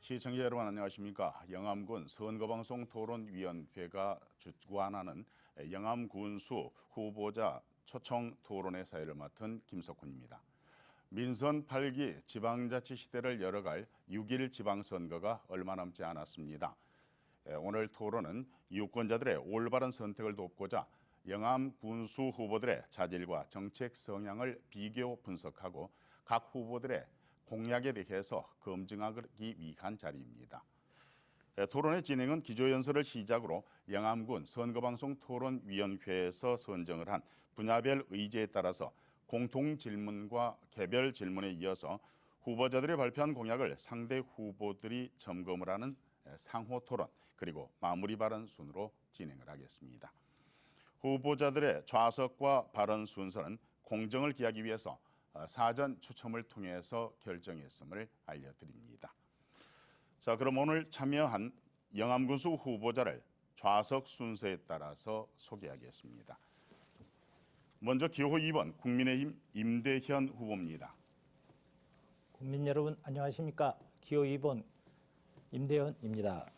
시청자 여러분 안녕하십니까. 영암군 선거방송 토론위원회가 주관하는 영암군수 후보자 초청 토론회 사회를 맡은 김석훈입니다. 민선 8기 지방자치 시대를 열어갈 6.1 지방선거가 얼마 남지 않았습니다. 오늘 토론은 유권자들의 올바른 선택을 돕고자 영암군수 후보들의 자질과 정책 성향을 비교 분석하고 각 후보들의 공약에 대해서 검증하기 위한 자리입니다. 토론의 진행은 기조연설을 시작으로 영암군 선거방송 토론위원회에서 선정을 한 분야별 의제에 따라서 공통질문과 개별 질문에 이어서 후보자들이 발표한 공약을 상대 후보들이 점검을 하는 상호토론 그리고 마무리 발언 순으로 진행을 하겠습니다. 후보자들의 좌석과 발언 순서는 공정을 기하기 위해서 사전 추첨을 통해서 결정했음을 알려드립니다. 자, 그럼 오늘 참여한 영암군수 후보자를 좌석 순서에 따라서 소개하겠습니다. 먼저 기호 2번 국민의힘 임대현 후보입니다. 국민 여러분 안녕하십니까. 기호 2번 임대현입니다.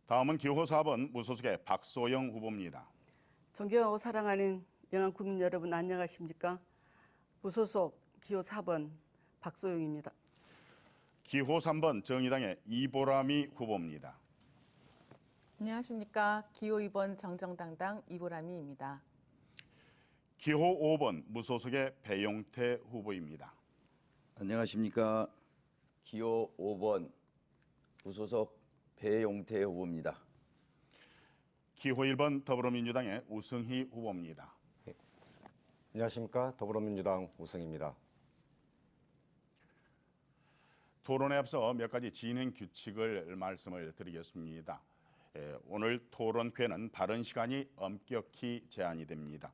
다음은 기호 4번 무소속의 박소영 후보입니다. 존경하고 사랑하는 영암 국민 여러분 안녕하십니까. 무소속 기호 4번 박소영입니다. 기호 3번 정의당의 이보람이 후보입니다. 안녕하십니까. 기호 2번 정정당당 이보람이입니다. 기호 5번 무소속의 배용태 후보입니다. 안녕하십니까. 기호 5번 무소속 배용태 후보입니다. 기호 1번 더불어민주당의 우승희 후보입니다. 안녕하십니까. 더불어민주당 우승입니다. 토론에 앞서 몇 가지 진행 규칙을 말씀을 드리겠습니다. 오늘 토론회는 발언 시간이 엄격히 제한이 됩니다.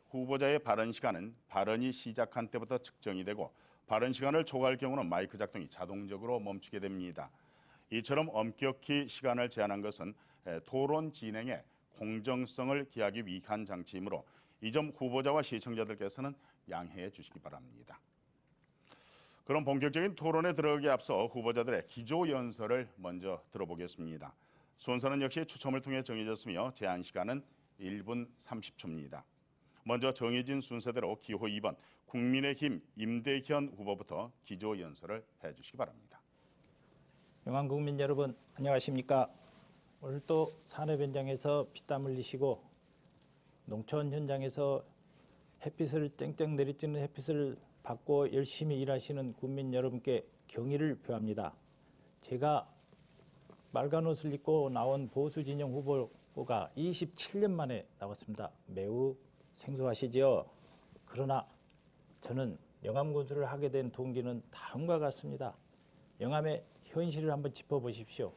후보자의 발언 시간은 발언이 시작한 때부터 측정이 되고 발언 시간을 초과할 경우는 마이크 작동이 자동적으로 멈추게 됩니다. 이처럼 엄격히 시간을 제한한 것은 토론 진행에 공정성을 기하기 위한 장치이므로 이 점 후보자와 시청자들께서는 양해해 주시기 바랍니다. 그럼 본격적인 토론에 들어가기 앞서 후보자들의 기조연설을 먼저 들어보겠습니다. 순서는 역시 추첨을 통해 정해졌으며 제한 시간은 1분 30초입니다. 먼저 정해진 순서대로 기호 2번 국민의힘 임대현 후보부터 기조연설을 해주시기 바랍니다. 영암 국민 여러분 안녕하십니까. 오늘도 산업 현장에서 피땀 흘리시고 농촌 현장에서 햇빛을 쨍쨍 내리쬐는 햇빛을 받고 열심히 일하시는 국민 여러분께 경의를 표합니다. 제가 빨간 옷을 입고 나온 보수 진영 후보가 27년 만에 나왔습니다. 매우 생소하시죠? 그러나 저는 영암군수를 하게 된 동기는 다음과 같습니다. 영암의 현실을 한번 짚어보십시오.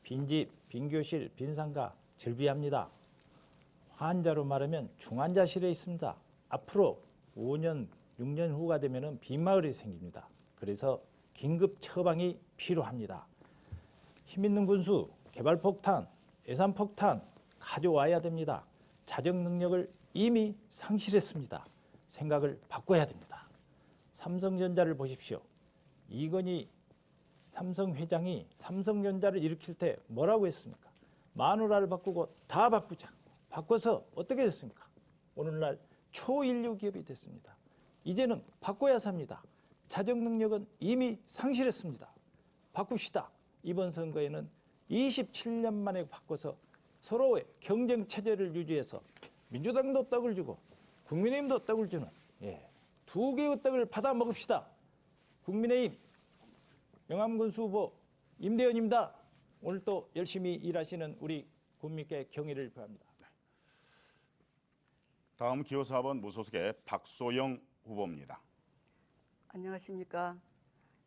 빈집, 빈교실, 빈상가 즐비합니다. 환자로 말하면 중환자실에 있습니다. 앞으로 5년, 6년 후가 되면 빈마을이 생깁니다. 그래서 긴급 처방이 필요합니다. 힘있는 군수, 개발폭탄, 예산폭탄 가져와야 됩니다. 자정 능력을 이미 상실했습니다. 생각을 바꿔야 됩니다. 삼성전자를 보십시오. 이건희 삼성 회장이 삼성전자를 일으킬 때 뭐라고 했습니까? 마누라를 바꾸고 다 바꾸자. 바꿔서 어떻게 됐습니까? 오늘날 초인류 기업이 됐습니다. 이제는 바꿔야 삽니다. 자정 능력은 이미 상실했습니다. 바꿉시다. 이번 선거에는 27년 만에 바꿔서 서로의 경쟁 체제를 유지해서 민주당도 떡을 주고 국민의힘도 떡을 주는 두 개의 떡을 받아 먹읍시다. 국민의힘 영암군수 후보 임대현입니다. 오늘 또 열심히 일하시는 우리 국민께 경의를 표합니다. 다음 기호 4번 무소속의 박소영 후보입니다. 안녕하십니까.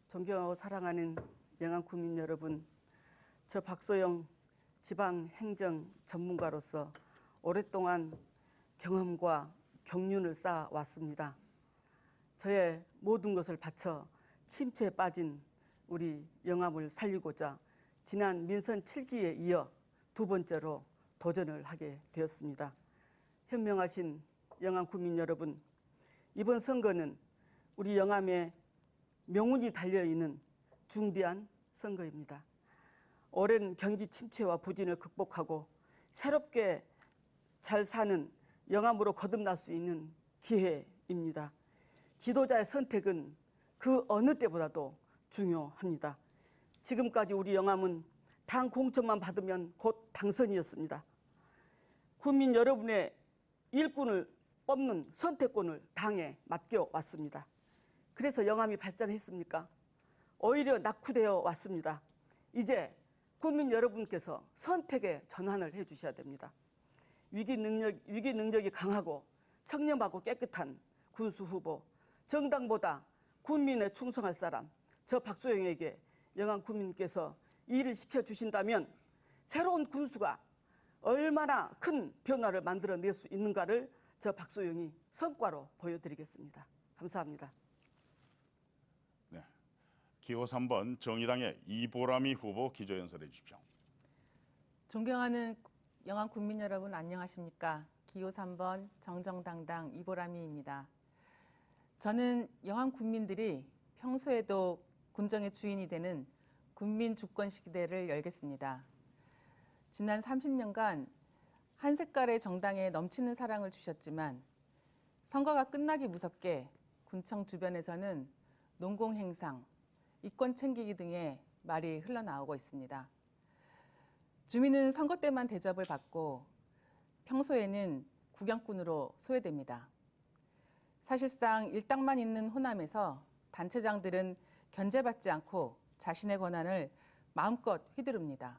존경하고 사랑하는 영암 국민 여러분. 저 박소영 지방행정 전문가로서 오랫동안 경험과 경륜을 쌓아왔습니다. 저의 모든 것을 바쳐 침체에 빠진 우리 영암을 살리고자 지난 민선 7기에 이어 두 번째로 도전을 하게 되었습니다. 현명하신 영암 국민 여러분, 이번 선거는 우리 영암에 명운이 달려있는 중대한 선거입니다. 오랜 경기 침체와 부진을 극복하고 새롭게 잘 사는 영암으로 거듭날 수 있는 기회입니다. 지도자의 선택은 그 어느 때보다도 중요합니다. 지금까지 우리 영암은 당 공천만 받으면 곧 당선이었습니다. 국민 여러분의 일꾼을 뽑는 선택권을 당에 맡겨왔습니다. 그래서 영암이 발전했습니까? 오히려 낙후되어 왔습니다. 이제 국민 여러분께서 선택의 전환을 해주셔야 됩니다. 위기 능력이 강하고 청렴하고 깨끗한 군수 후보, 정당보다 국민에 충성할 사람, 저 박소영에게 영암 국민께서 일을 시켜주신다면 새로운 군수가 얼마나 큰 변화를 만들어낼 수 있는가를 저 박소영이 성과로 보여드리겠습니다. 감사합니다. 네. 기호 3번 정의당의 이보람이 후보 기조 연설해 주십시오. 존경하는 영암 국민 여러분 안녕하십니까? 기호 3번 정정당당 이보람이입니다. 저는 영암 국민들이 평소에도 군정의 주인이 되는 국민 주권 시대를 열겠습니다. 지난 30년간 한 색깔의 정당에 넘치는 사랑을 주셨지만 선거가 끝나기 무섭게 군청 주변에서는 농공행상, 이권 챙기기 등의 말이 흘러나오고 있습니다. 주민은 선거 때만 대접을 받고 평소에는 구경꾼으로 소외됩니다. 사실상 일당만 있는 호남에서 단체장들은 견제받지 않고 자신의 권한을 마음껏 휘두릅니다.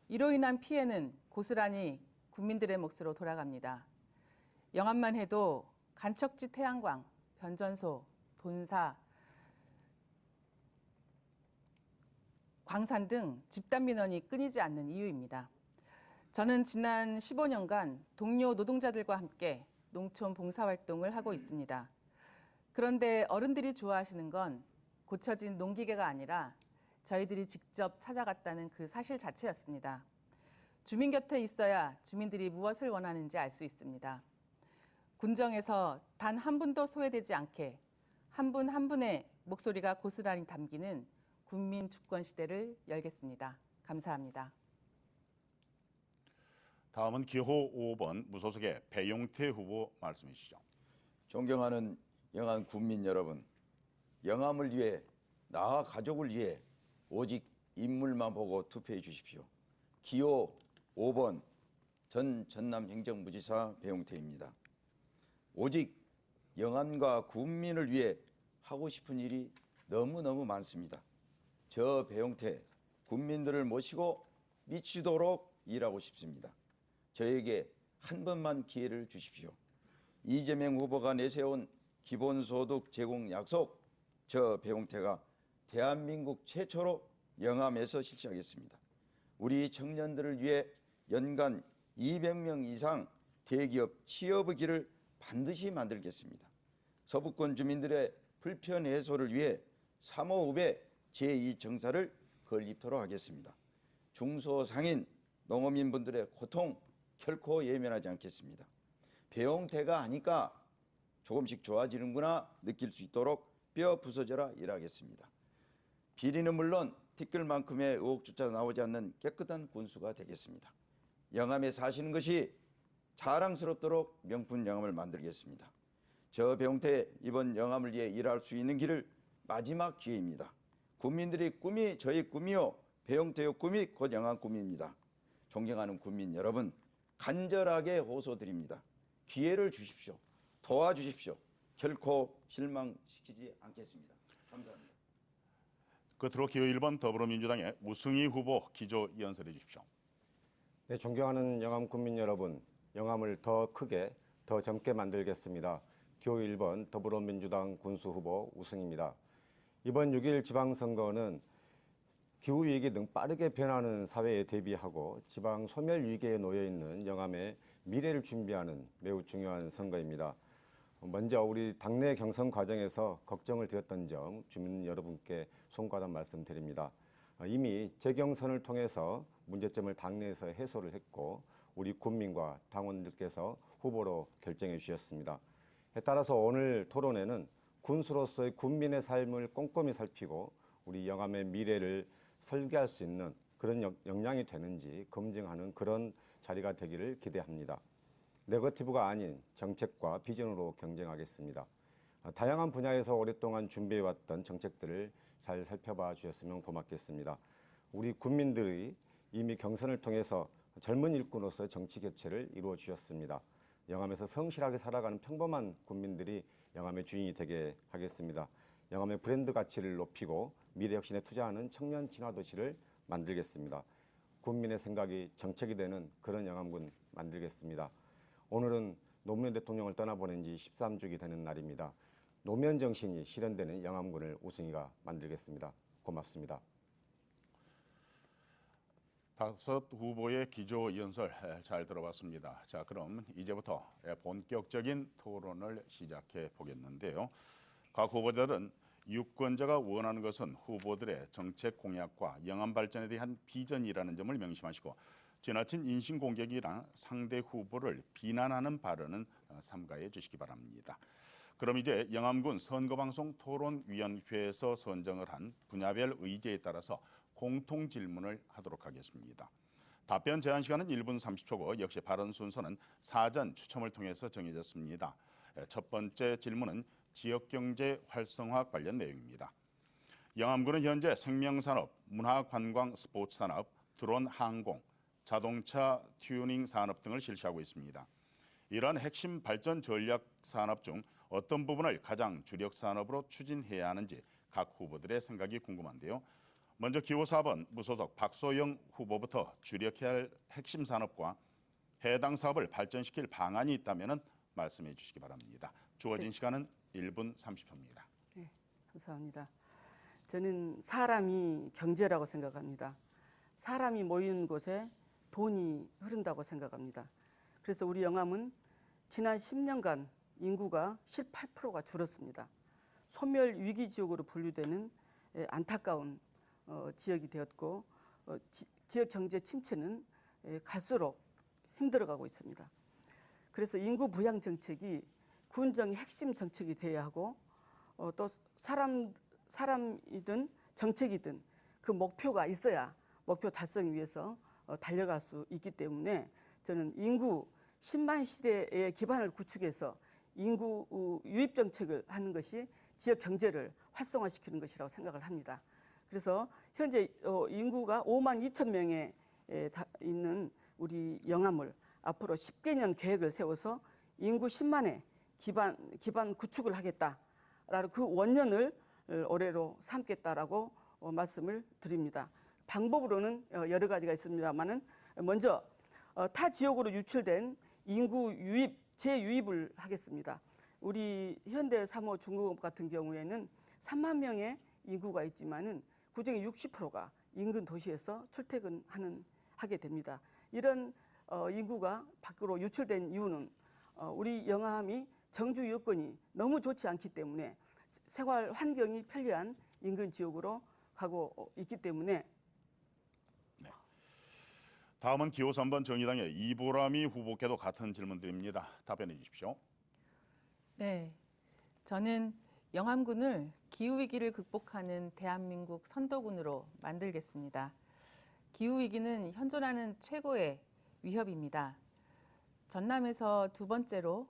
이로 인한 피해는 고스란히 국민들의 몫으로 돌아갑니다. 영암만 해도 간척지 태양광, 변전소, 돈사, 광산 등 집단 민원이 끊이지 않는 이유입니다. 저는 지난 15년간 동료 노동자들과 함께 농촌 봉사활동을 하고 있습니다. 그런데 어른들이 좋아하시는 건 고쳐진 농기계가 아니라 저희들이 직접 찾아갔다는 그 사실 자체였습니다. 주민 곁에 있어야 주민들이 무엇을 원하는지 알 수 있습니다. 군정에서 단 한 분도 소외되지 않게 한 분 한 분의 목소리가 고스란히 담기는 국민 주권 시대를 열겠습니다. 감사합니다. 다음은 기호 5번 무소속의 배용태 후보 말씀해 주시죠. 존경하는 영암 국민 여러분, 영암을 위해 나와 가족을 위해 오직 인물만 보고 투표해 주십시오. 기호 5번 전 전남행정부지사 배용태입니다. 오직 영암과 국민을 위해 하고 싶은 일이 너무너무 많습니다. 저 배용태 국민들을 모시고 미치도록 일하고 싶습니다. 저에게 한 번만 기회를 주십시오. 이재명 후보가 내세운 기본소득 제공 약속, 저 배용태가 대한민국 최초로 영암에서 실시하겠습니다. 우리 청년들을 위해 연간 200명 이상 대기업 취업의 길을 반드시 만들겠습니다. 서부권 주민들의 불편 해소를 위해 3호읍에 제2정사를 건립토록 하겠습니다. 중소상인 농어민분들의 고통 결코 예면하지 않겠습니다. 배용태가 하니까 조금씩 좋아지는구나 느낄 수 있도록 뼈 부서져라 일하겠습니다. 비리는 물론 티끌만큼의 의혹조차 나오지 않는 깨끗한 군수가 되겠습니다. 영암에 사시는 것이 자랑스럽도록 명품 영암을 만들겠습니다. 저 배용태 이번 영암을 위해 일할 수 있는 길을 마지막 기회입니다. 국민들의 꿈이 저의 꿈이요, 배용태의 꿈이 곧 영암 꿈입니다. 존경하는 국민 여러분, 간절하게 호소드립니다. 기회를 주십시오. 도와주십시오. 결코 실망시키지 않겠습니다. 감사합니다. 끝으로 기호 1번 더불어민주당의 우승희 후보 기조 연설해 주십시오. 네, 존경하는 영암 국민 여러분, 영암을 더 크게, 더 젊게 만들겠습니다. 기호 1번 더불어민주당 군수 후보 우승입니다. 이번 6.1 지방선거는 기후위기 등 빠르게 변하는 사회에 대비하고 지방 소멸 위기에 놓여있는 영암의 미래를 준비하는 매우 중요한 선거입니다. 먼저 우리 당내 경선 과정에서 걱정을 드렸던 점 주민 여러분께 송구하단 말씀드립니다. 이미 재경선을 통해서 문제점을 당내에서 해소를 했고 우리 국민과 당원들께서 후보로 결정해 주셨습니다. 따라서 오늘 토론회는 군수로서의 국민의 삶을 꼼꼼히 살피고 우리 영암의 미래를 설계할 수 있는 그런 역량이 되는지 검증하는 그런 자리가 되기를 기대합니다. 네거티브가 아닌 정책과 비전으로 경쟁하겠습니다. 다양한 분야에서 오랫동안 준비해왔던 정책들을 잘 살펴봐 주셨으면 고맙겠습니다. 우리 국민들이 이미 경선을 통해서 젊은 일꾼으로서 정치 교체를 이루어 주셨습니다. 영암에서 성실하게 살아가는 평범한 국민들이 영암의 주인이 되게 하겠습니다. 영암의 브랜드 가치를 높이고 미래 혁신에 투자하는 청년 진화 도시를 만들겠습니다. 국민의 생각이 정책이 되는 그런 영암군 만들겠습니다. 오늘은 노무현 대통령을 떠나보낸 지 13주기 되는 날입니다. 노무현 정신이 실현되는 영암군을 우승이가 만들겠습니다. 고맙습니다. 다섯 후보의 기조연설 잘 들어봤습니다. 자, 그럼 이제부터 본격적인 토론을 시작해 보겠는데요. 각 후보들은 유권자가 원하는 것은 후보들의 정책 공약과 영암 발전에 대한 비전이라는 점을 명심하시고 지나친 인신공격이나 상대 후보를 비난하는 발언은 삼가해 주시기 바랍니다. 그럼 이제 영암군 선거방송 토론위원회에서 선정을 한 분야별 의제에 따라서 공통 질문을 하도록 하겠습니다. 답변 제한 시간은 1분 30초고 역시 발언 순서는 사전 추첨을 통해서 정해졌습니다. 첫 번째 질문은 지역경제 활성화 관련 내용입니다. 영암군은 현재 생명산업, 문화관광 스포츠산업, 드론 항공, 자동차 튜닝 산업 등을 실시하고 있습니다. 이러한 핵심 발전 전략 산업 중 어떤 부분을 가장 주력 산업으로 추진해야 하는지 각 후보들의 생각이 궁금한데요. 먼저 기호 4번 무소속 박소영 후보부터 주력해야 할 핵심 산업과 해당 사업을 발전시킬 방안이 있다면 말씀해 주시기 바랍니다. 주어진 시간은 1분 30초입니다. 네, 감사합니다. 저는 사람이 경제라고 생각합니다. 사람이 모이는 곳에 돈이 흐른다고 생각합니다. 그래서 우리 영암은 지난 10년간 인구가 18%가 줄었습니다. 소멸 위기 지역으로 분류되는 안타까운 지역이 되었고 지역 경제 침체는 갈수록 힘들어가고 있습니다. 그래서 인구 부양 정책이 군정의 핵심 정책이 돼야 하고 또 사람이든 정책이든 그 목표가 있어야 목표 달성 위해서 달려갈 수 있기 때문에 저는 인구 10만 시대의 기반을 구축해서 인구 유입 정책을 하는 것이 지역 경제를 활성화시키는 것이라고 생각을 합니다. 그래서 현재 인구가 5만 2천 명에 있는 우리 영암을 앞으로 10개년 계획을 세워서 인구 10만의 기반 구축을 하겠다라는 그 원년을 올해로 삼겠다라고 말씀을 드립니다. 방법으로는 여러 가지가 있습니다만은 먼저 타 지역으로 유출된 인구 유입, 재유입을 하겠습니다. 우리 현대 3호 중공업 같은 경우에는 3만 명의 인구가 있지만은 그중에 60%가 인근 도시에서 하게 됩니다. 이런 인구가 밖으로 유출된 이유는 우리 영암이 정주 여건이 너무 좋지 않기 때문에 생활 환경이 편리한 인근 지역으로 가고 있기 때문에. 네. 다음은 기호 3번 정의당의 이보람이 후보께도 같은 질문 드립니다. 답변해 주십시오. 네, 저는 영암군을 기후위기를 극복하는 대한민국 선도군으로 만들겠습니다. 기후위기는 현존하는 최고의 위협입니다. 전남에서 두 번째로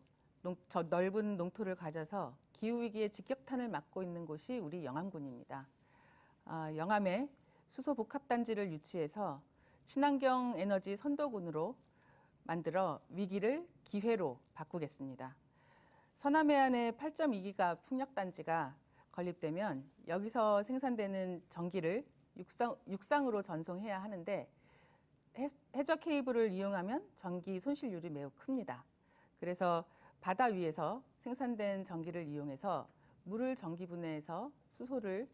넓은 농토를 가져서 기후위기의 직격탄을 맞고 있는 곳이 우리 영암군입니다. 영암에 수소복합단지를 유치해서 친환경 에너지 선도군으로 만들어 위기를 기회로 바꾸겠습니다. 서남해안의 8.2기가 풍력단지가 건립되면 여기서 생산되는 전기를 육상으로 전송해야 하는데 해저 케이블을 이용하면 전기 손실률이 매우 큽니다. 그래서 바다 위에서 생산된 전기를 이용해서 물을 전기분해해서 수소를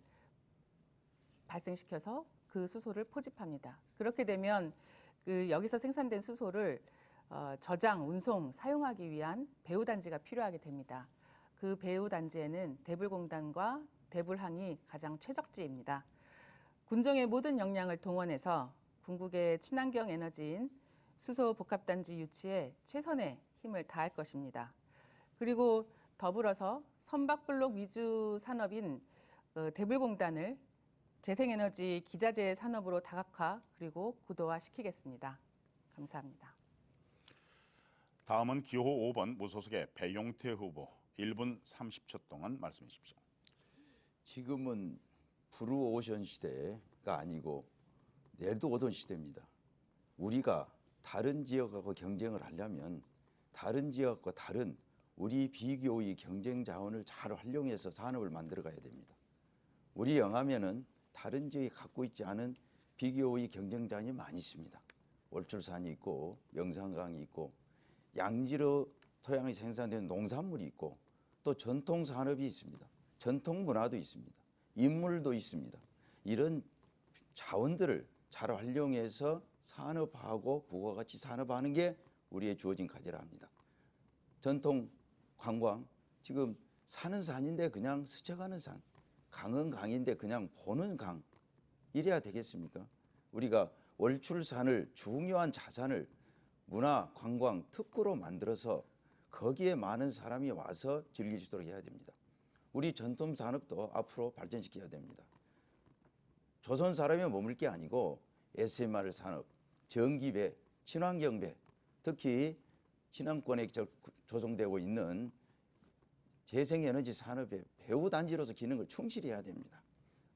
발생시켜서 그 수소를 포집합니다. 그렇게 되면 여기서 생산된 수소를 저장, 운송, 사용하기 위한 배후단지가 필요하게 됩니다. 그 배후단지에는 대불공단과 대불항이 가장 최적지입니다. 군정의 모든 역량을 동원해서 궁극의 친환경 에너지인 수소 복합단지 유치에 최선의 힘을 다할 것입니다. 그리고 더불어서 선박블록 위주 산업인 대불공단을 재생에너지 기자재 산업으로 다각화 그리고 고도화시키겠습니다. 감사합니다. 다음은 기호 5번 무소속의 배용태 후보 1분 30초 동안 말씀해 주십시오. 지금은 블루오션 시대가 아니고 레드오션 시대입니다. 우리가 다른 지역하고 경쟁을 하려면 다른 지역과 다른 우리 비교의 경쟁 자원을 잘 활용해서 산업을 만들어 가야 됩니다. 우리 영암에는 다른 지역이 갖고 있지 않은 비교의 경쟁 자원이 많이 있습니다. 월출산이 있고 영산강이 있고 양지로 토양이 생산되는 농산물이 있고 또 전통 산업이 있습니다. 전통 문화도 있습니다. 인물도 있습니다. 이런 자원들을 잘 활용해서 산업하고 부가가치 산업하는 게 우리의 주어진 과제라 합니다. 전통 관광, 지금 사는 산인데 그냥 스쳐가는 산, 강은 강인데 그냥 보는 강, 이래야 되겠습니까? 우리가 월출산을 중요한 자산을 문화, 관광, 특구로 만들어서 거기에 많은 사람이 와서 즐길 수 있도록 해야 됩니다. 우리 전통 산업도 앞으로 발전시켜야 됩니다. 조선 사람이 머물 게 아니고 SMR 산업, 전기배, 친환경배, 특히 친환권에 조성되고 있는 재생에너지 산업의 배후 단지로서 기능을 충실히 해야 됩니다.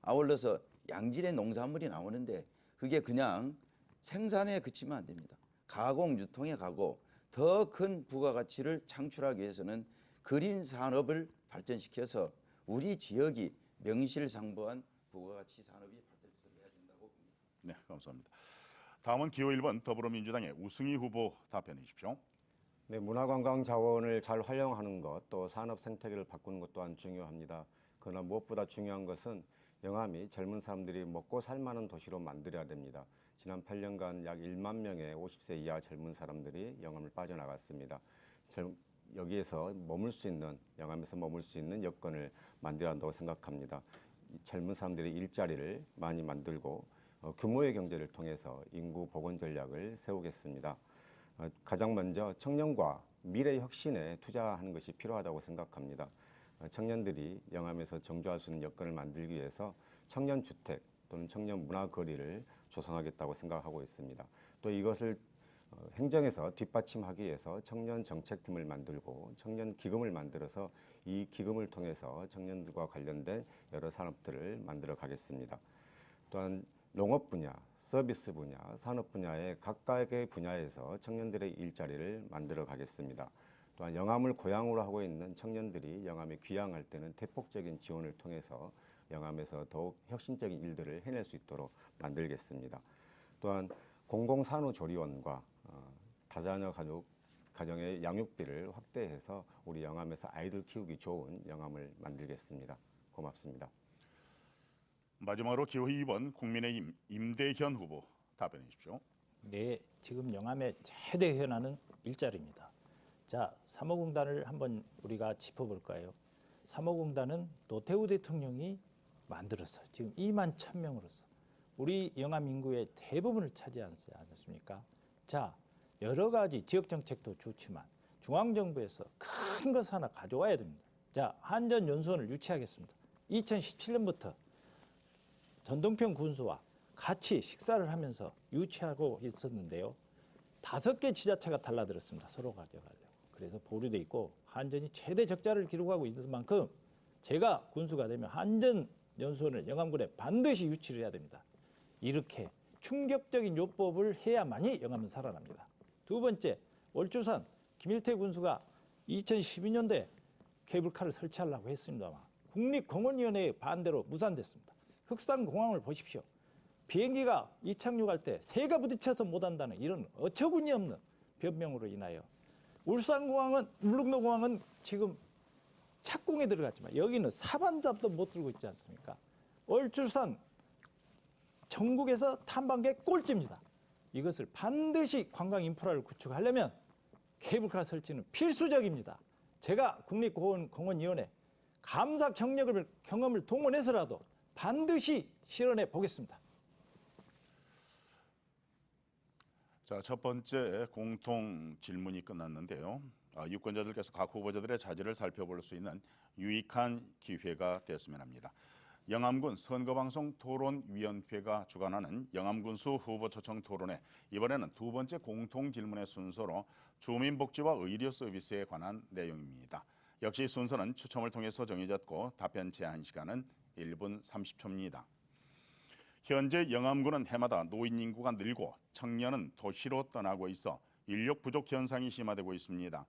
아울러서 양질의 농산물이 나오는데 그게 그냥 생산에 그치면 안 됩니다. 가공, 유통에 가고 더 큰 부가가치를 창출하기 위해서는 그린 산업을 발전시켜서 우리 지역이 명실상부한 부가가치 산업이 발전해야 된다고 봅니다. 네, 감사합니다. 다음은 기호 1번 더불어민주당의 우승희 후보 답변해 주십시오. 네, 문화관광 자원을 잘 활용하는 것, 또 산업 생태계를 바꾸는 것 또한 중요합니다. 그러나 무엇보다 중요한 것은 영암이 젊은 사람들이 먹고 살만한 도시로 만들어야 됩니다. 지난 8년간 약 1만 명의 50세 이하 젊은 사람들이 영암을 빠져나갔습니다. 여기에서 머물 수 있는, 영암에서 머물 수 있는 여건을 만들어야 한다고 생각합니다. 젊은 사람들이 일자리를 많이 만들고 규모의 경제를 통해서 인구 복원 전략을 세우겠습니다. 가장 먼저 청년과 미래 혁신에 투자하는 것이 필요하다고 생각합니다. 청년들이 영암에서 정주할 수 있는 여건을 만들기 위해서 청년 주택 또는 청년 문화 거리를 조성하겠다고 생각하고 있습니다. 또 이것을 행정에서 뒷받침하기 위해서 청년 정책팀을 만들고 청년 기금을 만들어서 이 기금을 통해서 청년들과 관련된 여러 산업들을 만들어 가겠습니다. 또한 농업 분야, 서비스 분야, 산업 분야의 각각의 분야에서 청년들의 일자리를 만들어 가겠습니다. 또한 영암을 고향으로 하고 있는 청년들이 영암에 귀향할 때는 대폭적인 지원을 통해서 영암에서 더욱 혁신적인 일들을 해낼 수 있도록 만들겠습니다. 또한 공공산후조리원과 다자녀 가정의 양육비를 확대해서 우리 영암에서 아이들 키우기 좋은 영암을 만들겠습니다. 고맙습니다. 마지막으로 기호 2번 국민의힘 임대현 후보 답변해 주십시오. 네, 지금 영암의 최대 현안은 일자리입니다. 자, 3호공단을 한번 우리가 짚어볼까요? 3호공단은 노태우 대통령이 만들었어요. 지금 2만 1,000명으로서 우리 영암 인구의 대부분을 차지하지 않았습니까? 자, 여러 가지 지역 정책도 좋지만 중앙정부에서 큰 것 하나 가져와야 됩니다. 자, 한전 연수원을 유치하겠습니다. 2017년부터 전동평 군수와 같이 식사를 하면서 유치하고 있었는데요. 5개 지자체가 달라들었습니다. 서로 가져가려고. 그래서 보류돼 있고 한전이 최대 적자를 기록하고 있는 만큼 제가 군수가 되면 한전 연수원을 영암군에 반드시 유치를 해야 됩니다. 이렇게 충격적인 요법을 해야만이 영암은 살아납니다. 두 번째, 월주산 김일태 군수가 2012년도에 케이블카를 설치하려고 했습니다만 국립공원위원회의 반대로 무산됐습니다. 흑산공항을 보십시오. 비행기가 이착륙할 때 새가 부딪혀서 못한다는 이런 어처구니 없는 변명으로 인하여 울릉도공항은 지금 착공에 들어갔지만 여기는 사반잡도 못 들고 있지 않습니까? 월출산 전국에서 탐방객 꼴찌입니다. 이것을 반드시 관광 인프라를 구축하려면 케이블카 설치는 필수적입니다. 제가 국립공원위원회 감사 경험을 동원해서라도 반드시 실현해 보겠습니다. 자, 첫 번째 공통 질문이 끝났는데요. 유권자들께서 각 후보자들의 자질을 살펴볼 수 있는 유익한 기회가 되었으면 합니다. 영암군 선거방송 토론위원회가 주관하는 영암군수 후보 초청 토론회, 이번에는 두 번째 공통 질문의 순서로 주민복지와 의료 서비스에 관한 내용입니다. 역시 순서는 추첨을 통해서 정해졌고 답변 제한 시간은 1분 30초입니다. 현재 영암군은 해마다 노인 인구가 늘고 청년은 도시로 떠나고 있어 인력 부족 현상이 심화되고 있습니다.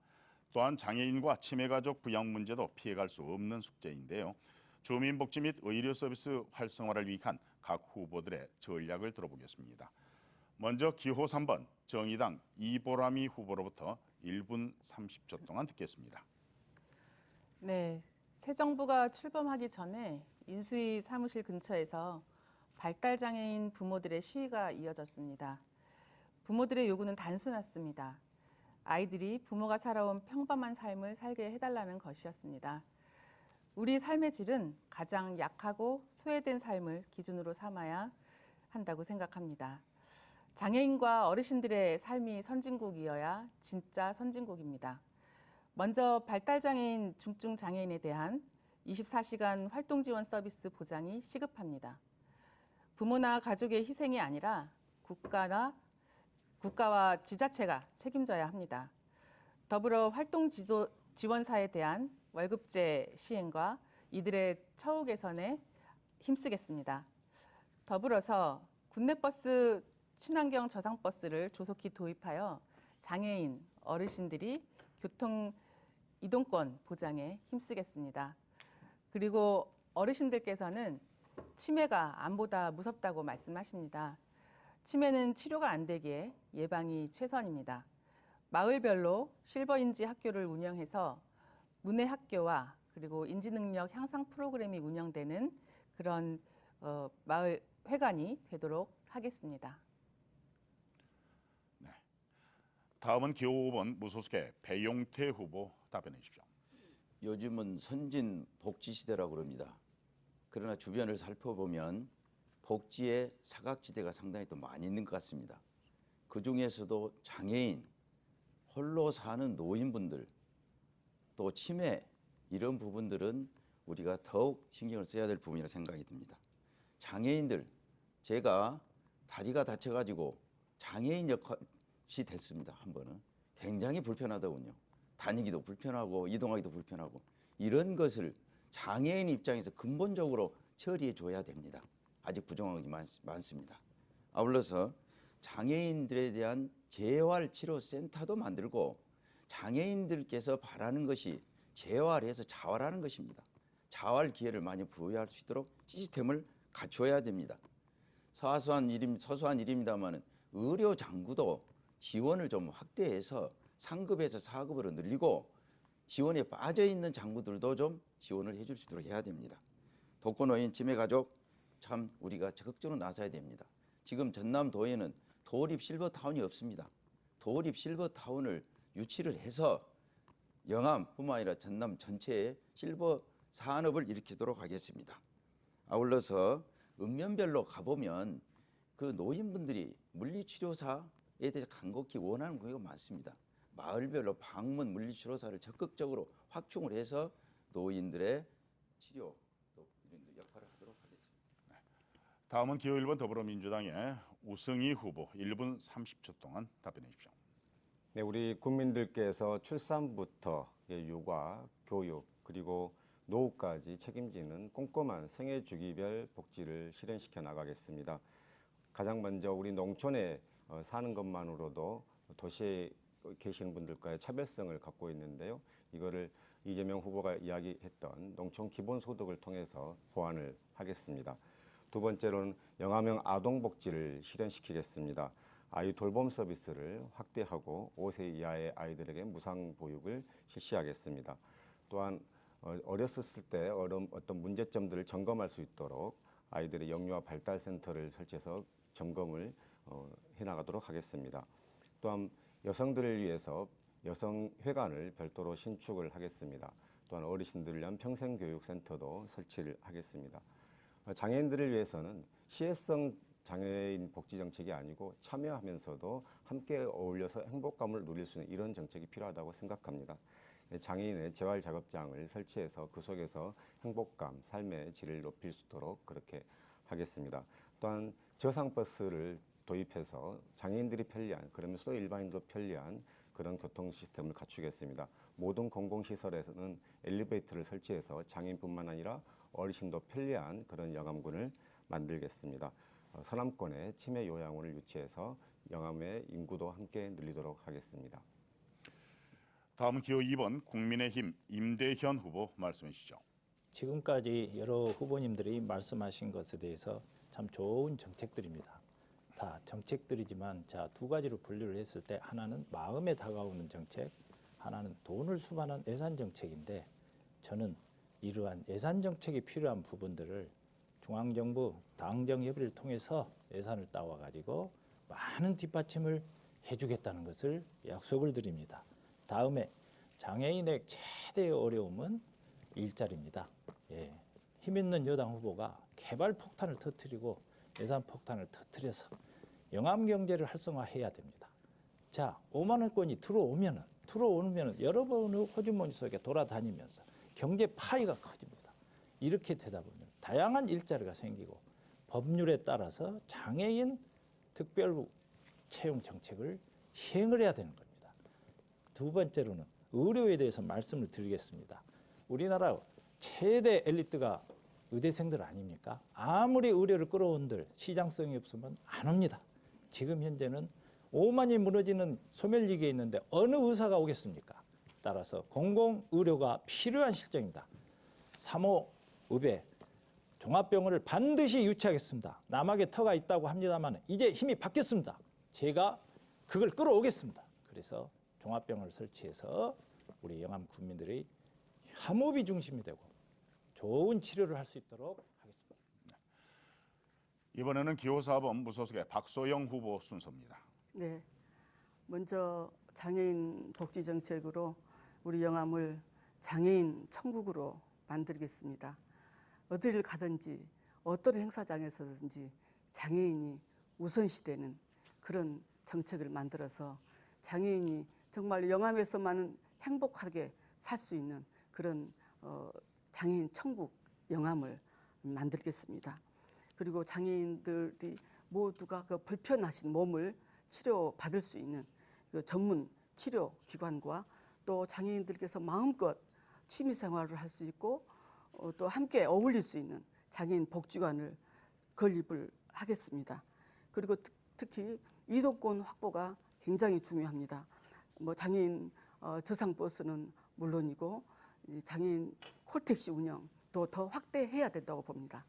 또한 장애인과 치매가족 부양 문제도 피해갈 수 없는 숙제인데요. 주민복지 및 의료 서비스 활성화를 위한 각 후보들의 전략을 들어보겠습니다. 먼저 기호 3번 정의당 이보람이 후보로부터 1분 30초 동안 듣겠습니다. 네, 새 정부가 출범하기 전에 인수위 사무실 근처에서 발달장애인 부모들의 시위가 이어졌습니다. 부모들의 요구는 단순했습니다. 아이들이 부모가 살아온 평범한 삶을 살게 해달라는 것이었습니다. 우리 삶의 질은 가장 약하고 소외된 삶을 기준으로 삼아야 한다고 생각합니다. 장애인과 어르신들의 삶이 선진국이어야 진짜 선진국입니다. 먼저 발달장애인, 중증장애인에 대한 24시간 활동지원 서비스 보장이 시급합니다. 부모나 가족의 희생이 아니라 국가와 지자체가 책임져야 합니다. 더불어 활동지원사에 대한 월급제 시행과 이들의 처우 개선에 힘쓰겠습니다. 더불어서 국내버스 친환경 저상버스를 조속히 도입하여 장애인, 어르신들이 교통 이동권 보장에 힘쓰겠습니다. 그리고 어르신들께서는 치매가 암보다 무섭다고 말씀하십니다. 치매는 치료가 안 되기에 예방이 최선입니다. 마을별로 실버인지 학교를 운영해서 문해 학교와 그리고 인지능력 향상 프로그램이 운영되는 그런 마을 회관이 되도록 하겠습니다. 네. 다음은 기호 5번 무소속의 배용태 후보 답변해 주십시오. 요즘은 선진 복지 시대라고 그럽니다. 그러나 주변을 살펴보면 복지의 사각지대가 상당히 또 많이 있는 것 같습니다. 그 중에서도 장애인, 홀로 사는 노인분들, 또 치매 이런 부분들은 우리가 더욱 신경을 써야 될 부분이라고 생각이 듭니다. 장애인들, 제가 다리가 다쳐가지고 장애인 역할이 됐습니다. 한 번은 굉장히 불편하더군요. 다니기도 불편하고 이동하기도 불편하고 이런 것을 장애인 입장에서 근본적으로 처리해 줘야 됩니다. 아직 부족한 것이 많습니다. 아울러서 장애인들에 대한 재활치료센터도 만들고 장애인들께서 바라는 것이 재활해서 자활하는 것입니다. 자활 기회를 많이 부여할 수 있도록 시스템을 갖춰야 됩니다. 서소한 일입니다만 의료 장구도 지원을 좀 확대해서 상급에서 4급으로 늘리고 지원에 빠져 있는 장구들도 좀 지원을 해줄 수 있도록 해야 됩니다. 독거노인, 치매가족 참 우리가 적극적으로 나서야 됩니다. 지금 전남도에는 도립 실버타운이 없습니다. 도립 실버타운을 유치를 해서 영암뿐만 아니라 전남 전체에 실버 산업을 일으키도록 하겠습니다. 아울러서 읍면별로 가보면 그 노인분들이 물리치료사에 대해서 간곡히 원하는 경우가 많습니다. 마을별로 방문 물리치료사를 적극적으로 확충을 해서 노인들의 치료 또 이런 역할을 하도록 하겠습니다. 다음은 기호 1번 더불어민주당의 우승희 후보 1분 30초 동안 답변해 주십시오. 네, 우리 국민들께서 출산부터 육아, 교육, 그리고 노후까지 책임지는 꼼꼼한 생애 주기별 복지를 실현시켜 나가겠습니다. 가장 먼저 우리 농촌에 사는 것만으로도 도시에 계시는 분들과의 차별성을 갖고 있는데요. 이거를 이재명 후보가 이야기했던 농촌 기본소득을 통해서 보완을 하겠습니다. 두 번째로는 영암형 아동복지를 실현시키겠습니다. 아이 돌봄 서비스를 확대하고 5세 이하의 아이들에게 무상 보육을 실시하겠습니다. 또한 어렸을 때 어떤 문제점들을 점검할 수 있도록 아이들의 영유아 발달센터를 설치해서 점검을 해나가도록 하겠습니다. 또한 여성들을 위해서 여성회관을 별도로 신축을 하겠습니다. 또한 어르신들을 위한 평생교육센터도 설치를 하겠습니다. 장애인들을 위해서는 시혜성 장애인 복지 정책이 아니고 참여하면서도 함께 어울려서 행복감을 누릴 수 있는 이런 정책이 필요하다고 생각합니다. 장애인의 재활 작업장을 설치해서 그 속에서 행복감, 삶의 질을 높일 수 있도록 그렇게 하겠습니다. 또한 저상버스를 도입해서 장애인들이 편리한, 그러면서도 일반인도 편리한 그런 교통 시스템을 갖추겠습니다. 모든 공공시설에서는 엘리베이터를 설치해서 장애인뿐만 아니라 어르신도 편리한 그런 영암군을 만들겠습니다. 서남권에 치매 요양원을 유치해서 영암의 인구도 함께 늘리도록 하겠습니다. 다음은 기호 2번 국민의힘 임대현 후보 말씀해 주시죠. 지금까지 여러 후보님들이 말씀하신 것에 대해서 참 좋은 정책들입니다. 다 정책들이지만 자, 두 가지로 분류를 했을 때 하나는 마음에 다가오는 정책, 하나는 돈을 수반한 예산 정책인데 저는 이러한 예산 정책이 필요한 부분들을 중앙정부 당정 협의를 통해서 예산을 따와 가지고 많은 뒷받침을 해주겠다는 것을 약속을 드립니다. 다음에 장애인의 최대의 어려움은 일자리입니다. 예, 힘 있는 여당 후보가 개발 폭탄을 터뜨리고 예산 폭탄을 터뜨려서 영암 경제를 활성화해야 됩니다. 자, 5만 원권이 들어오면 여러분의 호주머니 속에 돌아다니면서 경제 파이가 커집니다. 이렇게 되다 보면 다양한 일자리가 생기고 법률에 따라서 장애인 특별 채용 정책을 시행을 해야 되는 겁니다. 두 번째로는 의료에 대해서 말씀을 드리겠습니다. 우리나라 최대 엘리트가 의대생들 아닙니까? 아무리 의료를 끌어온들 시장성이 없으면 안 옵니다. 지금 현재는 5만이 무너지는 소멸위기에 있는데 어느 의사가 오겠습니까? 따라서 공공의료가 필요한 실정입니다. 3호 의대 종합병원을 반드시 유치하겠습니다. 남하게 터가 있다고 합니다만 이제 힘이 바뀌었습니다. 제가 그걸 끌어오겠습니다. 그래서 종합병원을 설치해서 우리 영암 국민들이 화목이 중심이 되고 좋은 치료를 할 수 있도록 하겠습니다. 이번에는 기호 4번 무소속의 박소영 후보 순서입니다. 네, 먼저 장애인 복지 정책으로 우리 영암을 장애인 천국으로 만들겠습니다. 어디를 가든지 어떤 행사장에서든지 장애인이 우선시되는 그런 정책을 만들어서 장애인이 정말 영암에서만 행복하게 살 수 있는 그런 장애인 천국 영암을 만들겠습니다. 그리고 장애인들이 모두가 그 불편하신 몸을 치료받을 수 있는 그 전문 치료 기관과 또 장애인들께서 마음껏 취미 생활을 할 수 있고 또 함께 어울릴 수 있는 장애인 복지관을 건립을 하겠습니다. 그리고 특히 이동권 확보가 굉장히 중요합니다. 뭐 장애인 저상버스는 물론이고 장애인 콜택시 운영도 더 확대해야 된다고 봅니다.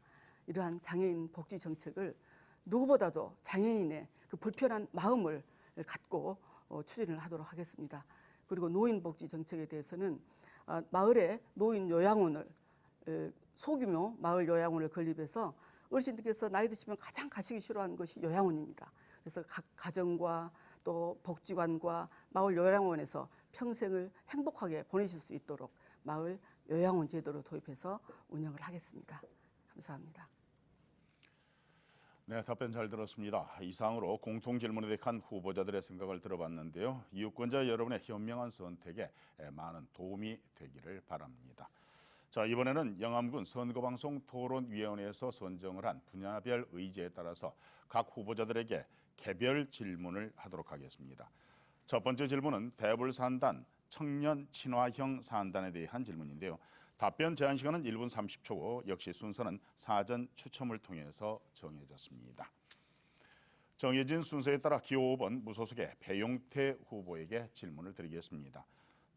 이러한 장애인 복지 정책을 누구보다도 장애인의 그 불편한 마음을 갖고 추진을 하도록 하겠습니다. 그리고 노인 복지 정책에 대해서는 마을에 노인 요양원을 소규모 마을 요양원을 건립해서 어르신들께서 나이 드시면 가장 가시기 싫어하는 것이 요양원입니다. 그래서 각 가정과 또 복지관과 마을 요양원에서 평생을 행복하게 보내실 수 있도록 마을 요양원 제도를 도입해서 운영을 하겠습니다. 감사합니다. 네, 답변 잘 들었습니다. 이상으로 공통 질문에 대한 후보자들의 생각을 들어봤는데요. 유권자 여러분의 현명한 선택에 많은 도움이 되기를 바랍니다. 자, 이번에는 영암군 선거방송 토론위원회에서 선정을 한 분야별 의제에 따라서 각 후보자들에게 개별 질문을 하도록 하겠습니다. 첫 번째 질문은 대불산단 청년 친화형 산단에 대한 질문인데요. 답변 제한 시간은 1분 30초고 역시 순서는 사전 추첨을 통해서 정해졌습니다. 정해진 순서에 따라 기호 5번 무소속의 배용태 후보에게 질문을 드리겠습니다.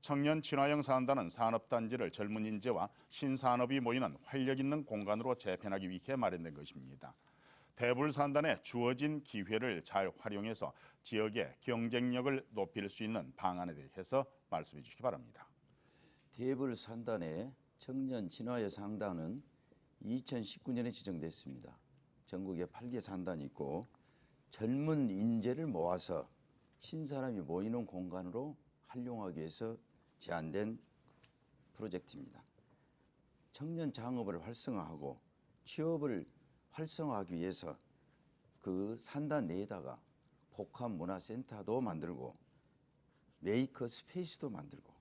청년 친화형 산단은 산업단지를 젊은 인재와 신산업이 모이는 활력 있는 공간으로 재편하기 위해 마련된 것입니다. 대불산단에 주어진 기회를 잘 활용해서 지역의 경쟁력을 높일 수 있는 방안에 대해서 말씀해 주시기 바랍니다. 대불산단의 청년 친화의 상단은 2019년에 지정됐습니다. 전국에 8개 산단이 있고 젊은 인재를 모아서 신사람이 모이는 공간으로 활용하기 위해서 제안된 프로젝트입니다. 청년 창업을 활성화하고 취업을 활성화하기 위해서 그 산단 내에다가 복합문화센터도 만들고 메이커 스페이스도 만들고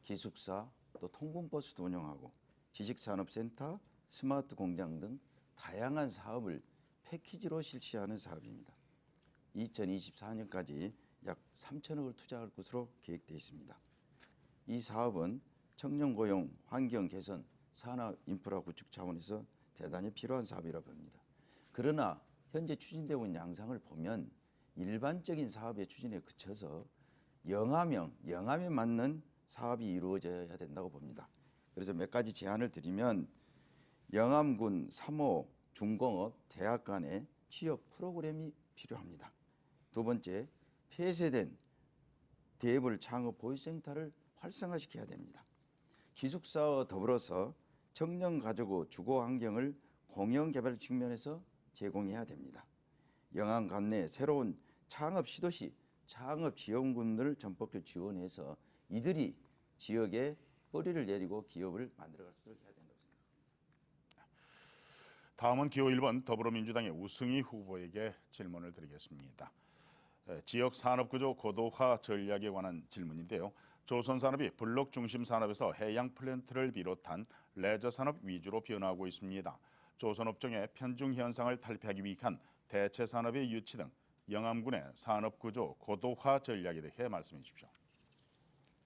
기숙사, 또 통근버스도 운영하고 지식산업센터, 스마트 공장 등 다양한 사업을 패키지로 실시하는 사업입니다. 2024년까지 약 3천억을 투자할 것으로 계획되어 있습니다. 이 사업은 청년 고용, 환경 개선, 산업 인프라 구축 차원에서 대단히 필요한 사업이라고 봅니다. 그러나 현재 추진되고 있는 양상을 보면 일반적인 사업의 추진에 그쳐서 영암에 맞는 사업이 이루어져야 된다고 봅니다. 그래서 몇 가지 제안을 드리면 영암군 3호 중공업 대학 간의 취업 프로그램이 필요합니다. 두 번째, 폐쇄된 대물 창업 보유센터를 활성화시켜야 됩니다. 기숙사와 더불어서 청년 가족의 주거 환경을 공영 개발 측면에서 제공해야 됩니다. 영암 관내 새로운 창업 시도시, 창업 지원군들을 전폭적으로 지원해서 이들이 지역에 뿌리를 내리고 기업을 만들어갈 수 있도록 해야 된다고 생각합니다. 다음은 기호 1번 더불어민주당의 우승희 후보에게 질문을 드리겠습니다. 지역 산업구조 고도화 전략에 관한 질문인데요. 조선산업이 블록 중심 산업에서 해양 플랜트를 비롯한 레저 산업 위주로 변화하고 있습니다. 조선업종의 편중 현상을 탈피하기 위한 대체 산업의 유치 등 영암군의 산업구조 고도화 전략에 대해 말씀해 주십시오.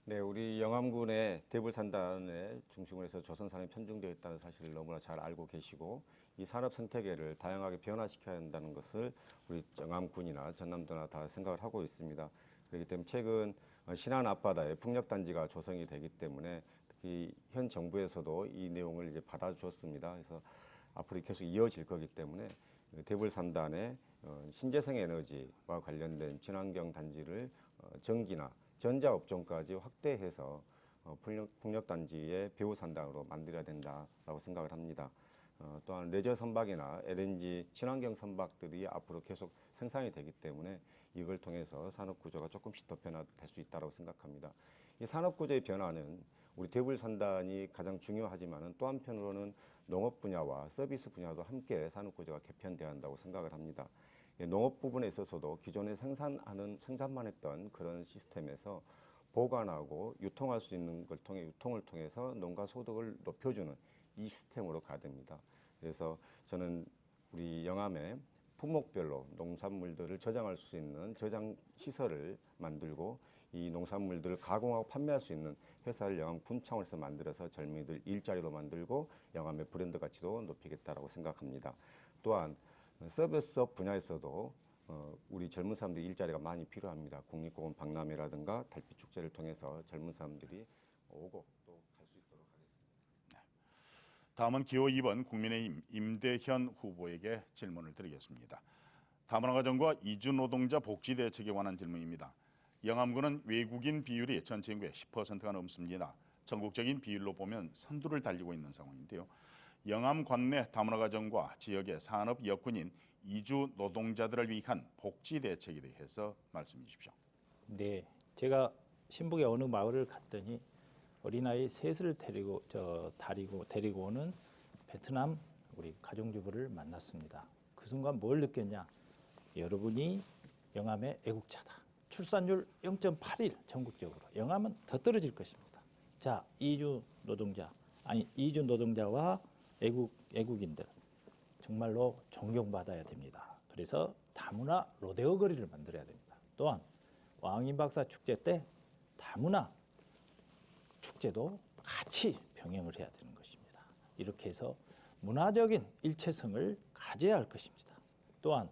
네, 우리 영암군의 대불산단의 중심으로 해서 조선산업이 편중되어 있다는 사실을 너무나 잘 알고 계시고 이 산업 생태계를 다양하게 변화시켜야 한다는 것을 우리 영암군이나 전남도나 다 생각을 하고 있습니다. 그렇기 때문에 최근 신안 앞바다에 풍력단지가 조성이 되기 때문에 특히 현 정부에서도 이 내용을 이제 받아주었습니다. 그래서 앞으로 계속 이어질 거기 때문에 대불산단의 신재생 에너지와 관련된 친환경 단지를 전기나 전자업종까지 확대해서 풍력단지의 배후산단으로 만들어야 된다라고 생각을 합니다. 또한 레저 선박이나 LNG 친환경 선박들이 앞으로 계속 생산이 되기 때문에 이걸 통해서 산업 구조가 조금씩 더 변화될 수 있다고 생각합니다. 이 산업 구조의 변화는 우리 대불산단이 가장 중요하지만은 또 한편으로는 농업 분야와 서비스 분야도 함께 산업 구조가 개편돼야 한다고 생각을 합니다. 농업 부분에 있어서도 기존에 생산만 했던 그런 시스템에서 보관하고 유통할 수 있는 걸 통해 유통을 통해서 농가 소득을 높여주는 이 시스템으로 가야 됩니다. 그래서 저는 우리 영암에 품목별로 농산물들을 저장할 수 있는 저장 시설을 만들고 이 농산물들을 가공하고 판매할 수 있는 회사를 영암 군차원에서 만들어서 젊은이들 일자리도 만들고 영암의 브랜드 가치도 높이겠다라고 생각합니다. 또한 서비스업 분야에서도 우리 젊은 사람들이 일자리가 많이 필요합니다. 국립공원 박람회라든가 달빛 축제를 통해서 젊은 사람들이 오고 또 갈 수 있도록 하겠습니다. 다음은 기호 2번 국민의힘 임대현 후보에게 질문을 드리겠습니다. 다문화가정과 이주 노동자 복지 대책에 관한 질문입니다. 영암군은 외국인 비율이 전체 인구의 10%가 넘습니다. 전국적인 비율로 보면 선두를 달리고 있는 상황인데요. 영암 관내 다문화가정과 지역의 산업 여군인 이주 노동자들을 위한 복지 대책에 대해서 말씀해 주십시오. 네, 제가 신북의 어느 마을을 갔더니 어린아이 셋을 데리고 오는 베트남 우리 가정주부를 만났습니다. 그 순간 뭘 느꼈냐? 여러분이 영암의 애국자다. 출산율 0.81 전국적으로. 영암은 더 떨어질 것입니다. 자, 이주 노동자와 애국인들 정말로 존경받아야 됩니다. 그래서 다문화 로데오 거리를 만들어야 됩니다. 또한 왕인박사 축제 때 다문화 축제도 같이 병행을 해야 되는 것입니다. 이렇게 해서 문화적인 일체성을 가져야 할 것입니다. 또한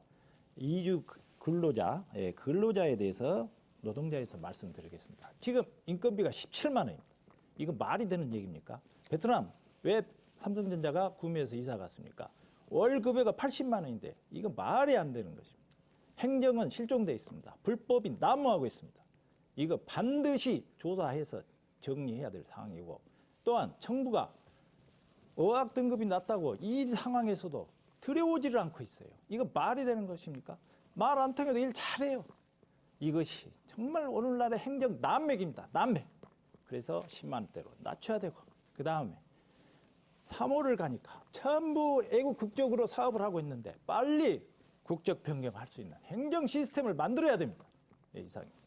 이주 근로자에 대해서 노동자에서 말씀드리겠습니다. 지금 인건비가 17만 원입니다. 이거 말이 되는 얘기입니까? 베트남 왜 삼성전자가 구미에서 이사 갔습니까? 월급에가 80만 원인데 이거 말이 안 되는 것입니다. 행정은 실종돼 있습니다. 불법이 난무하고 있습니다. 이거 반드시 조사해서 정리해야 될 상황이고 또한 정부가 어학 등급이 낮다고 이 상황에서도 들여오지를 않고 있어요. 이거 말이 되는 것입니까? 말 안 통해도 일 잘해요. 이것이 정말 오늘날의 행정 난맥입니다. 난맥. 그래서 10만 원대로 낮춰야 되고 그 다음에 3호를 가니까 전부 애국 국적으로 사업을 하고 있는데 빨리 국적 변경할 수 있는 행정 시스템을 만들어야 됩니다. 네, 이상입니다.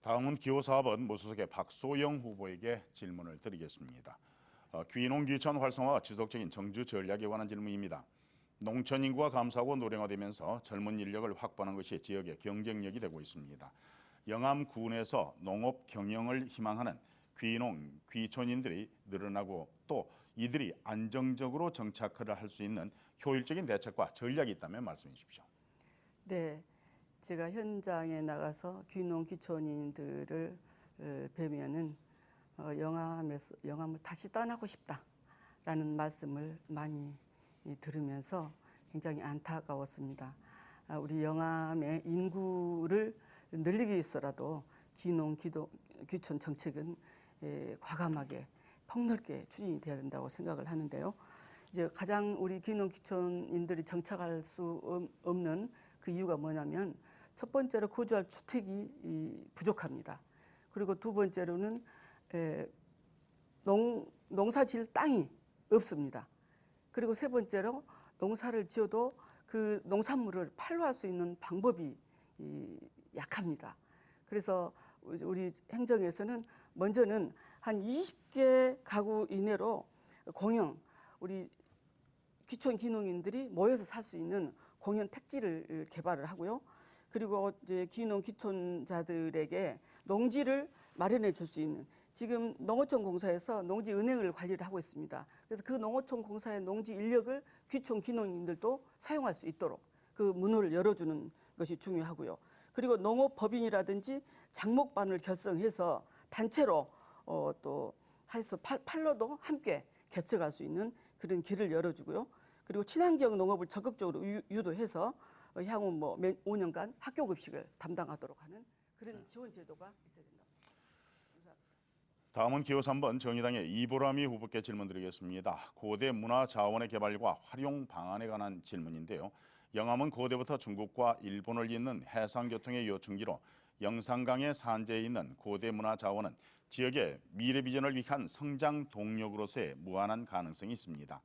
다음은 기호 4번 무소속의 박소영 후보에게 질문을 드리겠습니다. 귀농 귀촌 활성화와 지속적인 정주 전략에 관한 질문입니다. 농촌 인구가 감소하고 노령화되면서 젊은 인력을 확보하는 것이 지역의 경쟁력이 되고 있습니다. 영암군에서 농업 경영을 희망하는 귀농 귀촌인들이 늘어나고 또 이들이 안정적으로 정착을 할 수 있는 효율적인 대책과 전략이 있다면 말씀해 주십시오. 네, 제가 현장에 나가서 귀농 귀촌인들을 뵈면은 영암을 다시 떠나고 싶다라는 말씀을 많이 들으면서 굉장히 안타까웠습니다. 우리 영암의 인구를 늘리기 위해서라도 귀농 귀촌 정책은 과감하게 폭넓게 추진이 돼야 된다고 생각을 하는데요. 이제 가장 우리 귀농 귀촌인들이 정착할 수 없는 그 이유가 뭐냐면 첫 번째로 거주할 주택이 부족합니다. 그리고 두 번째로는 농사지을 땅이 없습니다. 그리고 세 번째로 농사를 지어도 그 농산물을 판로할 수 있는 방법이 약합니다. 그래서 우리 행정에서는 먼저는 한 20개 가구 이내로 공영, 우리 귀촌 귀농인들이 모여서 살 수 있는 공연 택지를 개발을 하고요. 그리고 이제 귀농 귀촌자들에게 농지를 마련해 줄 수 있는, 지금 농어촌 공사에서 농지 은행을 관리를 하고 있습니다. 그래서 그 농어촌 공사의 농지 인력을 귀촌 귀농인들도 사용할 수 있도록 그 문을 열어주는 것이 중요하고요. 그리고 농업법인이라든지 장목반을 결성해서 단체로 또 해서 팔로도 함께 개척할 수 있는 그런 길을 열어주고요. 그리고 친환경 농업을 적극적으로 유도해서 향후 5년간 학교 급식을 담당하도록 하는 그런 지원 제도가 있어야 된다. 다음은 기호 3번 정의당의 이보람이 후보께 질문드리겠습니다. 고대 문화 자원의 개발과 활용 방안에 관한 질문인데요. 영암은 고대부터 중국과 일본을 잇는 해상교통의 요충지로 영산강의 산재에 있는 고대 문화 자원은 지역의 미래 비전을 위한 성장 동력으로서의 무한한 가능성이 있습니다.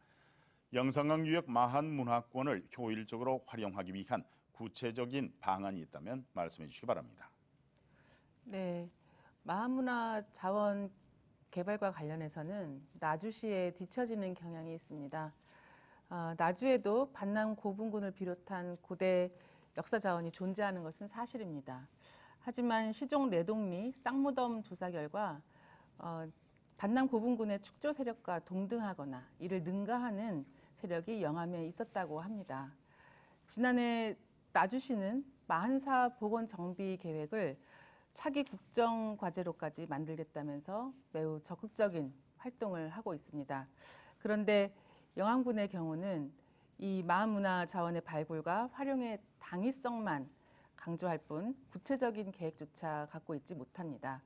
영산강 유역 마한 문화권을 효율적으로 활용하기 위한 구체적인 방안이 있다면 말씀해 주시기 바랍니다. 네, 마한문화 자원 개발과 관련해서는 나주시에 뒤처지는 경향이 있습니다. 나주에도 반남 고분군을 비롯한 고대 역사 자원이 존재하는 것은 사실입니다. 하지만 시종 내동리 쌍무덤 조사 결과 반남 고분군의 축조 세력과 동등하거나 이를 능가하는 세력이 영암에 있었다고 합니다. 지난해 나주시는 마한사 복원 정비 계획을 차기 국정 과제로까지 만들겠다면서 매우 적극적인 활동을 하고 있습니다. 그런데 영암군의 경우는 이 마한문화 자원의 발굴과 활용의 당위성만 강조할 뿐 구체적인 계획조차 갖고 있지 못합니다.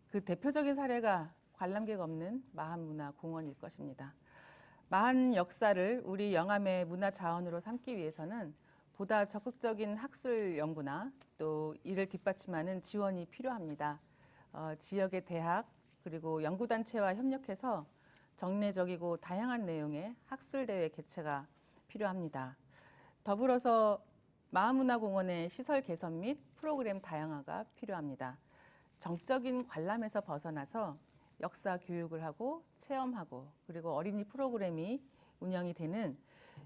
그 대표적인 사례가 관람객 없는 마한문화공원일 것입니다. 마한 역사를 우리 영암의 문화 자원으로 삼기 위해서는 보다 적극적인 학술 연구나 또 이를 뒷받침하는 지원이 필요합니다. 지역의 대학 그리고 연구단체와 협력해서 정례적이고 다양한 내용의 학술대회 개최가 필요합니다. 더불어서 마한문화공원의 시설 개선 및 프로그램 다양화가 필요합니다. 정적인 관람에서 벗어나서 역사 교육을 하고 체험하고 그리고 어린이 프로그램이 운영이 되는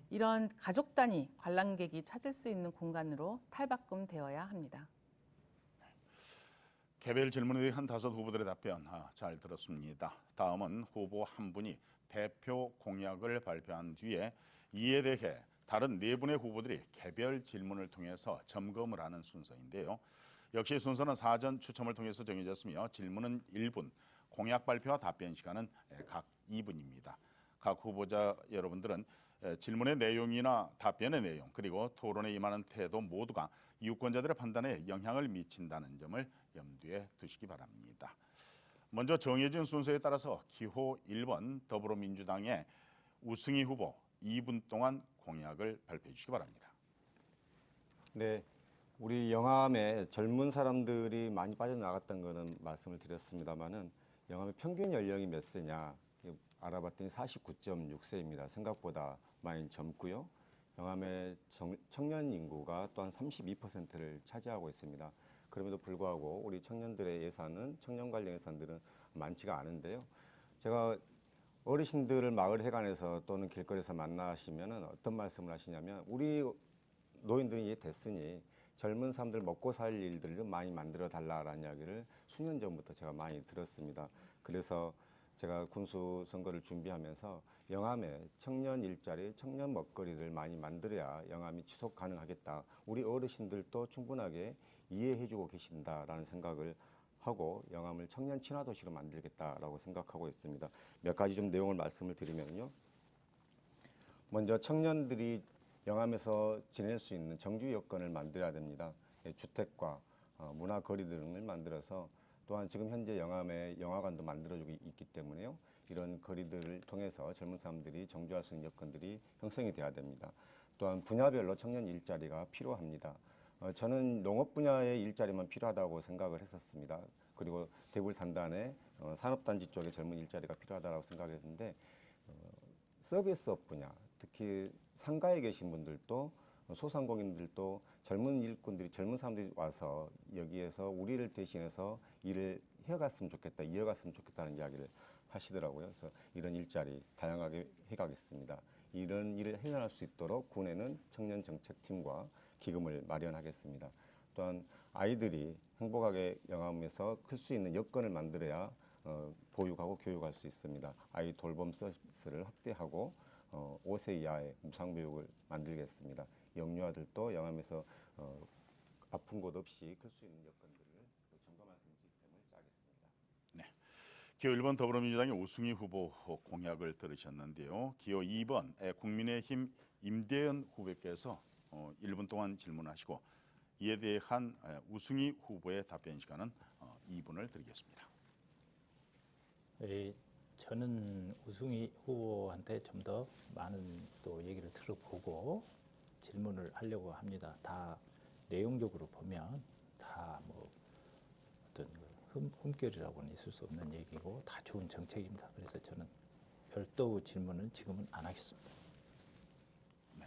이런 가족 단위 관람객이 찾을 수 있는 공간으로 탈바꿈되어야 합니다. 개별 질문에 대한 다섯 후보들의 답변 잘 들었습니다. 다음은 후보 한 분이 대표 공약을 발표한 뒤에 이에 대해 다른 네 분의 후보들이 개별 질문을 통해서 점검을 하는 순서인데요. 역시 순서는 사전 추첨을 통해서 정해졌으며 질문은 1분, 공약 발표와 답변 시간은 각 2분입니다. 각 후보자 여러분들은 질문의 내용이나 답변의 내용 그리고 토론에 임하는 태도 모두가 유권자들의 판단에 영향을 미친다는 점을 염두에 두시기 바랍니다. 먼저 정해진 순서에 따라서 기호 1번 더불어민주당의 우승희 후보 2분 동안 공약을 발표해 주시기 바랍니다. 네, 우리 영암에 젊은 사람들이 많이 빠져나갔던 거는 말씀을 드렸습니다만은 영암의 평균 연령이 몇 세냐 알아봤더니 49.6세입니다. 생각보다 많이 젊고요. 영암의 청년 인구가 또한 32%를 차지하고 있습니다. 그럼에도 불구하고 우리 청년들의 예산은 청년 관련 예산들은 많지가 않은데요. 제가 어르신들을 마을 회관에서 또는 길거리에서 만나시면은 어떤 말씀을 하시냐면 우리 노인들이 이제 됐으니 젊은 사람들 먹고 살 일들을 좀 많이 만들어 달라라는 이야기를 수년 전부터 제가 많이 들었습니다. 그래서 제가 군수 선거를 준비하면서 영암에 청년 일자리, 청년 먹거리를 많이 만들어야 영암이 지속 가능하겠다. 우리 어르신들도 충분하게 이해해주고 계신다라는 생각을 하고 영암을 청년 친화 도시로 만들겠다라고 생각하고 있습니다. 몇 가지 좀 내용을 말씀을 드리면요. 먼저 청년들이 영암에서 지낼 수 있는 정주 여건을 만들어야 됩니다. 주택과 문화 거리 등을 만들어서 또한 지금 현재 영암에 영화관도 만들어지고 있기 때문에요. 이런 거리들을 통해서 젊은 사람들이 정주할 수 있는 여건들이 형성이 돼야 됩니다. 또한 분야별로 청년 일자리가 필요합니다. 저는 농업 분야의 일자리만 필요하다고 생각을 했었습니다. 그리고 대굴 산단의 산업단지 쪽에 젊은 일자리가 필요하다고 생각했는데 서비스업 분야, 특히 상가에 계신 분들도 소상공인들도 젊은 일꾼들이 젊은 사람들이 와서 여기에서 우리를 대신해서 일을 해갔으면 좋겠다, 이어갔으면 좋겠다는 이야기를 하시더라고요. 그래서 이런 일자리 다양하게 해가겠습니다. 이런 일을 해낼 수 있도록 군에는 청년정책팀과 기금을 마련하겠습니다. 또한 아이들이 행복하게 영암에서 클 수 있는 여건을 만들어야 보육하고 교육할 수 있습니다. 아이 돌봄 서비스를 확대하고 5세 이하의 무상교육을 만들겠습니다. 영유아들도 영암에서 아픈 곳 없이 클 수 있는 여건들을 점검할 수 있는 시스템을 짜겠습니다. 네. 기호 1번 더불어민주당의 우승희 후보 공약을 들으셨는데요. 기호 2번 국민의힘 임대현 후보께서 1분 동안 질문하시고 이에 대한 우승희 후보의 답변 시간은 2분을 드리겠습니다. 저는 우승희 후보한테 좀 더 많은 또 얘기를 들어보고 질문을 하려고 합니다. 다 내용적으로 보면 다 뭐 어떤 흠결이라고는 있을 수 없는 얘기고 다 좋은 정책입니다. 그래서 저는 별도 질문은 지금은 안 하겠습니다. 네.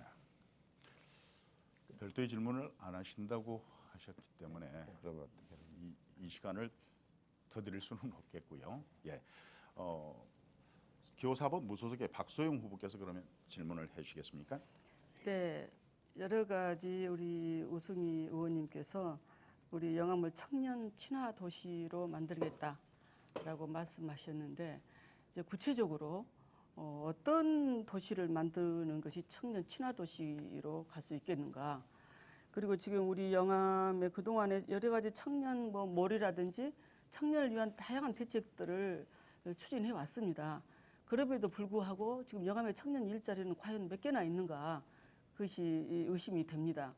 별도의 질문을 안 하신다고 하셨기 때문에 그러면 어떻게 이 시간을 더 드릴 수는 없겠고요. 예. 기호 4번 무소속의 박소영 후보께서 그러면 질문을 해주시겠습니까? 네, 여러 가지 우리 우승희 의원님께서 우리 영암을 청년 친화 도시로 만들겠다라고 말씀하셨는데 이제 구체적으로 어떤 도시를 만드는 것이 청년 친화 도시로 갈 수 있겠는가? 그리고 지금 우리 영암에 그동안에 여러 가지 청년 몰이라든지 청년을 위한 다양한 대책들을 추진해 왔습니다. 그럼에도 불구하고 지금 영암의 청년 일자리는 과연 몇 개나 있는가? 그것이 의심이 됩니다.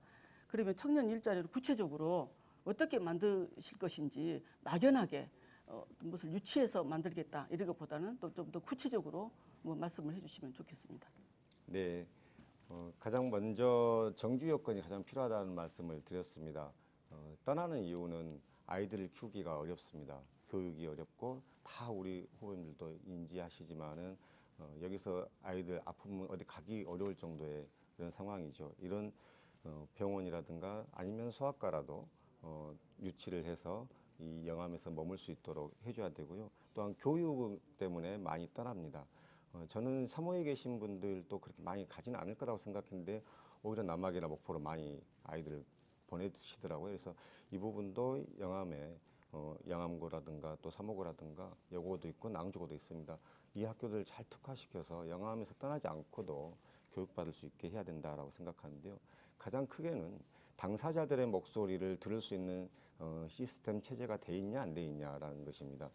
그러면 청년 일자리를 구체적으로 어떻게 만드실 것인지 막연하게 무엇을 유치해서 만들겠다 이런 것보다는 또 좀 더 구체적으로 말씀을 해주시면 좋겠습니다. 네, 가장 먼저 정주 여건이 가장 필요하다는 말씀을 드렸습니다. 떠나는 이유는 아이들을 키우기가 어렵습니다. 교육이 어렵고 다 우리 후보님들도 인지하시지만은 여기서 아이들 아프면 어디 가기 어려울 정도의 그런 상황이죠. 이런 병원이라든가 아니면 소아과라도 유치를 해서 이 영암에서 머물 수 있도록 해줘야 되고요. 또한 교육 때문에 많이 떠납니다. 저는 사모에 계신 분들도 그렇게 많이 가지는 않을 거라고 생각했는데 오히려 남학이나 목포로 많이 아이들을 보내시더라고요. 그래서 이 부분도 영암에 영암고라든가 또 사모고라든가 여고도 있고 낭주고도 있습니다. 이 학교들을 잘 특화시켜서 영암에서 떠나지 않고도 교육받을 수 있게 해야 된다라고 생각하는데요. 가장 크게는 당사자들의 목소리를 들을 수 있는 시스템 체제가 돼 있냐 안 돼 있냐라는 것입니다.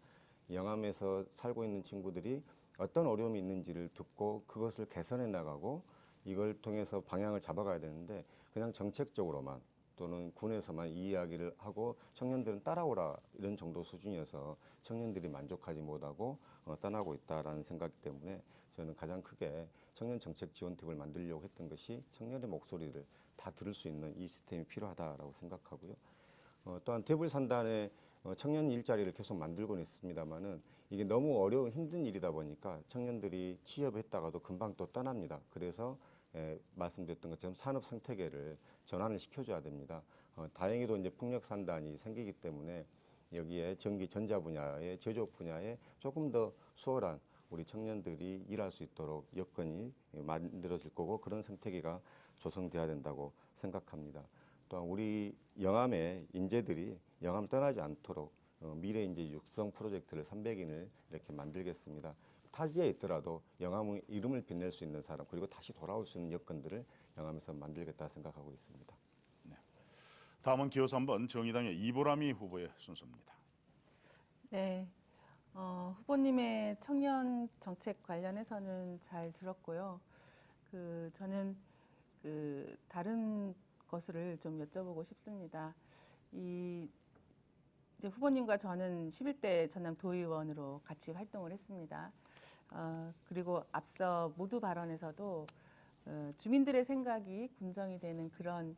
영암에서 살고 있는 친구들이 어떤 어려움이 있는지를 듣고 그것을 개선해 나가고 이걸 통해서 방향을 잡아가야 되는데 그냥 정책적으로만 또는 군에서만 이 이야기를 하고 청년들은 따라오라 이런 정도 수준이어서 청년들이 만족하지 못하고 떠나고 있다라는 생각이기 때문에 저는 가장 크게 청년 정책 지원팀을 만들려고 했던 것이 청년의 목소리를 다 들을 수 있는 이 시스템이 필요하다라고 생각하고요. 또한 대불 산단에 청년 일자리를 계속 만들고는 있습니다만은 이게 너무 어려운 힘든 일이다 보니까 청년들이 취업했다가도 금방 또 떠납니다. 그래서 말씀드렸던 것처럼 산업 생태계를 전환을 시켜줘야 됩니다. 다행히도 이제 풍력 산단이 생기기 때문에 여기에 전기 전자 분야의 제조업 분야에 조금 더 수월한 우리 청년들이 일할 수 있도록 여건이 만들어질 거고 그런 생태계가 조성돼야 된다고 생각합니다. 또한 우리 영암의 인재들이 영암을 떠나지 않도록 미래 인재 육성 프로젝트를 300인을 이렇게 만들겠습니다. 타지에 있더라도 영암의 이름을 빛낼 수 있는 사람 그리고 다시 돌아올 수 있는 여건들을 영암에서 만들겠다 생각하고 있습니다. 다음은 기호 3번 정의당의 이보람이 후보의 순서입니다. 네, 후보님의 청년 정책 관련해서는 잘 들었고요. 저는 다른 것을 좀 여쭤보고 싶습니다. 이제 후보님과 저는 11대 전남 도의원으로 같이 활동을 했습니다. 그리고 앞서 모두 발언에서도 주민들의 생각이 군정이 되는 그런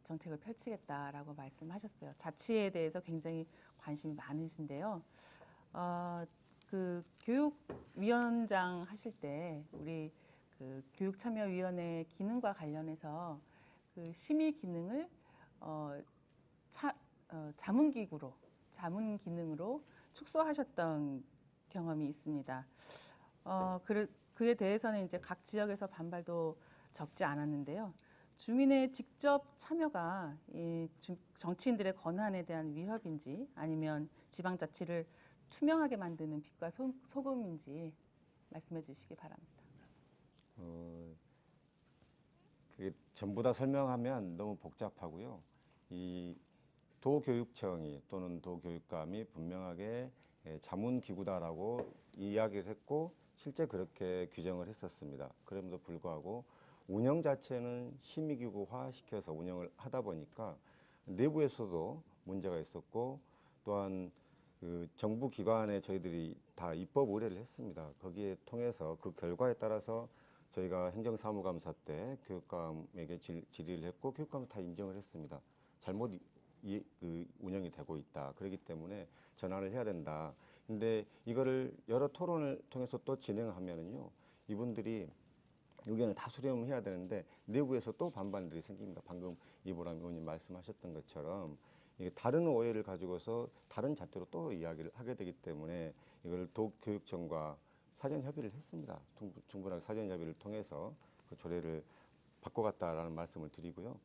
정책을 펼치겠다라고 말씀하셨어요. 자치에 대해서 굉장히 관심이 많으신데요. 교육위원장 하실 때 우리 교육참여위원회 기능과 관련해서 심의 기능을 자문 기능으로 축소하셨던 경험이 있습니다. 그에 대해서는 이제 각 지역에서 반발도 적지 않았는데요. 주민의 직접 참여가 이 정치인들의 권한에 대한 위협인지 아니면 지방자치를 투명하게 만드는 빛과 소금인지 말씀해 주시기 바랍니다. 그게 전부 다 설명하면 너무 복잡하고요. 이 도교육청이 또는 도교육감이 분명하게 자문기구다라고 이야기를 했고 실제 그렇게 규정을 했었습니다. 그럼에도 불구하고 운영 자체는 심의기구화 시켜서 운영을 하다 보니까 내부에서도 문제가 있었고 또한 정부 기관에 저희들이 다 입법 의뢰를 했습니다. 거기에 통해서 그 결과에 따라서 저희가 행정사무감사 때 교육감에게 질의를 했고 교육감은 다 인정을 했습니다. 잘못 운영이 되고 있다. 그렇기 때문에 전환을 해야 된다. 근데 이거를 여러 토론을 통해서 또 진행하면은요, 이분들이 의견을 다 수렴을 해야 되는데 내부에서 또 반발들이 생깁니다. 방금 이보람 의원님 말씀하셨던 것처럼 다른 오해를 가지고서 다른 잣대로 또 이야기를 하게 되기 때문에 이걸 도교육청과 사전 협의를 했습니다. 충분하게 사전 협의를 통해서 그 조례를 바꿔갔다라는 말씀을 드리고요.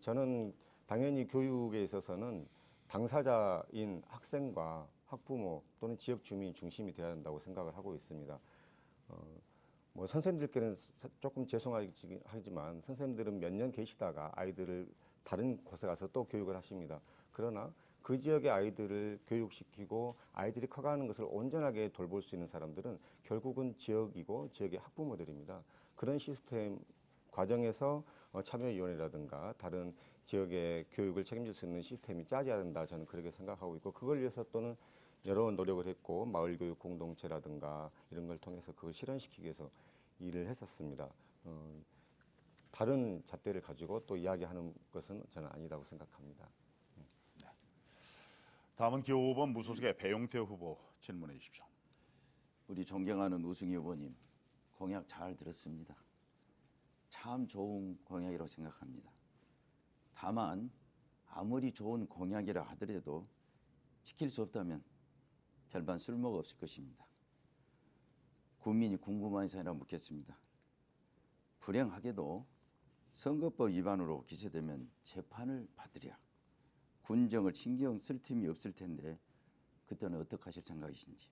저는 당연히 교육에 있어서는 당사자인 학생과 학부모 또는 지역 주민이 중심이 되어야 한다고 생각을 하고 있습니다. 뭐 선생님들께는 조금 죄송하지만 선생님들은 몇 년 계시다가 아이들을 다른 곳에 가서 또 교육을 하십니다. 그러나 그 지역의 아이들을 교육시키고 아이들이 커가는 것을 온전하게 돌볼 수 있는 사람들은 결국은 지역이고 지역의 학부모들입니다. 그런 시스템 과정에서 참여위원회라든가 다른 지역의 교육을 책임질 수 있는 시스템이 짜져야 된다. 저는 그렇게 생각하고 있고 그걸 위해서 또는 여러 노력을 했고 마을교육 공동체라든가 이런 걸 통해서 그걸 실현시키기 위해서 일을 했었습니다. 다른 잣대를 가지고 또 이야기하는 것은 저는 아니다고 생각합니다. 다음은 기호 5번 무소속의 배용태 후보 질문해 주십시오. 우리 존경하는 우승희 후보님 공약 잘 들었습니다. 참 좋은 공약이라고 생각합니다. 다만 아무리 좋은 공약이라 하더라도 지킬 수 없다면 별반 쓸모가 없을 것입니다. 국민이 궁금한 사항이라 묻겠습니다. 불행하게도 선거법 위반으로 기소되면 재판을 받으랴 군정을 신경 쓸 틈이 없을 텐데 그때는 어떻게 하실 생각이신지.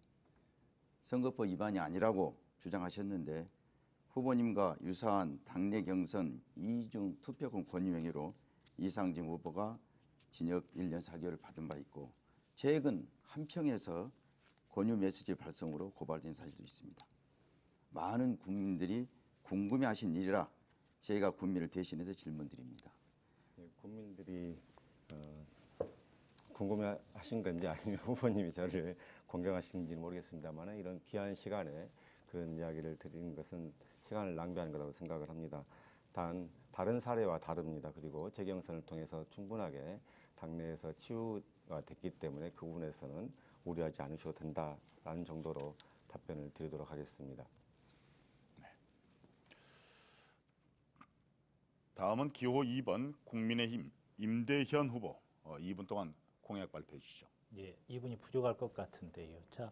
선거법 위반이 아니라고 주장하셨는데 후보님과 유사한 당내 경선 이중 투표권 권유 행위로 이상진 후보가 징역 1년 4개월을 받은 바 있고 최근 한평에서 권유 메시지 발송으로 고발된 사실도 있습니다. 많은 국민들이 궁금해하신 일이라 제가 국민을 대신해서 질문드립니다. 국민들이 궁금해하신 건지 아니면 후보님이 저를 공경하시는지는 모르겠습니다만 이런 귀한 시간에 그런 이야기를 드리는 것은 시간을 낭비하는 거라고 생각을 합니다. 단 다른 사례와 다릅니다. 그리고 재경선을 통해서 충분하게 당내에서 치유가 됐기 때문에 그 부분에서는 우려하지 않으셔도 된다라는 정도로 답변을 드리도록 하겠습니다. 다음은 기호 2번 국민의힘 임대현 후보 2분 동안 공약 발표해 주시죠. 예, 이분이 부족할 것 같은데요. 자,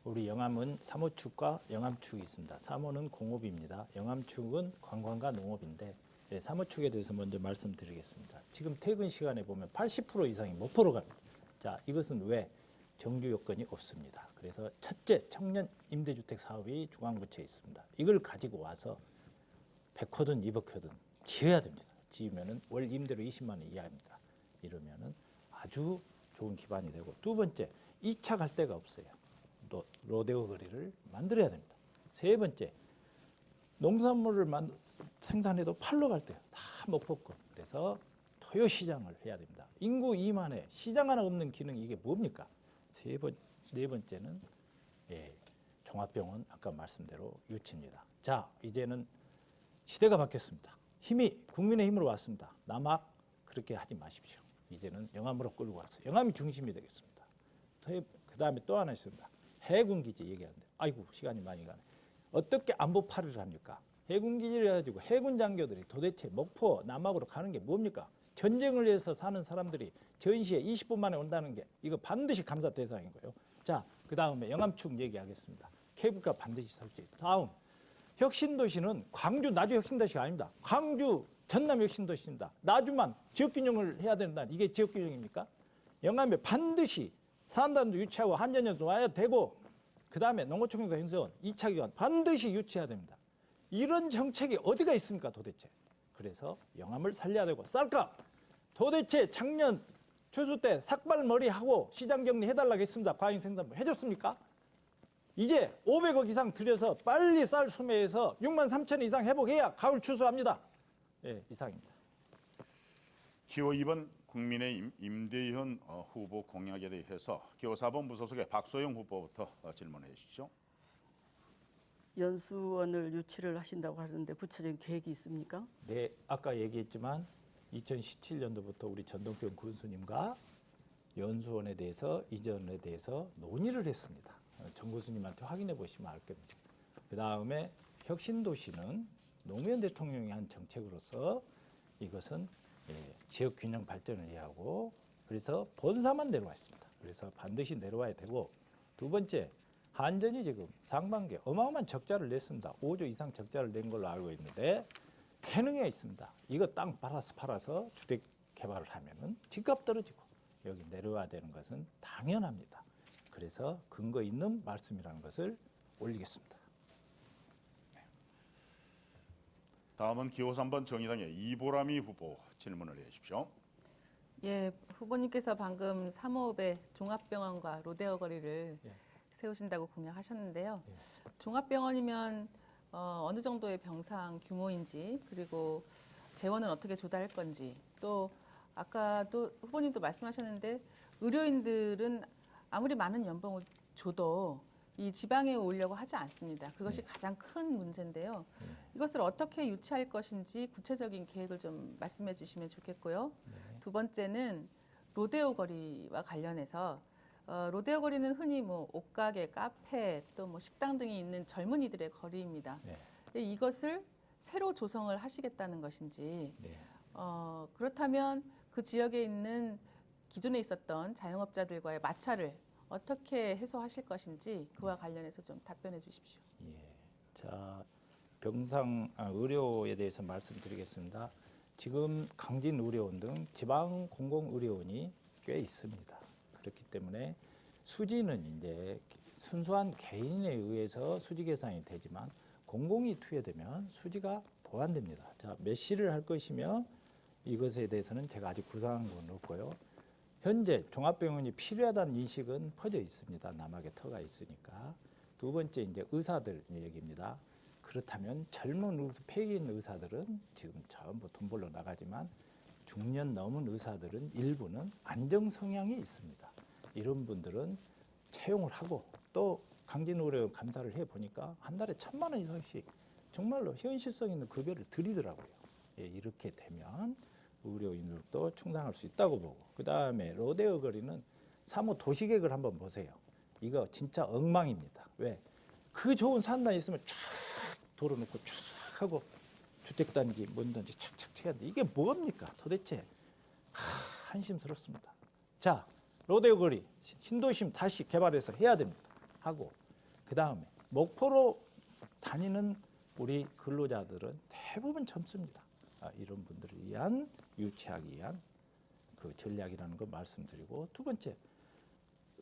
우리 영암은 3호축과 영암축이 있습니다. 3호는 공업입니다. 영암축은 관광과 농업인데 3호축에 대해서 먼저 말씀드리겠습니다. 지금 퇴근 시간에 보면 80% 이상이 목포로 갑니다. 자, 이것은 왜? 정규 요건이 없습니다. 그래서 첫째, 청년 임대주택 사업이 중앙부처에 있습니다. 이걸 가지고 와서 100호든 200호든 지어야 됩니다. 지으면은 월 임대료 20만 원 이하입니다. 이러면은 아주 좋은 기반이 되고, 두 번째, 2차 갈 데가 없어요. 또 로데오 거리를 만들어야 됩니다. 세 번째, 농산물을 생산해도 팔러 갈 때요. 다 목포권. 그래서 토요 시장을 해야 됩니다. 인구 2만에 시장 하나 없는 기능이 이게 뭡니까? 네 번째는 종합병원 아까 말씀대로 유치입니다. 자, 이제는 시대가 바뀌었습니다. 힘이 국민의 힘으로 왔습니다. 남악 그렇게 하지 마십시오. 이제는 영암으로 끌고 와서 영암이 중심이 되겠습니다. 그 다음에 또 하나 있습니다. 해군기지 얘기하는데 아이고 시간이 많이 가네. 어떻게 안보파를 합니까? 해군기지를 해가지고 해군 장교들이 도대체 목포 남악으로 가는 게 뭡니까? 전쟁을 위해서 사는 사람들이 전시에 20분 만에 온다는 게 이거 반드시 감사 대상인 거예요. 자, 그 다음에 영암축 얘기하겠습니다. 케이블카 반드시 설치. 다음, 혁신도시는 광주 나주 혁신도시가 아닙니다. 광주 전남 혁신도시입니다. 나주만 지역균형을 해야 된다. 이게 지역균형입니까? 영암에 반드시 산단도 유치하고 한전연도 와야 되고, 그 다음에 농어촌경사 현수원 2차 기관 반드시 유치해야 됩니다. 이런 정책이 어디가 있습니까 도대체? 그래서 영암을 살려야 되고, 쌀값 도대체 작년 추수 때 삭발머리하고 시장 정리해달라고 했습니다. 과잉생산부 해줬습니까? 이제 500억 이상 들여서 빨리 쌀 수매해서 6만 3천 이상 회복해야 가을 추수합니다. 예, 이상입니다. 기호 2번 국민의힘 임대현 후보 공약에 대해서 기호 4번 무소속의 박소영 후보부터 질문해 주시죠. 연수원을 유치를 하신다고 하는데 구체적인 계획이 있습니까? 네, 아까 얘기했지만 2017년도부터 우리 전동평 군수님과 연수원에 대해서 이전에 대해서 논의를 했습니다. 정 교수님한테 확인해 보시면 알 겁니다. 그 다음에 혁신도시는 노무현 대통령이 한 정책으로서 이것은 지역 균형 발전을 해야 하고, 그래서 본사만 내려와 있습니다. 그래서 반드시 내려와야 되고, 두 번째, 한전이 지금 상반기에 어마어마한 적자를 냈습니다. 5조 이상 적자를 낸 걸로 알고 있는데 해능에 있습니다. 이거 땅 팔아서 주택 개발을 하면은 집값 떨어지고 여기 내려와야 되는 것은 당연합니다. 그래서 근거 있는 말씀이라는 것을 올리겠습니다. 다음은 기호 3번 정의당의 이보람이 후보 질문을 해 주십시오. 예, 후보님께서 방금 3호읍의 종합병원과 로데오 거리를 세우신다고 공약하셨는데요. 종합병원이면 어느 정도의 병상 규모인지, 그리고 재원은 어떻게 조달할 건지, 또 아까도 후보님도 말씀하셨는데 의료인들은 아무리 많은 연봉을 줘도 이 지방에 오려고 하지 않습니다. 그것이 가장 큰 문제인데요. 이것을 어떻게 유치할 것인지 구체적인 계획을 좀 말씀해 주시면 좋겠고요. 두 번째는 로데오 거리와 관련해서 로데오 거리는 흔히 뭐 옷가게, 카페, 또 뭐 식당 등이 있는 젊은이들의 거리입니다. 이것을 새로 조성을 하시겠다는 것인지, 그렇다면 그 지역에 있는 기존에 있었던 자영업자들과의 마찰을 어떻게 해소하실 것인지 그와 관련해서 좀 답변해 주십시오. 예. 자, 의료에 대해서 말씀드리겠습니다. 지금 강진의료원 등 지방 공공의료원이 꽤 있습니다. 그렇기 때문에 수지는 이제 순수한 개인에 의해서 수지 계산이 되지만 공공이 투여되면 수지가 보완됩니다. 자, 몇 시를 할 것이며 이것에 대해서는 제가 아직 구상한 건 없고요. 현재 종합병원이 필요하다는 인식은 퍼져 있습니다. 남학에 터가 있으니까. 두 번째 이제 의사들 얘기입니다. 그렇다면 젊은 폐기 있는 의사들은 지금 전부 돈 벌러 나가지만 중년 넘은 의사들은 일부는 안정 성향이 있습니다. 이런 분들은 채용을 하고, 또 강진의료원 감사를 해보니까 한 달에 1,000만 원 이상씩 정말로 현실성 있는 급여를 드리더라고요. 예, 이렇게 되면 의료 인력도 충당할 수 있다고 보고, 그 다음에 로데오 거리는 3호 도시계획을 한번 보세요. 이거 진짜 엉망입니다. 왜? 그 좋은 산단이 있으면 쫙 도로 놓고 쫙 하고 주택단지 뭐든지 착착 해야 돼. 이게 뭡니까 도대체? 한심스럽습니다. 자, 로데오 거리 신도심 다시 개발해서 해야 됩니다. 하고 그 다음에 목포로 다니는 우리 근로자들은 대부분 젊습니다. 이런 분들을 위한 유치하기 위한 그 전략이라는 걸 말씀드리고, 두 번째,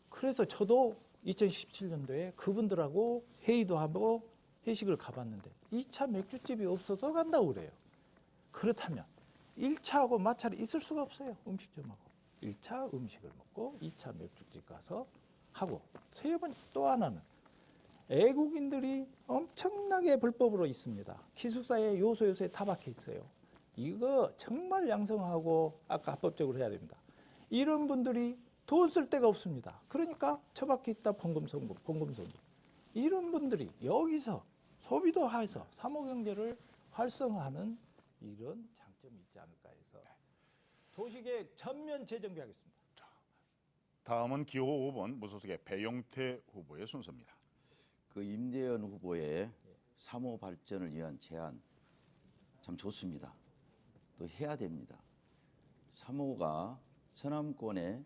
그래서 저도 2017년도에 그분들하고 회의도 하고 회식을 가봤는데 2차 맥주집이 없어서 간다고 그래요. 그렇다면 1차하고 마찰이 있을 수가 없어요. 음식점하고 1차 음식을 먹고 2차 맥주집 가서 하고, 세 번 또 하나는 애국인들이 엄청나게 불법으로 있습니다. 기숙사에 요소에 다 박혀 있어요. 이거 정말 양성하고 아까 합법적으로 해야 됩니다. 이런 분들이 돈 쓸 데가 없습니다. 그러니까 처박혀 있다 봉금성금. 이런 분들이 여기서 소비도 해서 사모경제를 활성화하는 이런 장점이 있지 않을까 해서 도시계획 전면 재정비하겠습니다. 다음은 기호 5번 무소속의 배용태 후보의 순서입니다. 그 임대현 후보의 3호 발전을 위한 제안 참 좋습니다. 또 해야 됩니다. 3호가 서남권의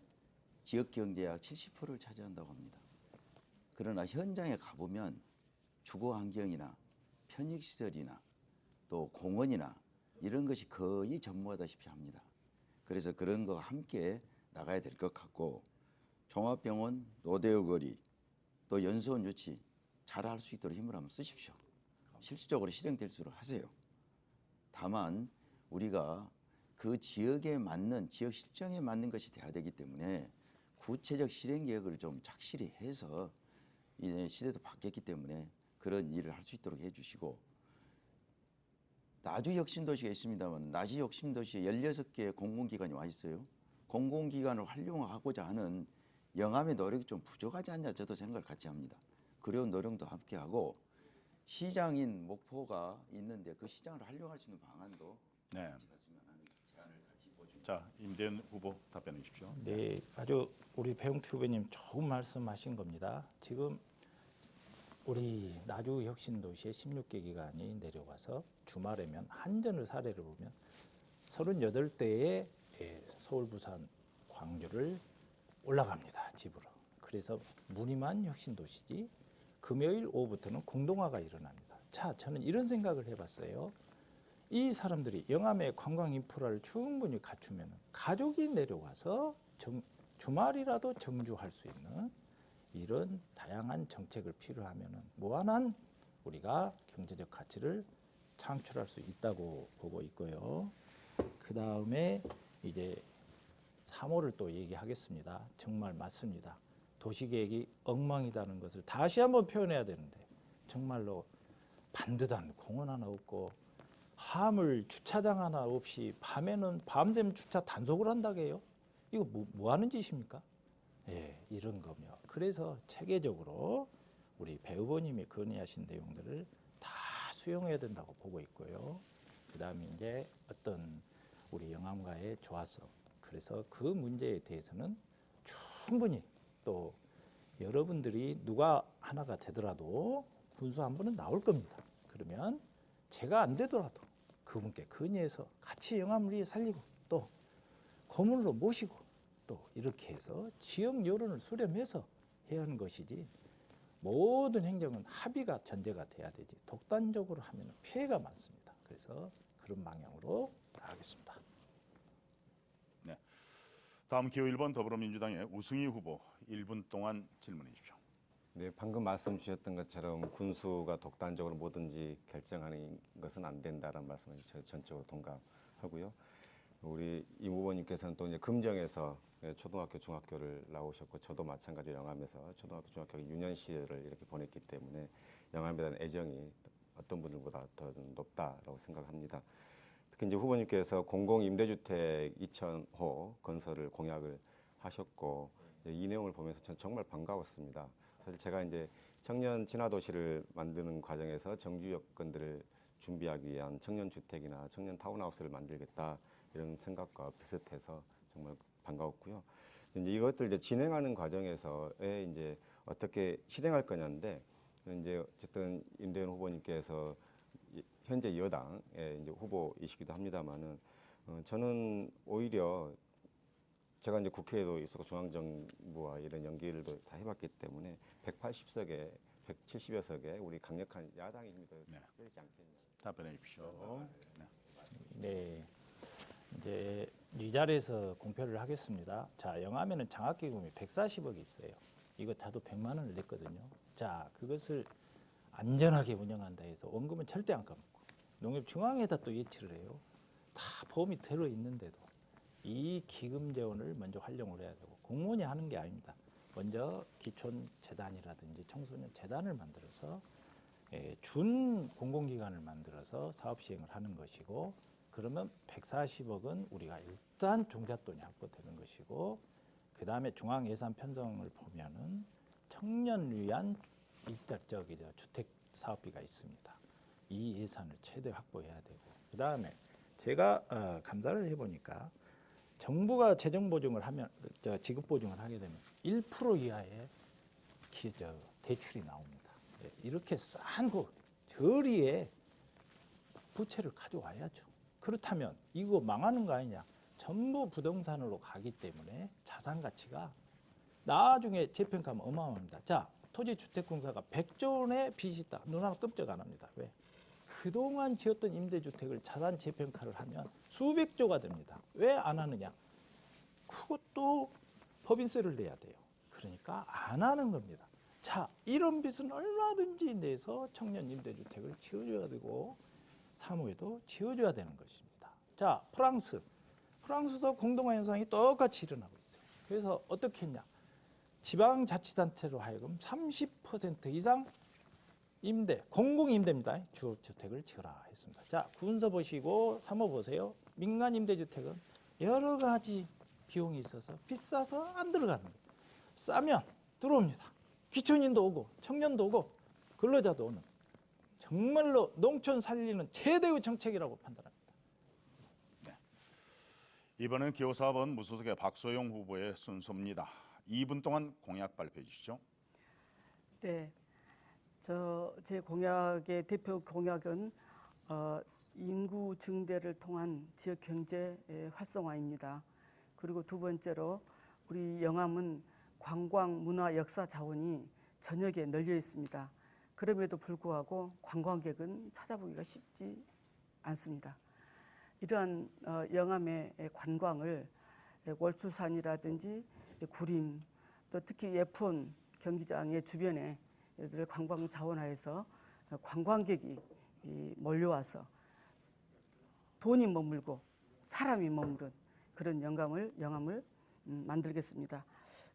지역 경제의 약 70%를 차지한다고 합니다. 그러나 현장에 가보면 주거 환경이나 편익 시설이나 또 공원이나 이런 것이 거의 전무하다시피 합니다. 그래서 그런 거와 함께 나가야 될 것 같고, 종합병원, 로데오 거리, 또 연수원 유치 잘 할 수 있도록 힘을 한번 쓰십시오. 실질적으로 실행될 수 있도록 하세요. 다만 우리가 그 지역에 맞는, 지역 실정에 맞는 것이 돼야 되기 때문에 구체적 실행 계획을 좀 착실히 해서, 이제 시대도 바뀌었기 때문에 그런 일을 할 수 있도록 해주시고, 나주 혁신도시가 있습니다만 나주 혁신도시에 16개의 공공기관이 와 있어요. 공공기관을 활용하고자 하는 영암의 노력이 좀 부족하지 않냐, 저도 생각을 같이 합니다. 그런 노력도 함께하고, 시장인 목포가 있는데 그 시장을 활용할 수 있는 방안도 네. 같이 갔으면 하는 제안을 같이 보여줍니다. 자, 임대현 후보 답변해 주십시오. 네, 아주 우리 배용태 후보님 좋은 말씀하신 겁니다. 지금 우리 나주 혁신도시에 16개 기관이 내려와서 주말에면 한전을 사례를 보면 38대의 서울, 부산, 광주를 올라갑니다. 집으로. 그래서 무늬만 혁신도시지 금요일 오후부터는 공동화가 일어납니다. 자, 저는 이런 생각을 해봤어요. 이 사람들이 영암의 관광 인프라를 충분히 갖추면 가족이 내려와서 주말이라도 정주할 수 있는 이런 다양한 정책을 필요하면 무한한 우리가 경제적 가치를 창출할 수 있다고 보고 있고요. 그 다음에 이제 3호를 또 얘기하겠습니다. 정말 맞습니다. 도시계획이 엉망이라는 것을 다시 한번 표현해야 되는데, 정말로 반듯한 공원 하나 없고 화물 주차장 하나 없이 밤에는 밤샘 주차 단속을 한다고 해요. 이거 뭐 하는 짓입니까? 예, 이런 거며. 그래서 체계적으로 우리 배 후보님이 건의하신 내용들을 다 수용해야 된다고 보고 있고요. 그 다음에 이제 어떤 우리 영암과의 조화성, 그래서 그 문제에 대해서는 충분히, 또 여러분들이 누가 하나가 되더라도 군수 한 분은 나올 겁니다. 그러면 제가 안 되더라도 그분께 건의해서 같이 영암을 위해 살리고 또 고문으로 모시고 또 이렇게 해서 지역 여론을 수렴해서 해야 하는 것이지, 모든 행정은 합의가 전제가 돼야 되지 독단적으로 하면 피해가 많습니다. 그래서 그런 방향으로 나가겠습니다. 네. 다음 기호 1번 더불어민주당의 우승희 후보 1분 동안 질문해 주십시오. 네, 방금 말씀 주셨던 것처럼 군수가 독단적으로 뭐든지 결정하는 것은 안 된다는 말씀을 전적으로 동감하고요. 우리 임 후보님께서는 또 이제 금정에서 초등학교, 중학교를 나오셨고, 저도 마찬가지로 영암에서 초등학교, 중학교 유년 시절을 이렇게 보냈기 때문에 영암에 대한 애정이 어떤 분들보다 더 높다라고 생각합니다. 특히 이제 후보님께서 공공임대주택 2,000호 건설을 공약을 하셨고, 이 내용을 보면서 저는 정말 반가웠습니다. 사실 제가 이제 청년 친화도시를 만드는 과정에서 정주 여건들을 준비하기 위한 청년주택이나 청년 타운하우스를 만들겠다, 이런 생각과 비슷해서 정말 반가웠고요. 이제 이것들 이제 진행하는 과정에서의 이제 어떻게 실행할 거냐인데, 이제 어쨌든 임대현 후보님께서 현재 여당의 이제 후보이시기도 합니다만은 저는 오히려 제가 이제 국회에도 있었고 중앙정부와 이런 연기를 다 해봤기 때문에 180석에 170여 석에 우리 강력한 야당의 힘이 더 네. 세지 않겠냐. 답변해 주십시오. 네. 네, 이제 이 자리에서 공표를 하겠습니다. 자, 영암에는 장학기금이 140억이 있어요. 이거 다도 100만 원을 냈거든요. 자, 그것을 안전하게 운영한다 해서 원금은 절대 안 까먹고 농협중앙에다 또 예치를 해요. 다 보험이 들어 있는데도 이 기금 재원을 먼저 활용을 해야 되고 공무원이 하는 게 아닙니다. 먼저 기촌 재단이라든지 청소년 재단을 만들어서 준 공공기관을 만들어서 사업 시행을 하는 것이고, 그러면 140억은 우리가 일단 종잣돈이 확보되는 것이고, 그 다음에 중앙 예산 편성을 보면은 청년 위한 일대적이죠 주택 사업비가 있습니다. 이 예산을 최대 확보해야 되고, 그 다음에 제가 감사를 해보니까 정부가 재정 보증을 하면 지급 보증을 하게 되면 1% 이하의 대출이 나옵니다. 이렇게 싼 거 저리에 부채를 가져와야죠. 그렇다면 이거 망하는 거 아니냐? 전부 부동산으로 가기 때문에 자산 가치가 나중에 재평가하면 어마어마합니다. 자, 토지주택공사가 100조 원의 빚이 있다. 눈 하나 끔찍 안 합니다. 왜? 그동안 지었던 임대주택을 자산 재평가를 하면 수백조가 됩니다. 왜 안 하느냐? 그것도 법인세를 내야 돼요. 그러니까 안 하는 겁니다. 자, 이런 빚은 얼마든지 내서 청년 임대주택을 지어줘야 되고 사무에도 지어줘야 되는 것입니다. 자, 프랑스도 공동화 현상이 똑같이 일어나고 있어요. 그래서 어떻게 했냐? 지방자치단체로 하여금 30% 이상 공공임대입니다. 주택을 지어라 했습니다. 자, 군서 보시고 사모 보세요. 민간 임대주택은 여러 가지 비용이 있어서 비싸서 안 들어가는 거예요. 싸면 들어옵니다. 기촌인도 오고 청년도 오고 근로자도 오는, 정말로 농촌 살리는 최대의 정책이라고 판단합니다. 이번엔 기호 4번 무소속의 박소영 후보의 순서입니다. 2분 동안 공약 발표해 주시죠. 네, 제 공약의 대표 공약은 인구 증대를 통한 지역 경제 활성화입니다. 그리고 두 번째로 우리 영암은 관광, 문화, 역사 자원이 전역에 널려 있습니다. 그럼에도 불구하고 관광객은 찾아보기가 쉽지 않습니다. 이러한 영암의 관광을 월추산이라든지 구림, 또 특히 예쁜 경기장의 주변에 관광 자원화해서 관광객이 몰려와서 돈이 머물고 사람이 머무른 그런 영암을 만들겠습니다.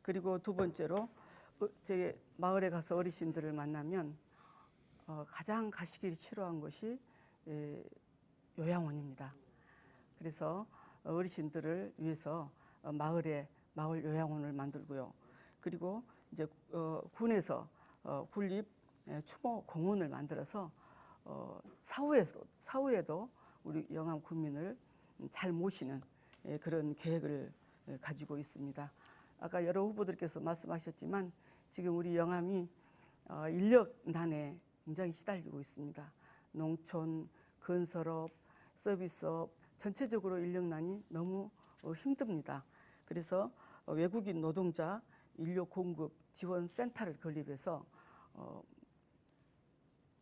그리고 두 번째로 제 마을에 가서 어르신들을 만나면 가장 가시기 싫어한 것이 요양원입니다. 그래서 어르신들을 위해서 마을 요양원을 만들고요. 그리고 이제 군에서 군립 추모 공원을 만들어서 사후에도 우리 영암 국민을 잘 모시는 그런 계획을 가지고 있습니다. 아까 여러 후보들께서 말씀하셨지만 지금 우리 영암이 인력난에 굉장히 시달리고 있습니다. 농촌, 건설업, 서비스업 전체적으로 인력난이 너무 힘듭니다. 그래서 외국인 노동자 인력 공급 지원 센터를 건립해서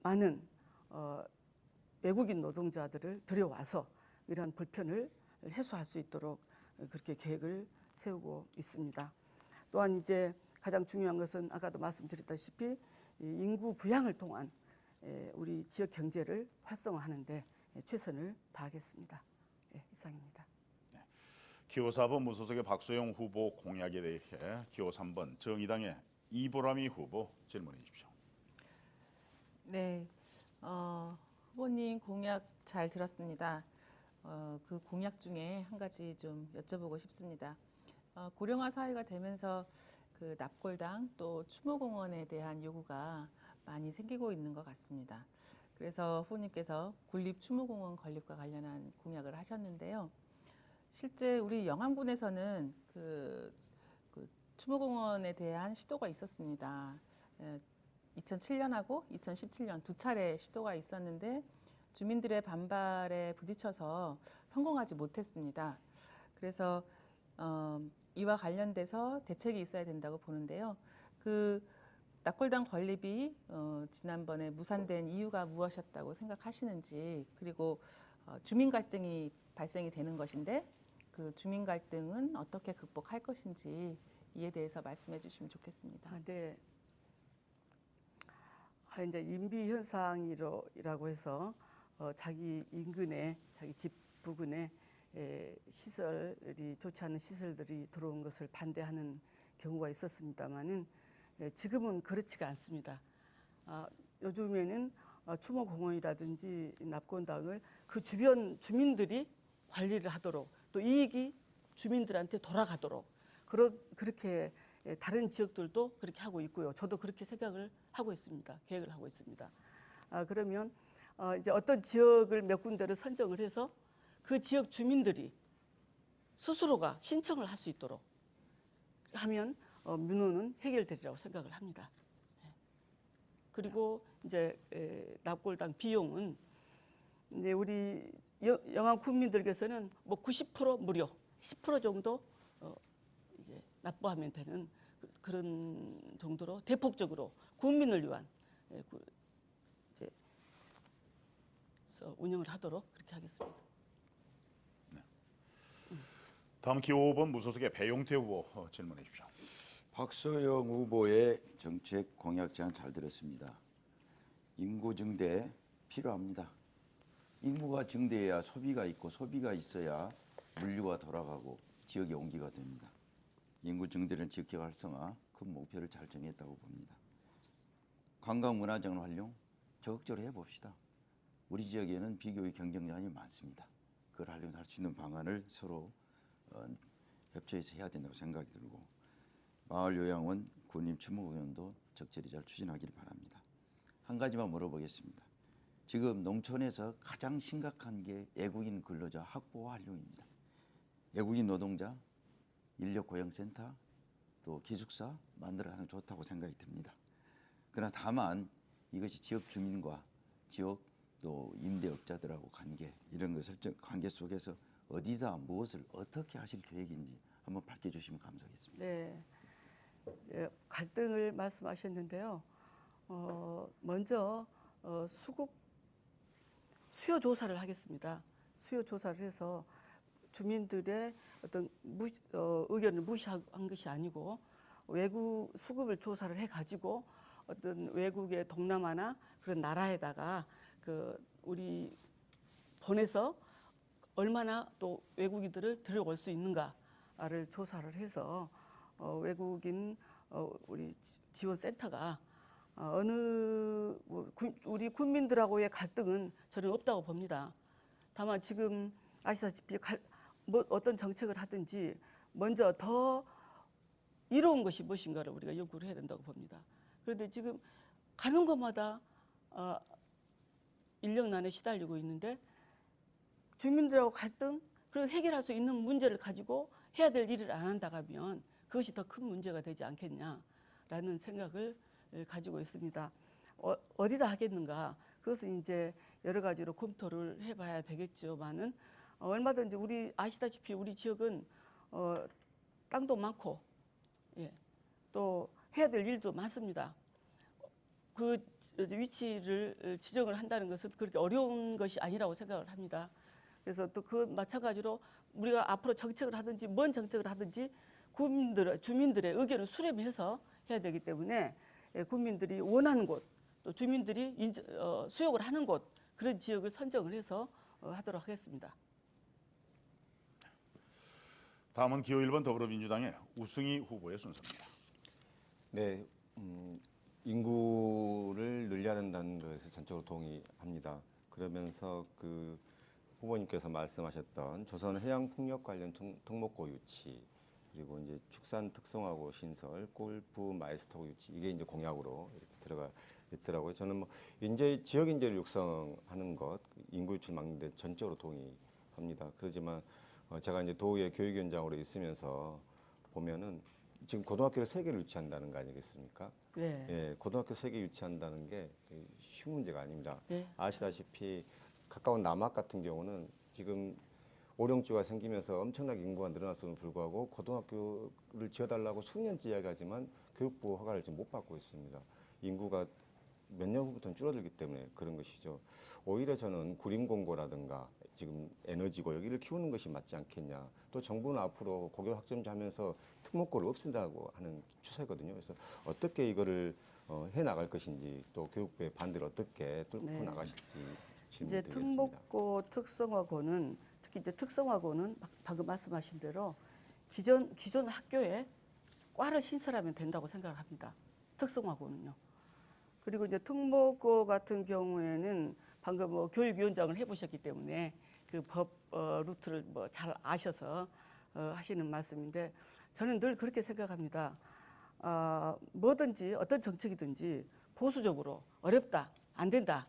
많은 외국인 노동자들을 들여와서 이러한 불편을 해소할 수 있도록 그렇게 계획을 세우고 있습니다. 또한 이제 가장 중요한 것은 아까도 말씀드렸다시피 인구 부양을 통한 우리 지역 경제를 활성화하는 데 최선을 다하겠습니다. 이상입니다. 기호 4번 무소속의 박소영 후보 공약에 대해 기호 3번 정의당의 이보람이 후보 질문해 주십시오. 네, 후보님 공약 잘 들었습니다. 그 공약 중에 한 가지 좀 여쭤보고 싶습니다. 고령화 사회가 되면서 그 납골당 또 추모공원에 대한 요구가 많이 생기고 있는 것 같습니다. 그래서 후보님께서 군립 추모공원 건립과 관련한 공약을 하셨는데요. 실제 우리 영암군에서는 그 추모공원에 대한 시도가 있었습니다. 2007년하고 2017년 두 차례 시도가 있었는데 주민들의 반발에 부딪혀서 성공하지 못했습니다. 그래서 이와 관련돼서 대책이 있어야 된다고 보는데요. 그 납골당 건립이 지난번에 무산된 이유가 무엇이었다고 생각하시는지, 그리고 주민 갈등이 발생이 되는 것인데 그 주민 갈등은 어떻게 극복할 것인지 이에 대해서 말씀해 주시면 좋겠습니다. 네. 이제 인비 현상이라고 해서 자기 인근에, 자기 집 부근에 시설이 좋지 않은 시설들이 들어온 것을 반대하는 경우가 있었습니다만은 지금은 그렇지가 않습니다. 요즘에는 추모공원이라든지 납곤당을 그 주변 주민들이 관리를 하도록, 또 이익이 주민들한테 돌아가도록 그렇게 다른 지역들도 그렇게 하고 있고요. 저도 그렇게 생각을 하고 있습니다. 계획을 하고 있습니다. 그러면 이제 어떤 지역을 몇 군데를 선정을 해서 그 지역 주민들이 스스로가 신청을 할 수 있도록 하면 민원은 해결되리라고 생각을 합니다. 그리고 이제 납골당 비용은 이제 우리 영암 군민들께서는 뭐 90% 무료, 10% 정도 이제 납부하면 되는 그런 정도로 대폭적으로 국민을 위한 이제 운영을 하도록 그렇게 하겠습니다. 다음 기호 5번 무소속의 배용태 후보 질문해 주십시오. 박소영 후보의 정책 공약 제안 잘 들었습니다. 인구 증대 필요합니다. 인구가 증대해야 소비가 있고, 소비가 있어야 물류가 돌아가고 지역의 온기가 됩니다. 인구 증대는 지역 활성화 큰 목표를 잘 정했다고 봅니다. 관광문화재원 활용 적극적으로 해봅시다. 우리 지역에는 비교의 경쟁자이 많습니다. 그걸 활용할 수 있는 방안을 서로 협조해서 해야 된다고 생각이 들고, 마을요양원, 군림 추모공연도 적절히 잘 추진하기를 바랍니다. 한 가지만 물어보겠습니다. 지금 농촌에서 가장 심각한 게 외국인 근로자 확보와 활용입니다. 외국인 노동자, 인력고용센터, 또 기숙사 만들어 하는 게 좋다고 생각이 듭니다. 그러나 다만 이것이 지역 주민과 지역 또 임대업자들하고 관계, 이런 것을 관계 속에서 어디다 무엇을 어떻게 하실 계획인지 한번 밝혀주시면 감사하겠습니다. 네, 갈등을 말씀하셨는데요. 먼저 수요 조사를 하겠습니다. 수요 조사를 해서 주민들의 어떤 의견을 무시한 것이 아니고 외국 수급을 조사를 해가지고 어떤 외국의 동남아나 그런 나라에다가 우리 보내서 얼마나 또 외국인들을 들여올 수 있는가를 조사를 해서 외국인 우리 지원센터가 우리 국민들하고의 갈등은 저는 없다고 봅니다. 다만 지금 아시다시피 어떤 정책을 하든지 먼저 더 이로운 것이 무엇인가를 우리가 연구를 해야 된다고 봅니다. 그런데 지금 가는 곳마다 인력난에 시달리고 있는데 주민들하고 갈등, 그리고 해결할 수 있는 문제를 가지고 해야 될 일을 안 한다고 하면 그것이 더 큰 문제가 되지 않겠냐라는 생각을 가지고 있습니다. 어디다 하겠는가? 그것은 이제 여러 가지로 검토를 해봐야 되겠지만은 얼마든지 아시다시피 우리 지역은 땅도 많고, 또 해야 될 일도 많습니다. 그 위치를 지정을 한다는 것은 그렇게 어려운 것이 아니라고 생각을 합니다. 그래서 또 그 마찬가지로 우리가 앞으로 정책을 하든지 뭔 정책을 하든지 주민들의 의견을 수렴해서 해야 되기 때문에 국민들이 원하는 곳, 또 주민들이 수용을 하는 곳, 그런 지역을 선정을 해서 하도록 하겠습니다. 다음은 기호 1번 더불어민주당의 우승희 후보의 순서입니다. 네, 인구를 늘려야 된다는 것에 전적으로 동의합니다. 그러면서 그 후보님께서 말씀하셨던 조선 해양 풍력 관련 특목고 유치, 그리고 이제 축산 특성화고 신설, 골프 마이스터고 유치, 이게 이제 공약으로 이렇게 들어가 있더라고요. 저는 뭐 지역 인재를 육성하는 것, 인구 유출 막는 데 전적으로 동의합니다. 그렇지만 제가 이제 도의회 교육위원장으로 있으면서 보면은 지금 고등학교를 3개를 유치한다는 거 아니겠습니까? 네. 고등학교 3개 유치한다는 게 쉬운 문제가 아닙니다. 네. 아시다시피 가까운 남학 같은 경우는 지금 오령주가 생기면서 엄청나게 인구가 늘어났음에도 불구하고 고등학교를 지어달라고 수년째 이야기하지만 교육부 허가를 지금 못 받고 있습니다. 인구가 몇 년 후부터는 줄어들기 때문에 그런 것이죠. 오히려 저는 구림공고라든가 지금 에너지고 여기를 키우는 것이 맞지 않겠냐. 또 정부는 앞으로 고교 학점제하면서 특목고를 없앤다고 하는 추세거든요. 그래서 어떻게 이거를 해 나갈 것인지 또 교육부의 반대를 어떻게 뚫고 네. 나가실지 이제 질문드리겠습니다. 특목고 특성화고는 특히 이제 특성화고는 방금 말씀하신 대로 기존 학교에 과를 신설하면 된다고 생각을 합니다. 특성화고는요. 그리고 이제 특목고 같은 경우에는 방금 뭐 교육위원장을 해보셨기 때문에 그 법 루트를 뭐 잘 아셔서 하시는 말씀인데 저는 늘 그렇게 생각합니다. 뭐든지 어떤 정책이든지 보수적으로 어렵다, 안 된다,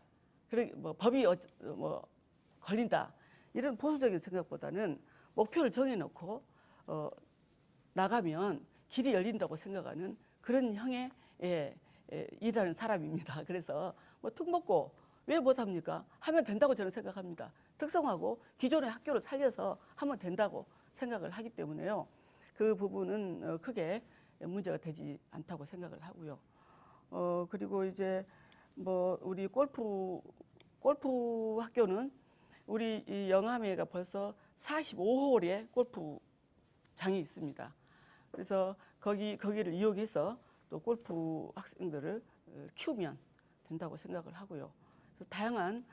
그래 뭐 법이 뭐 걸린다 이런 보수적인 생각보다는 목표를 정해놓고 나가면 길이 열린다고 생각하는 그런 형의 일하는 사람입니다. 그래서 뭐 특목고 왜 못합니까? 하면 된다고 저는 생각합니다. 특성화고 기존의 학교를 살려서 하면 된다고 생각을 하기 때문에요. 그 부분은 크게 문제가 되지 않다고 생각을 하고요. 그리고 이제 뭐 우리 골프 학교는 우리 이 영암회가 벌써 45홀의 골프장이 있습니다. 그래서 거기를 이용해서 또 골프 학생들을 키우면 된다고 생각을 하고요. 그래서 다양한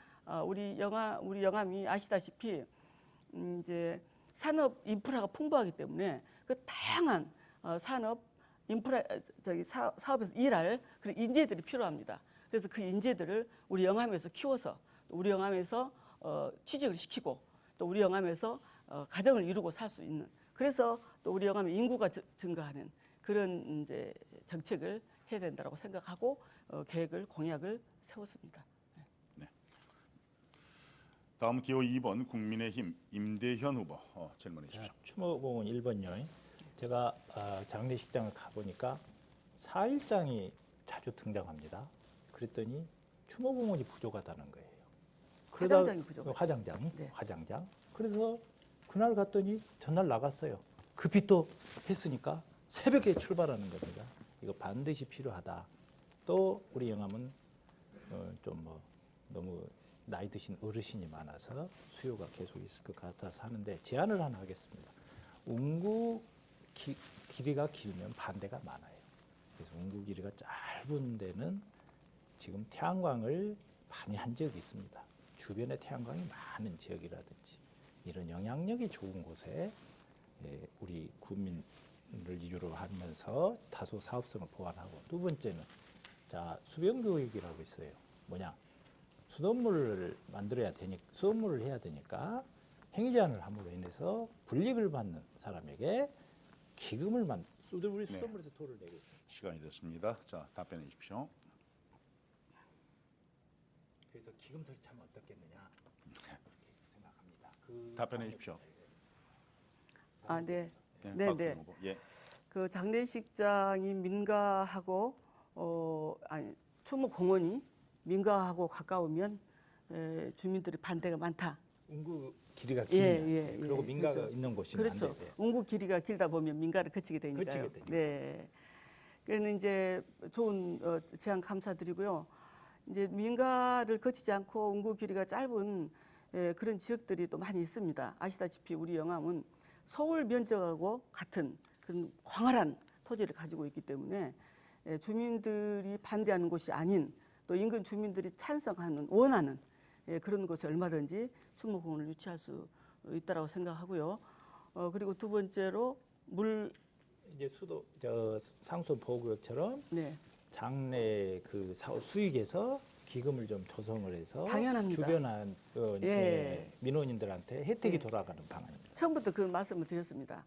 우리 영암이 아시다시피 이제 산업 인프라가 풍부하기 때문에 그 다양한 산업 인프라 사업에서 일할 그런 인재들이 필요합니다. 그래서 그 인재들을 우리 영암에서 키워서 우리 영암에서 취직을 시키고 또 우리 영암에서 가정을 이루고 살 수 있는 그래서 또 우리 영암의 인구가 증가하는 그런 이제 정책을 해야 된다고 생각하고 계획을 공약을 세웠습니다. 다음 기호 2번 국민의힘 임대현 후보 질문해 주십시오. 추모공원 1번요. 제가 장례식장을 가보니까 4일장이 자주 등장합니다. 그랬더니 추모공원이 부족하다는 거예요. 화장장이 부족해요. 화장장이? 네. 화장장. 그래서 그날 갔더니 전날 나갔어요. 급히 또 했으니까 새벽에 출발하는 겁니다. 이거 반드시 필요하다. 또 우리 영암은 좀 뭐 너무 나이 드신 어르신이 많아서 수요가 계속 있을 것 같아서 하는데 제안을 하나 하겠습니다. 운구 길이가 길면 반대가 많아요. 그래서 운구 길이가 짧은 데는 지금 태양광을 많이 한 지역이 있습니다. 주변에 태양광이 많은 지역이라든지 이런 영향력이 좋은 곳에 우리 구민을 이유로 하면서 다소 사업성을 보완하고 두 번째는 자 수변교육이라고 있어요. 뭐냐? 수돗물을 만들어야 되니까 수돗물을 해야 되니까 행위 제한을 함으로 인해서 불이익을 받는 사람에게 기금을 수돗물에서 토를 내겠습니다. 시간이 됐습니다. 자, 답변해 주십시오. 그래서 기금 설치하면 어떻겠느냐 그렇게 생각합니다. 답변해 주십시오. 네. 네, 네, 박수영 네. 후보. 예. 그 장례식장이 민가하고 추모공원이 민가하고 가까우면 주민들의 반대가 많다. 운구 길이가 길면 예, 그리고 민가가 그렇죠. 있는 곳이 그렇죠. 안 돼. 운구 길이가 길다 보면 민가를 거치게 되니까요. 거치게 되니까. 네. 그래서 이제 좋은 제안 감사드리고요. 이제 민가를 거치지 않고 운구 길이가 짧은 그런 지역들이 또 많이 있습니다. 아시다시피 우리 영암은 서울 면적하고 같은 그런 광활한 토지를 가지고 있기 때문에 주민들이 반대하는 곳이 아닌 또 인근 주민들이 찬성하는 원하는 그런 곳에 얼마든지 추모공원을 유치할 수 있다라고 생각하고요. 그리고 두 번째로 이제 상수 보호구역처럼 네. 장래 그 사업 수익에서 기금을 좀 조성을 해서 당연합니다. 주변한 민원인들한테 혜택이 돌아가는 방안입니다. 처음부터 그 말씀을 드렸습니다.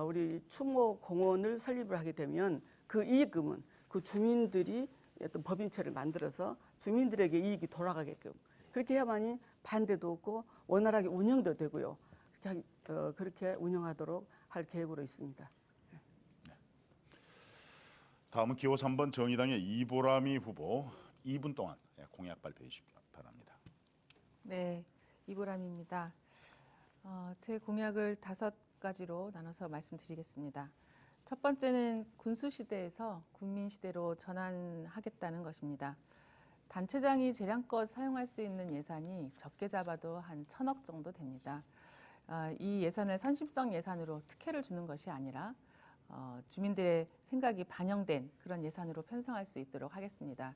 우리 추모공원을 설립을 하게 되면 그 이익금은 그 주민들이 어떤 법인체를 만들어서 주민들에게 이익이 돌아가게끔 그렇게 해야만이 반대도 없고 원활하게 운영도 되고요. 그렇게 운영하도록 할 계획으로 있습니다. 다음은 기호 3번 정의당의 이보람이 후보 2분 동안 공약 발표해 주시기 바랍니다. 네, 이보람입니다. 제 공약을 5가지로 나눠서 말씀드리겠습니다. 첫 번째는 군수시대에서 군민시대로 전환하겠다는 것입니다. 단체장이 재량껏 사용할 수 있는 예산이 적게 잡아도 한 1,000억 정도 됩니다. 이 예산을 선심성 예산으로 특혜를 주는 것이 아니라 주민들의 생각이 반영된 그런 예산으로 편성할 수 있도록 하겠습니다.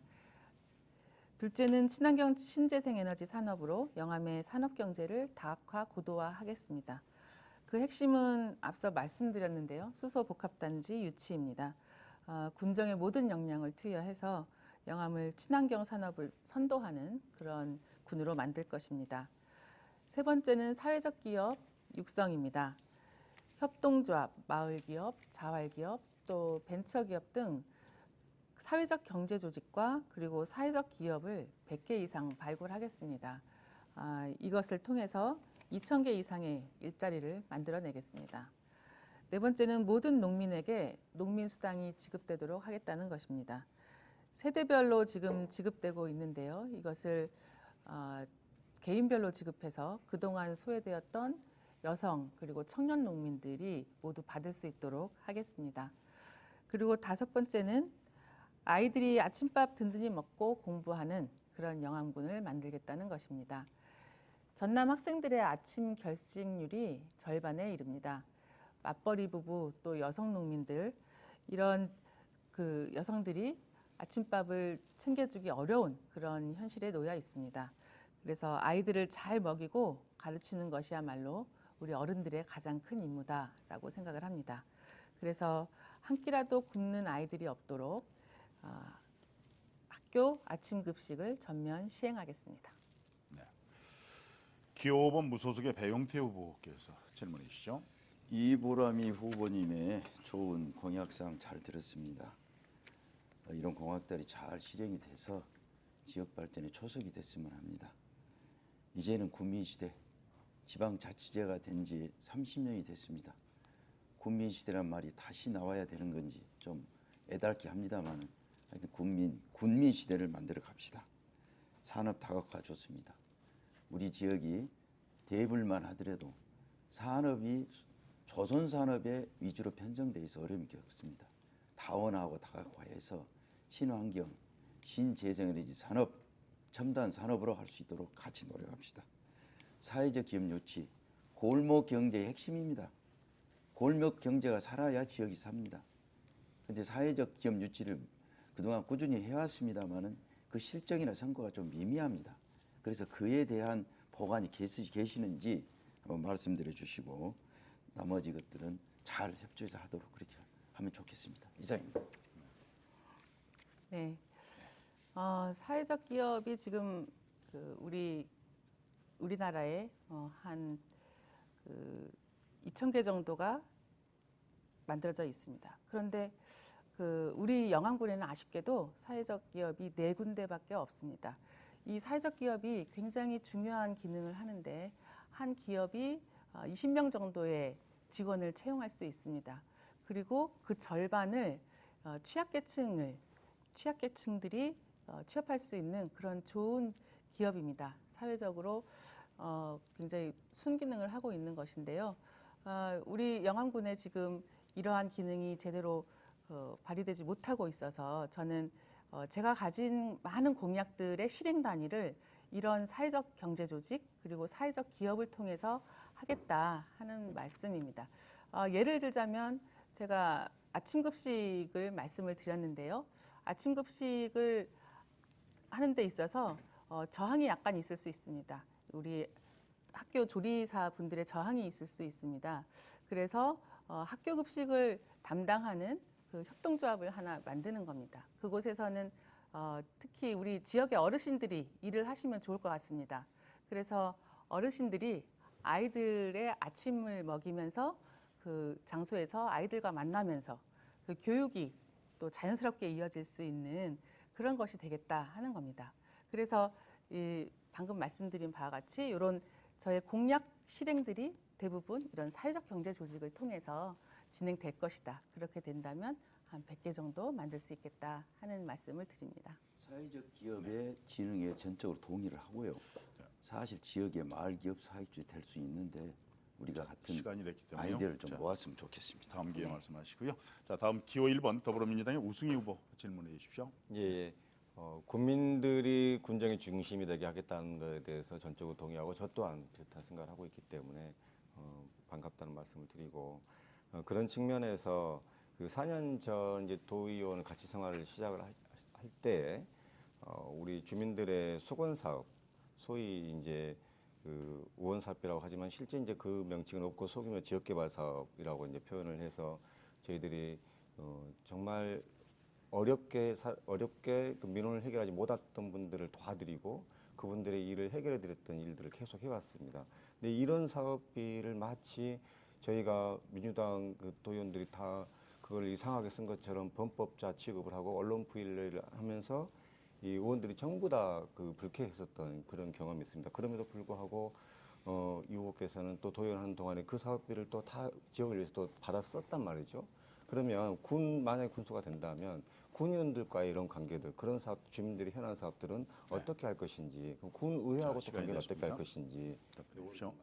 둘째는 친환경 신재생에너지 산업으로 영암의 산업경제를 다각화 고도화하겠습니다. 그 핵심은 앞서 말씀드렸는데요. 수소복합단지 유치입니다. 군정의 모든 역량을 투여해서 영암을 친환경 산업을 선도하는 그런 군으로 만들 것입니다. 세 번째는 사회적 기업 육성입니다. 협동조합, 마을기업, 자활기업, 또 벤처기업 등 사회적 경제 조직과 그리고 사회적 기업을 100개 이상 발굴하겠습니다. 이것을 통해서 2,000개 이상의 일자리를 만들어내겠습니다. 네 번째는 모든 농민에게 농민수당이 지급되도록 하겠다는 것입니다. 세대별로 지금 지급되고 있는데요. 이것을 개인별로 지급해서 그동안 소외되었던 여성 그리고 청년 농민들이 모두 받을 수 있도록 하겠습니다. 그리고 5번째는 아이들이 아침밥 든든히 먹고 공부하는 그런 영암군을 만들겠다는 것입니다. 전남 학생들의 아침 결식률이 절반에 이릅니다. 맞벌이 부부 또 여성 농민들 이런 그 여성들이 아침밥을 챙겨주기 어려운 그런 현실에 놓여 있습니다. 그래서 아이들을 잘 먹이고 가르치는 것이야말로 우리 어른들의 가장 큰 임무다라고 생각을 합니다. 그래서 한 끼라도 굶는 아이들이 없도록 학교 아침 급식을 전면 시행하겠습니다. 기호 5번 무소속의 배용태 후보께서 질문해 주시죠. 이보람이 후보님의 좋은 공약사항 잘 들었습니다. 이런 공약들이 잘 실행이 돼서 지역 발전에 초석이 됐으면 합니다. 이제는 군민시대, 지방자치제가 된 지 30년이 됐습니다. 군민시대란 말이 다시 나와야 되는 건지 좀 애달게 합니다만 하여튼 군민시대를 만들어 갑시다. 산업 다각화 좋습니다. 우리 지역이 대불만 하더라도 산업이 조선산업에 위주로 편성돼 있어 어려움이 겪습니다. 다원화하고 다각화해서 신환경, 신재생에너지 산업, 첨단 산업으로 할 수 있도록 같이 노력합시다. 사회적 기업 유치, 골목 경제의 핵심입니다. 골목 경제가 살아야 지역이 삽니다. 그런데 사회적 기업 유치를 그동안 꾸준히 해왔습니다만은 그 실적이나 성과가 좀 미미합니다. 그래서 그에 대한 보관이 계시는지 한번 말씀드려 주시고 나머지 것들은 잘 협조해서 하도록 그렇게 하면 좋겠습니다. 이상입니다. 네, 사회적 기업이 지금 우리나라에 한 2,000개 정도가 만들어져 있습니다. 그런데 우리 영암군에는 아쉽게도 사회적 기업이 4군데밖에 없습니다. 이 사회적 기업이 굉장히 중요한 기능을 하는데 한 기업이 20명 정도의 직원을 채용할 수 있습니다. 그리고 그 절반을 취약계층들이 취업할 수 있는 그런 좋은 기업입니다. 사회적으로 굉장히 순기능을 하고 있는 것인데요. 우리 영암군에 지금 이러한 기능이 제대로 발휘되지 못하고 있어서 저는 제가 가진 많은 공약들의 실행 단위를 이런 사회적 경제 조직 그리고 사회적 기업을 통해서 하겠다 하는 말씀입니다. 예를 들자면 제가 아침 급식을 말씀을 드렸는데요. 아침 급식을 하는 데 있어서 저항이 약간 있을 수 있습니다. 우리 학교 조리사 분들의 저항이 있을 수 있습니다. 그래서 학교 급식을 담당하는 그 협동조합을 하나 만드는 겁니다. 그곳에서는 특히 우리 지역의 어르신들이 일을 하시면 좋을 것 같습니다. 그래서 어르신들이 아이들의 아침을 먹이면서 그 장소에서 아이들과 만나면서 그 교육이 또 자연스럽게 이어질 수 있는 그런 것이 되겠다 하는 겁니다. 그래서 방금 말씀드린 바와 같이 이런 저의 공약 실행들이 대부분 이런 사회적 경제 조직을 통해서 진행될 것이다. 그렇게 된다면 한 100개 정도 만들 수 있겠다 하는 말씀을 드립니다. 사회적 기업의 진흥에 전적으로 동의를 하고요. 사실 지역의 마을 기업 사익주에 될 수 있는데 우리가 같은 시간이 됐기 때문에 아이디어를 좀 모았으면 좋겠습니다. 다음 기회에 말씀하시고요. 자, 다음 기호 1번 더불어민주당의 우승희 후보 질문해 주십시오. 예, 국민들이 군정의 중심이 되게 하겠다는 것에 대해서 전적으로 동의하고 저 또한 비슷한 생각을 하고 있기 때문에 반갑다는 말씀을 드리고 그런 측면에서 그 4년 전 이제 도의원을 같이 생활을 시작을 할 때 우리 주민들의 수건 사업, 소위 이제 그 우원사업이라고 하지만 실제 이제 그 명칭은 없고 소규모 지역개발 사업이라고 이제 표현을 해서 저희들이 정말 어렵게 그 민원을 해결하지 못했던 분들을 도와드리고 그분들의 일을 해결해 드렸던 일들을 계속 해왔습니다. 근데 이런 사업비를 마치 저희가 민주당 그 도의원들이 다 그걸 이상하게 쓴 것처럼 범법자 취급을 하고 언론 부인을 하면서 이 의원들이 전부 다 그 불쾌했었던 그런 경험이 있습니다. 그럼에도 불구하고 이 후보께서는 또 도의원하는 동안에 그 사업비를 또 다 지역을 위해서 또 받아 썼단 말이죠. 그러면 만약에 군수가 된다면 군의원들과의 이런 관계들, 그런 사업, 주민들이 현안 사업들은 어떻게 할 것인지, 그럼 군의회하고 또 관계를 어떻게 할 것인지. 답변해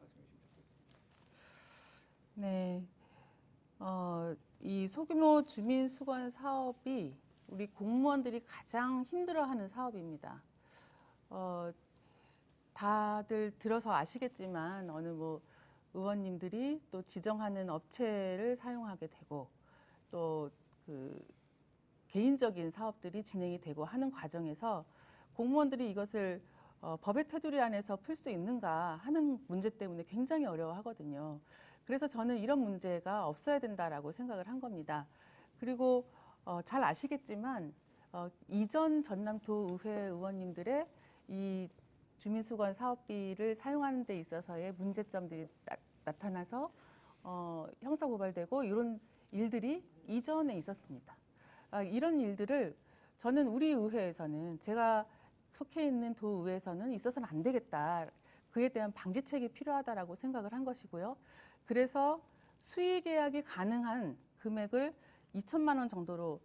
네, 이 소규모 주민 수건 사업이 우리 공무원들이 가장 힘들어하는 사업입니다. 다들 들어서 아시겠지만 어느 뭐 의원님들이 또 지정하는 업체를 사용하게 되고 또 그 개인적인 사업들이 진행이 되고 하는 과정에서 공무원들이 이것을 법의 테두리 안에서 풀 수 있는가 하는 문제 때문에 굉장히 어려워하거든요. 그래서 저는 이런 문제가 없어야 된다라고 생각을 한 겁니다. 그리고 잘 아시겠지만 이전 전남도의회 의원님들의 이 주민수건 사업비를 사용하는 데 있어서의 문제점들이 나타나서 형사고발되고 이런 일들이 이전에 있었습니다. 이런 일들을 저는 우리 의회에서는 제가 속해 있는 도의회에서는 있어서는 안 되겠다. 그에 대한 방지책이 필요하다라고 생각을 한 것이고요. 그래서 수의계약이 가능한 금액을 2천만 원 정도로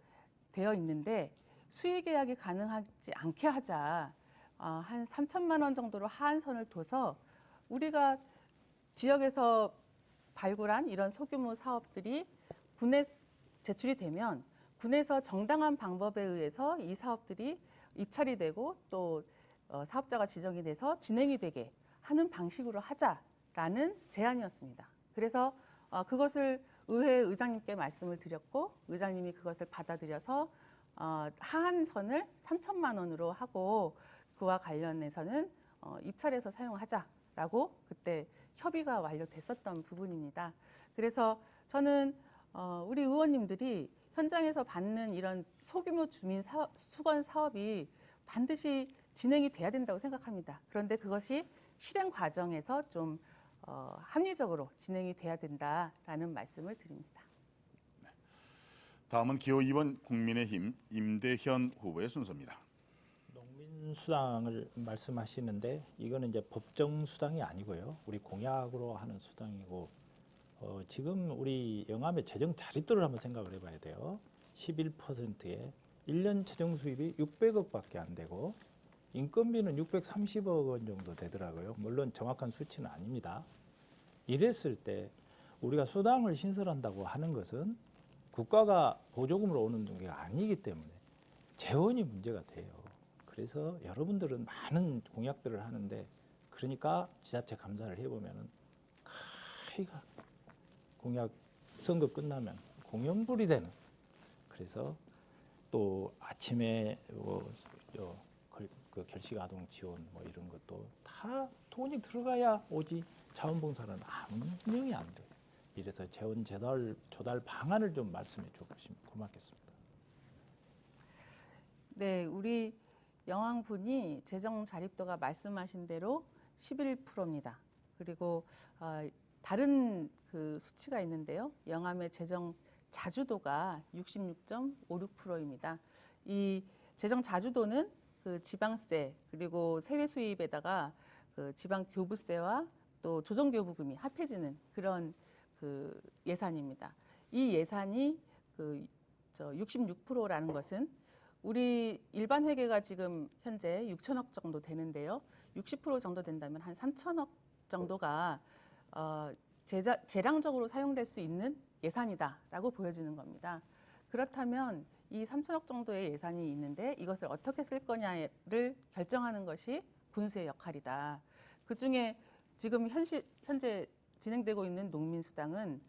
되어 있는데 수의계약이 가능하지 않게 하자. 한 3천만 원 정도로 하한선을 둬서 우리가 지역에서 발굴한 이런 소규모 사업들이 군에 제출이 되면 군에서 정당한 방법에 의해서 이 사업들이 입찰이 되고 또 사업자가 지정이 돼서 진행이 되게 하는 방식으로 하자라는 제안이었습니다. 그래서 그것을 의회 의장님께 말씀을 드렸고 의장님이 그것을 받아들여서 하한선을 3천만 원으로 하고 그와 관련해서는 입찰해서 사용하자라고 그때 협의가 완료됐었던 부분입니다. 그래서 저는 우리 의원님들이 현장에서 받는 이런 소규모 주민 수건 사업이 반드시 진행이 돼야 된다고 생각합니다. 그런데 그것이 실행 과정에서 좀 합리적으로 진행이 돼야 된다라는 말씀을 드립니다. 다음은 기호 2번 국민의힘 임대현 후보의 순서입니다. 농민수당을 말씀하시는데 이거는 이제 법정 수당이 아니고요. 우리 공약으로 하는 수당이고 지금 우리 영암의 재정 자립도를 한번 생각을 해봐야 돼요. 11%에 1년 재정 수입이 600억밖에 안 되고 인건비는 630억 원 정도 되더라고요. 물론 정확한 수치는 아닙니다. 이랬을 때 우리가 수당을 신설한다고 하는 것은 국가가 보조금으로 오는 게 아니기 때문에 재원이 문제가 돼요. 그래서 여러분들은 많은 공약들을 하는데 그러니까 지자체 감사를 해보면은 가히가 공약 선거 끝나면 공연불이 되는. 그래서 또 아침에 그 결식아동 지원 뭐 이런 것도 다 돈이 들어가야 오지 자원봉사는 아무 운영이 안 돼요. 이래서 재원 조달 방안을 좀 말씀해 주시면 고맙겠습니다. 네, 우리 영암군이 재정 자립도가 말씀하신 대로 11%입니다. 그리고 다른 그 수치가 있는데요. 영암의 재정 자주도가 66.56%입니다. 이 재정 자주도는 그 지방세 그리고 세외 수입에다가 그 지방 교부세와 또 조정교부금이 합해지는 그런 그 예산입니다. 이 예산이 그 66%라는 것은 우리 일반 회계가 지금 현재 6천억 정도 되는데요. 60% 정도 된다면 한 3천억 정도가 재량적으로 사용될 수 있는 예산이다라고 보여지는 겁니다. 그렇다면 이 3천억 정도의 예산이 있는데 이것을 어떻게 쓸 거냐를 결정하는 것이 군수의 역할이다. 그중에 지금 현재 진행되고 있는 농민수당은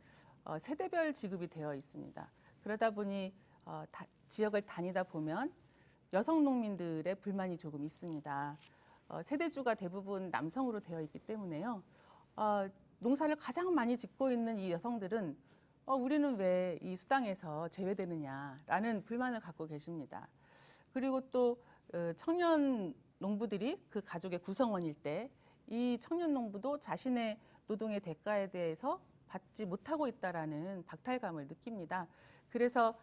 세대별 지급이 되어 있습니다. 그러다 보니 지역을 다니다 보면 여성 농민들의 불만이 조금 있습니다. 세대주가 대부분 남성으로 되어 있기 때문에요. 농사를 가장 많이 짓고 있는 이 여성들은 우리는 왜 이 수당에서 제외되느냐라는 불만을 갖고 계십니다. 그리고 또 청년 농부들이 그 가족의 구성원일 때 이 청년 농부도 자신의 노동의 대가에 대해서 받지 못하고 있다라는 박탈감을 느낍니다. 그래서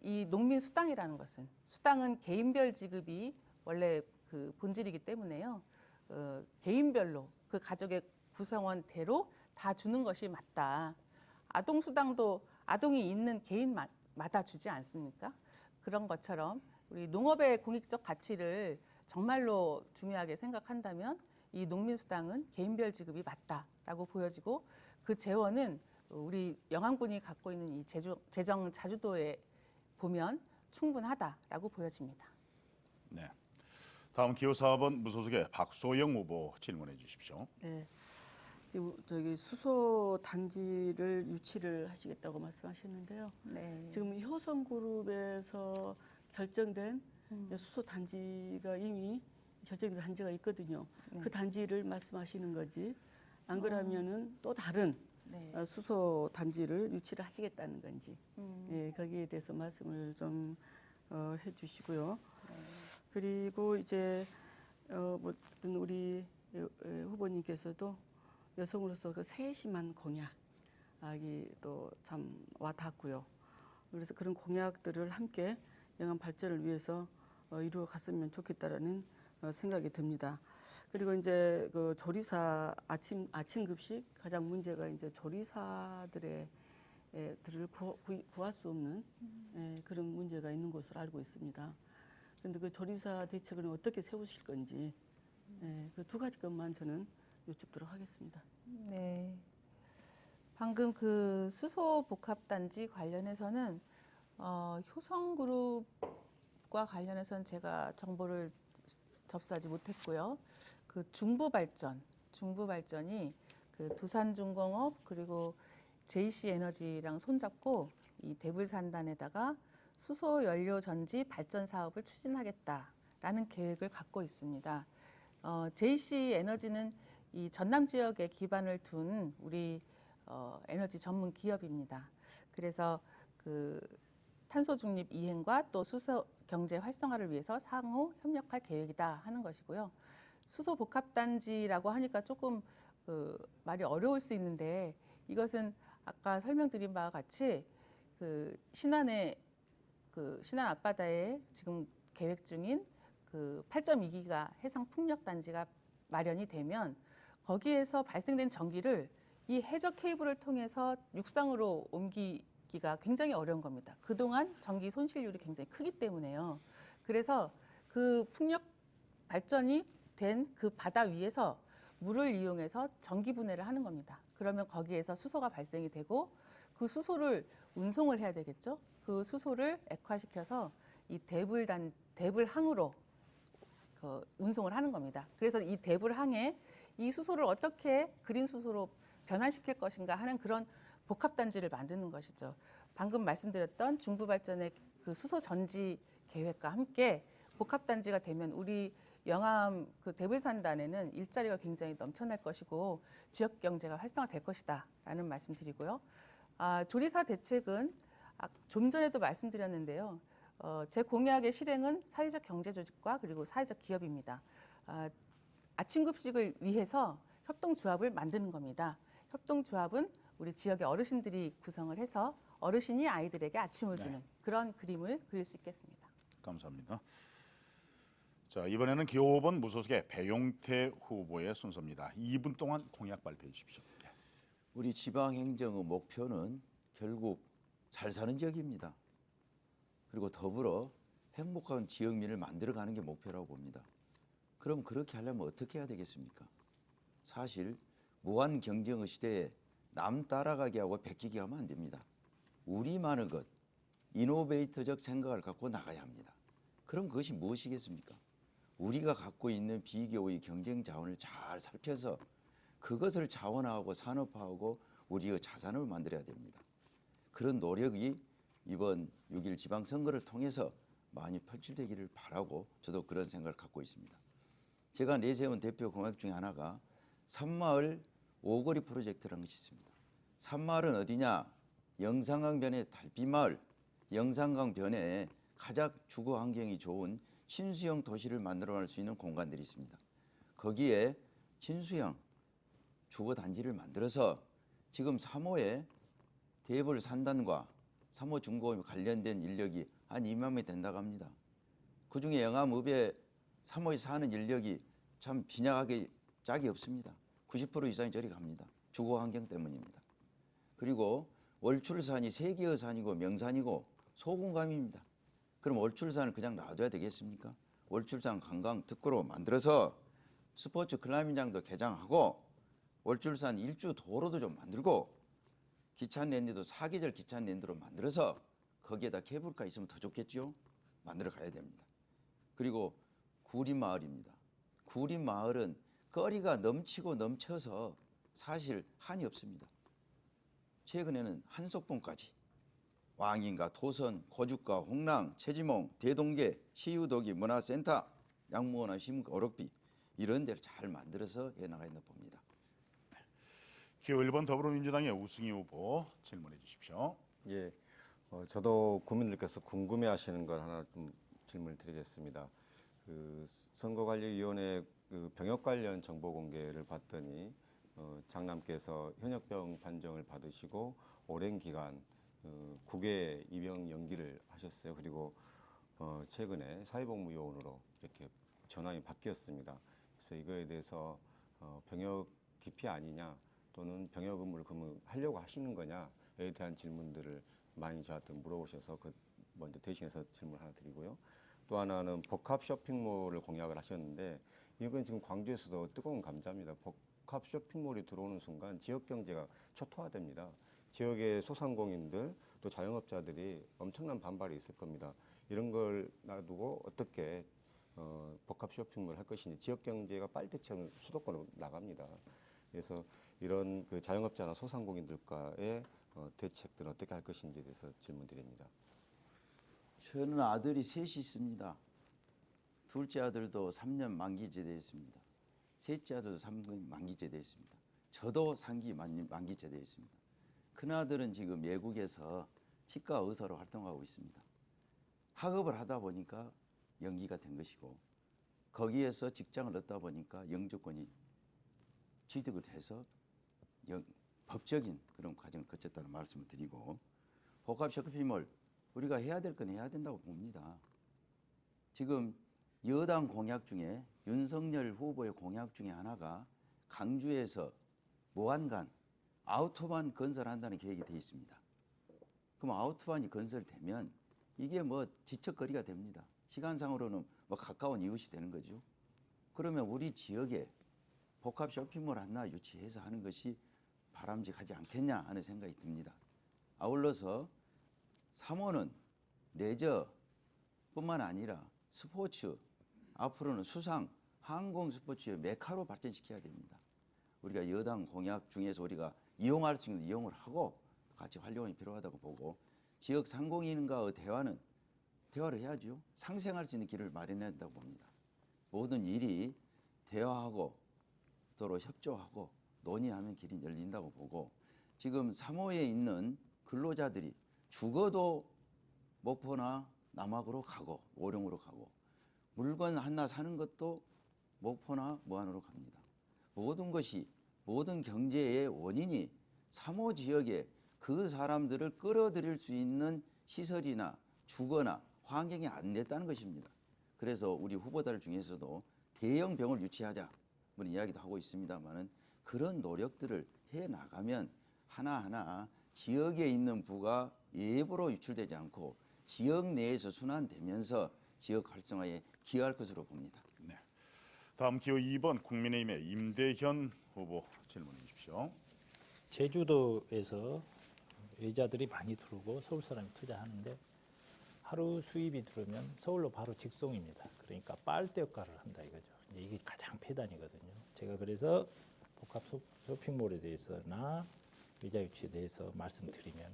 이 농민 수당이라는 것은 수당은 개인별 지급이 원래 그 본질이기 때문에요. 개인별로 그 가족의 구성원대로 다 주는 것이 맞다. 아동 수당도 아동이 있는 개인마다 주지 않습니까? 그런 것처럼 우리 농업의 공익적 가치를 정말로 중요하게 생각한다면 이 농민 수당은 개인별 지급이 맞다라고 보여지고 그 재원은 우리 영암군이 갖고 있는 이 재정 자주도에 보면 충분하다라고 보여집니다. 네. 다음 기호 4번 무소속의 박소영 후보 질문해 주십시오. 네. 지금 저기 수소 단지를 유치를 하시겠다고 말씀하셨는데요. 네. 지금 효성그룹에서 결정된 수소 단지가 이미 결정된 단지가 있거든요. 네. 그 단지를 말씀하시는 거지. 안 그러면은 또 다른 네. 수소 단지를 유치를 하시겠다는 건지. 예, 거기에 대해서 말씀을 좀 해주시고요. 그리고 이제 뭐 어떤 우리 후보님께서도 여성으로서 그 세심한 공약이 또 참 와닿고요. 그래서 그런 공약들을 함께 영암 발전을 위해서 이루어 갔으면 좋겠다라는 생각이 듭니다. 그리고 이제 그 조리사 아침 급식 가장 문제가 이제 조리사들의 들을 구할 수 없는 그런 문제가 있는 것으로 알고 있습니다. 그런데 그 조리사 대책을 어떻게 세우실 건지 그 두 가지 것만 저는 여쭙도록 하겠습니다. 네. 방금 그 수소 복합단지 관련해서는 효성그룹과 관련해서는 제가 정보를 접수하지 못했고요. 그 중부발전이 그 두산중공업 그리고 JC에너지랑 손잡고 이 대불산단에다가 수소 연료 전지 발전 사업을 추진하겠다라는 계획을 갖고 있습니다. JC에너지는 이 전남 지역에 기반을 둔 우리 에너지 전문 기업입니다. 그래서 그 탄소 중립 이행과 또 수소 경제 활성화를 위해서 상호 협력할 계획이다 하는 것이고요. 수소 복합단지라고 하니까 조금 말이 어려울 수 있는데 이것은 아까 설명드린 바와 같이 그 신안 앞바다에 지금 계획 중인 그 8.2기가 해상 풍력 단지가 마련이 되면 거기에서 발생된 전기를 이 해저 케이블을 통해서 육상으로 옮기기가 굉장히 어려운 겁니다. 그동안 전기 손실률이 굉장히 크기 때문에요. 그래서 그 풍력 발전이 된 그 바다 위에서 물을 이용해서 전기 분해를 하는 겁니다. 그러면 거기에서 수소가 발생이 되고 그 수소를 운송을 해야 되겠죠. 그 수소를 액화시켜서 이 대불항으로 운송을 하는 겁니다. 그래서 이 대불항에 이 수소를 어떻게 그린 수소로 변환시킬 것인가 하는 그런 복합단지를 만드는 것이죠. 방금 말씀드렸던 중부발전의 그 수소 전지 계획과 함께 복합단지가 되면 우리 영암 그 대불산단에는 일자리가 굉장히 넘쳐날 것이고 지역 경제가 활성화될 것이다라는 말씀드리고요. 조리사 대책은 좀 전에도 말씀드렸는데요. 제 공약의 실행은 사회적 경제 조직과 그리고 사회적 기업입니다. 아침 급식을 위해서 협동조합을 만드는 겁니다. 협동조합은 우리 지역의 어르신들이 구성을 해서 어르신이 아이들에게 아침을 주는 그런 그림을 그릴 수 있겠습니다. 감사합니다. 자, 이번에는 기호 5번 무소속의 배용태 후보의 순서입니다. 2분 동안 공약 발표해 주십시오. 우리 지방행정의 목표는 결국 잘 사는 지역입니다. 그리고 더불어 행복한 지역민을 만들어가는 게 목표라고 봅니다. 그럼 그렇게 하려면 어떻게 해야 되겠습니까? 사실 무한 경쟁의 시대에 남 따라가게 하고 베끼게 하면 안 됩니다. 우리만의 것, 이노베이터적 생각을 갖고 나가야 합니다. 그럼 그것이 무엇이겠습니까? 우리가 갖고 있는 비교의 경쟁 자원을 잘 살펴서 그것을 자원화하고 산업화하고 우리의 자산을 만들어야 됩니다. 그런 노력이 이번 6.1 지방선거를 통해서 많이 펼쳐지기를 바라고 저도 그런 생각을 갖고 있습니다. 제가 내세운 대표 공약 중에 하나가 산마을 오거리 프로젝트라는 것이 있습니다. 산마을은 어디냐? 영산강 변의 달빛마을, 영산강 변에 가장 주거 환경이 좋은 친수형 도시를 만들어낼 수 있는 공간들이 있습니다. 거기에 친수형 주거 단지를 만들어서 지금 3호에 대벌 산단과 3호 중고 관련된 인력이 한 2만 명이 된다고 합니다. 그중에 영암읍에 3호에 사는 인력이 참 빈약하게 짝이 없습니다. 90% 이상이 저리 갑니다. 주거 환경 때문입니다. 그리고 월출산이 세계의 산이고 명산이고 소금감입니다. 그럼 월출산을 그냥 놔둬야 되겠습니까? 월출산 관광 특구로 만들어서 스포츠 클라이밍장도 개장하고 월출산 일주 도로도 좀 만들고 기찬랜드도 사계절 기찬랜드로 만들어서 거기에다 케이블카 있으면 더 좋겠죠? 만들어 가야 됩니다. 그리고 구림마을입니다. 구림마을은 거리가 넘치고 넘쳐서 사실 한이 없습니다. 최근에는 한속봉까지 왕인가 토선, 고죽가, 홍랑, 최지몽, 대동계, 시유도기 문화센터, 양무원화 심과 어록비 이런 데를 잘 만들어서 해나가야 된다 봅니다. 기호 1번 더불어민주당의 우승희 후보 질문해 주십시오. 예, 저도 국민들께서 궁금해하시는 걸 하나 좀 질문을 드리겠습니다. 그 선거관리위원회 그 병역 관련 정보 공개를 봤더니 장남께서 현역병 판정을 받으시고 오랜 기간 국외 입영 연기를 하셨어요. 그리고 최근에 사회복무요원으로 이렇게 전환이 바뀌었습니다. 그래서 이거에 대해서 병역 기피 아니냐 또는 병역 의무를 하려고 하시는 거냐에 대한 질문들을 많이 저한테 물어보셔서 먼저 대신해서 질문 하나 드리고요. 또 하나는 복합 쇼핑몰을 공약을 하셨는데 이건 지금 광주에서도 뜨거운 감자입니다. 복합 쇼핑몰이 들어오는 순간 지역 경제가 초토화됩니다. 지역의 소상공인들 또 자영업자들이 엄청난 반발이 있을 겁니다. 이런 걸 놔두고 어떻게 복합 쇼핑몰 할 것인지 지역 경제가 빨대처럼 수도권으로 나갑니다. 그래서 이런 그 자영업자나 소상공인들과의 대책들은 어떻게 할 것인지에 대해서 질문드립니다. 저는 아들이 셋이 있습니다. 둘째 아들도 3년 만기 제대했습니다. 셋째 아들도 3년 만기 제대했습니다. 저도 3기 만기 제대했습니다. 큰아들은 지금 외국에서 치과 의사로 활동하고 있습니다. 학업을 하다 보니까 연기가 된 것이고 거기에서 직장을 얻다 보니까 영주권이 취득을 해서 법적인 그런 과정을 거쳤다는 말씀을 드리고 복합 쇼핑몰 우리가 해야 될 건 해야 된다고 봅니다. 지금 여당 공약 중에 윤석열 후보의 공약 중에 하나가 강주에서 무안간 아우토반 건설한다는 계획이 되어 있습니다. 그럼 아우토반이 건설되면 이게 뭐 지척거리가 됩니다. 시간상으로는 뭐 가까운 이웃이 되는 거죠. 그러면 우리 지역에 복합 쇼핑몰 하나 유치해서 하는 것이 바람직하지 않겠냐 하는 생각이 듭니다. 아울러서 3호는 레저뿐만 아니라 스포츠, 앞으로는 수상, 항공 스포츠의 메카로 발전시켜야 됩니다. 우리가 여당 공약 중에서 우리가 이용할 수 있는 이용을 하고 같이 활용이 필요하다고 보고 지역 상공인과의 대화를 해야죠. 상생할 수 있는 길을 마련해야 된다고 봅니다. 모든 일이 대화하고 서로 협조하고 논의하면 길이 열린다고 보고 지금 3호에 있는 근로자들이 죽어도 목포나 남학으로 가고 오령으로 가고 물건 하나 사는 것도 목포나 무안으로 갑니다. 모든 경제의 원인이 3호 지역에 그 사람들을 끌어들일 수 있는 시설이나 주거나 환경이 안 됐다는 것입니다. 그래서 우리 후보들 중에서도 대형 병을 유치하자 그런 이야기도 하고 있습니다만은 그런 노력들을 해 나가면 하나하나 지역에 있는 부가 예부로 유출되지 않고 지역 내에서 순환되면서 지역 활성화에 기여할 것으로 봅니다. 네. 다음 기호 2번 국민의힘의 임대현 후보 질문해 주십시오. 제주도에서 외자들이 많이 들어오고 서울 사람이 투자하는데 하루 수입이 들어오면 서울로 바로 직송입니다. 그러니까 빨대 역할을 한다 이거죠. 이제 이게 가장 폐단이거든요. 제가 그래서 복합 쇼핑몰에 대해서나 외자 유치에 대해서 말씀드리면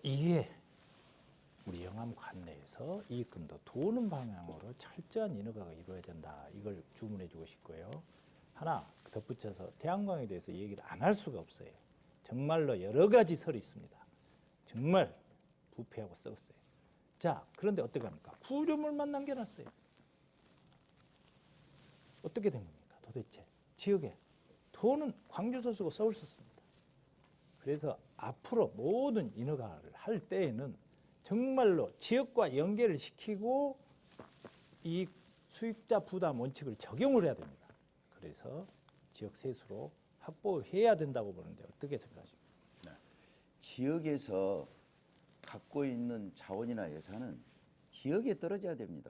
이게 우리 영암 관내에서 이익금도 도는 방향으로 철저한 인허가가 이루어야 된다. 이걸 주문해주고 싶고요. 하나 덧붙여서 태양광에 대해서 얘기를 안 할 수가 없어요. 정말로 여러 가지 설이 있습니다. 정말 부패하고 썩었어요. 자, 그런데 어떻게 합니까? 구조물만 남겨놨어요. 어떻게 된 겁니까? 도대체 지역에 돈은 광주서 쓰고 서울서 씁니다. 그래서 앞으로 모든 인허가를 할 때에는 정말로 지역과 연계를 시키고 이 수익자 부담 원칙을 적용을 해야 됩니다. 그래서 지역 세수로 확보해야 된다고 보는데 어떻게 생각하십니까? 지역에서 갖고 있는 자원이나 예산은 지역에 떨어져야 됩니다.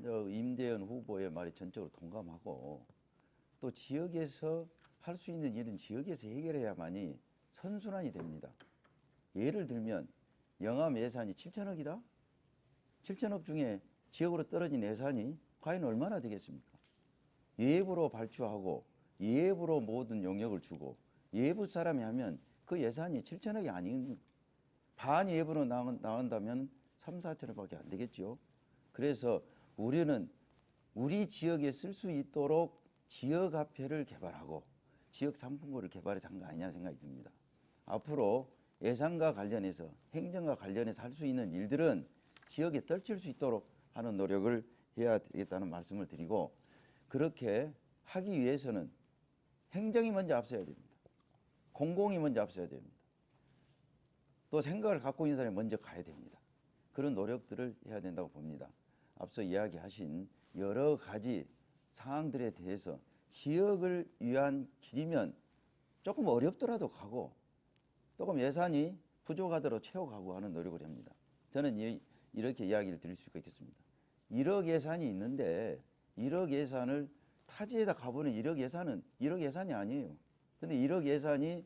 임대현 후보의 말에 전적으로 동감하고 또 지역에서 할 수 있는 일은 지역에서 해결해야만이 선순환이 됩니다. 예를 들면 영암 예산이 7천억이다? 7천억 중에 지역으로 떨어진 예산이 과연 얼마나 되겠습니까? 예부로 발주하고 예부로 모든 용역을 주고 예부 사람이 하면 그 예산이 7천억이 아닌 반 예부로 나온다면 3, 4천억밖에 안 되겠죠. 그래서 우리는 우리 지역에 쓸 수 있도록 지역화폐를 개발하고 지역 상품권을 개발해서 한 거 아니냐는 생각이 듭니다. 앞으로 예산과 관련해서 행정과 관련해서 할 수 있는 일들은 지역에 떨칠 수 있도록 하는 노력을 해야 되겠다는 말씀을 드리고 그렇게 하기 위해서는 행정이 먼저 앞서야 됩니다. 공공이 먼저 앞서야 됩니다. 또 생각을 갖고 있는 사람이 먼저 가야 됩니다. 그런 노력들을 해야 된다고 봅니다. 앞서 이야기하신 여러 가지 상황들에 대해서 지역을 위한 길이면 조금 어렵더라도 가고 조금 예산이 부족하더라도 채워가고 하는 노력을 합니다. 저는 이렇게 이야기를 드릴 수 있겠습니다. 1억 예산이 있는데 1억 예산을 타지에다 가보는 1억 예산이 아니에요. 근데 1억 예산이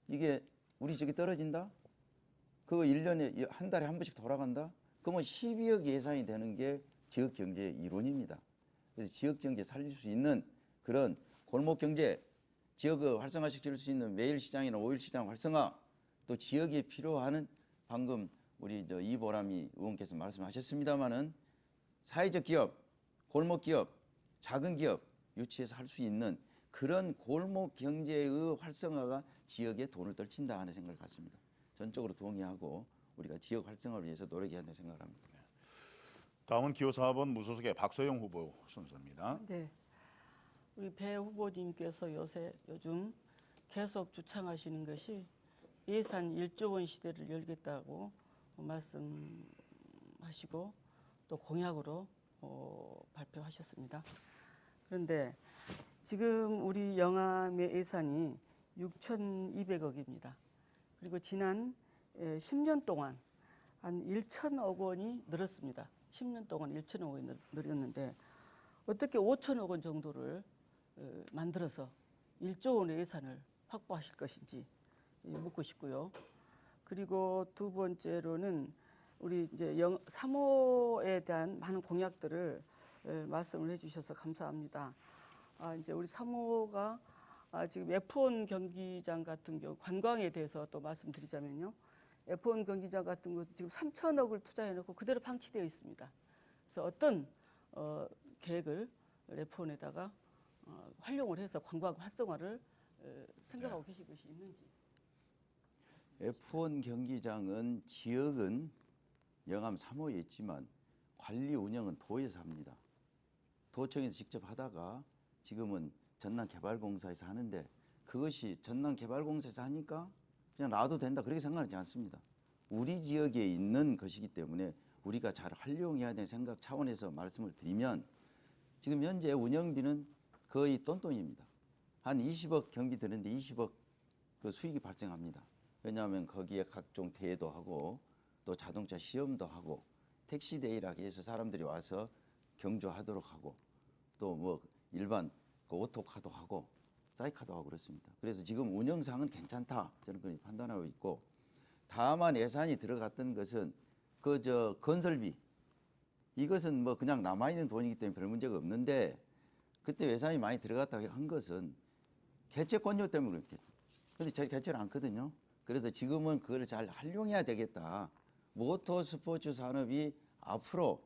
이게 우리 지역에 떨어진다? 그거 1년에 한 달에 한 번씩 돌아간다? 그러면 12억 예산이 되는 게 지역 경제의 이론입니다. 그래서 지역 경제 살릴 수 있는 그런 골목 경제, 지역을 활성화시킬 수 있는 매일 시장이나 5일 시장 활성화, 또 지역에 필요한 방금 우리 이보람이 의원께서 말씀하셨습니다마는 사회적 기업, 골목 기업, 작은 기업 유치해서 할 수 있는 그런 골목 경제의 활성화가 지역에 돈을 떨친다 하는 생각을 갖습니다. 전적으로 동의하고 우리가 지역 활성화를 위해서 노력해야 한다고 생각합니다. 다음은 기호 4번 무소속의 박소영 후보 순서입니다. 네. 우리 배 후보님께서 요즘 계속 주창하시는 것이 예산 1조 원 시대를 열겠다고 말씀하시고 또 공약으로 발표하셨습니다. 그런데 지금 우리 영암의 예산이 6,200억입니다. 그리고 지난 10년 동안 한 1천억 원이 늘었습니다. 10년 동안 1천억 원이 늘었는데 어떻게 5천억 원 정도를 만들어서 1조 원의 예산을 확보하실 것인지 묻고 싶고요. 그리고 두 번째로는 우리 이제 3호에 대한 많은 공약들을 말씀을 해주셔서 감사합니다. 이제 우리 3호가 지금 F1 경기장 같은 경우 관광에 대해서 또 말씀드리자면요. F1 경기장 같은 것도 지금 3천억을 투자해놓고 그대로 방치되어 있습니다. 그래서 어떤 계획을 F1에다가 활용을 해서 관광 활성화를 생각하고 계신 것이 있는지. F1 경기장은 지역은 영암 3호에 있지만 관리 운영은 도에서 합니다. 도청에서 직접 하다가 지금은 전남개발공사에서 하는데 그것이 전남개발공사에서 하니까 그냥 놔도 된다 그렇게 생각하지 않습니다. 우리 지역에 있는 것이기 때문에 우리가 잘 활용해야 되는 생각 차원에서 말씀을 드리면 지금 현재 운영비는 거의 똔똔입니다. 한 20억 경비 드는데 20억 그 수익이 발생합니다. 왜냐하면 거기에 각종 대회도 하고 또 자동차 시험도 하고 택시데이라고 해서 사람들이 와서 경주하도록 하고 또 뭐 일반 그 오토카도 하고 사이카도 하고 그렇습니다. 그래서 지금 운영상은 괜찮다 저는 그렇게 판단하고 있고, 다만 예산이 들어갔던 것은 그 건설비, 이것은 뭐 그냥 남아있는 돈이기 때문에 별 문제가 없는데, 그때 예산이 많이 들어갔다고 한 것은 개체권료 때문에 그렇게. 근데 저희 개체를 않거든요. 그래서 지금은 그걸 잘 활용해야 되겠다. 모터 스포츠 산업이 앞으로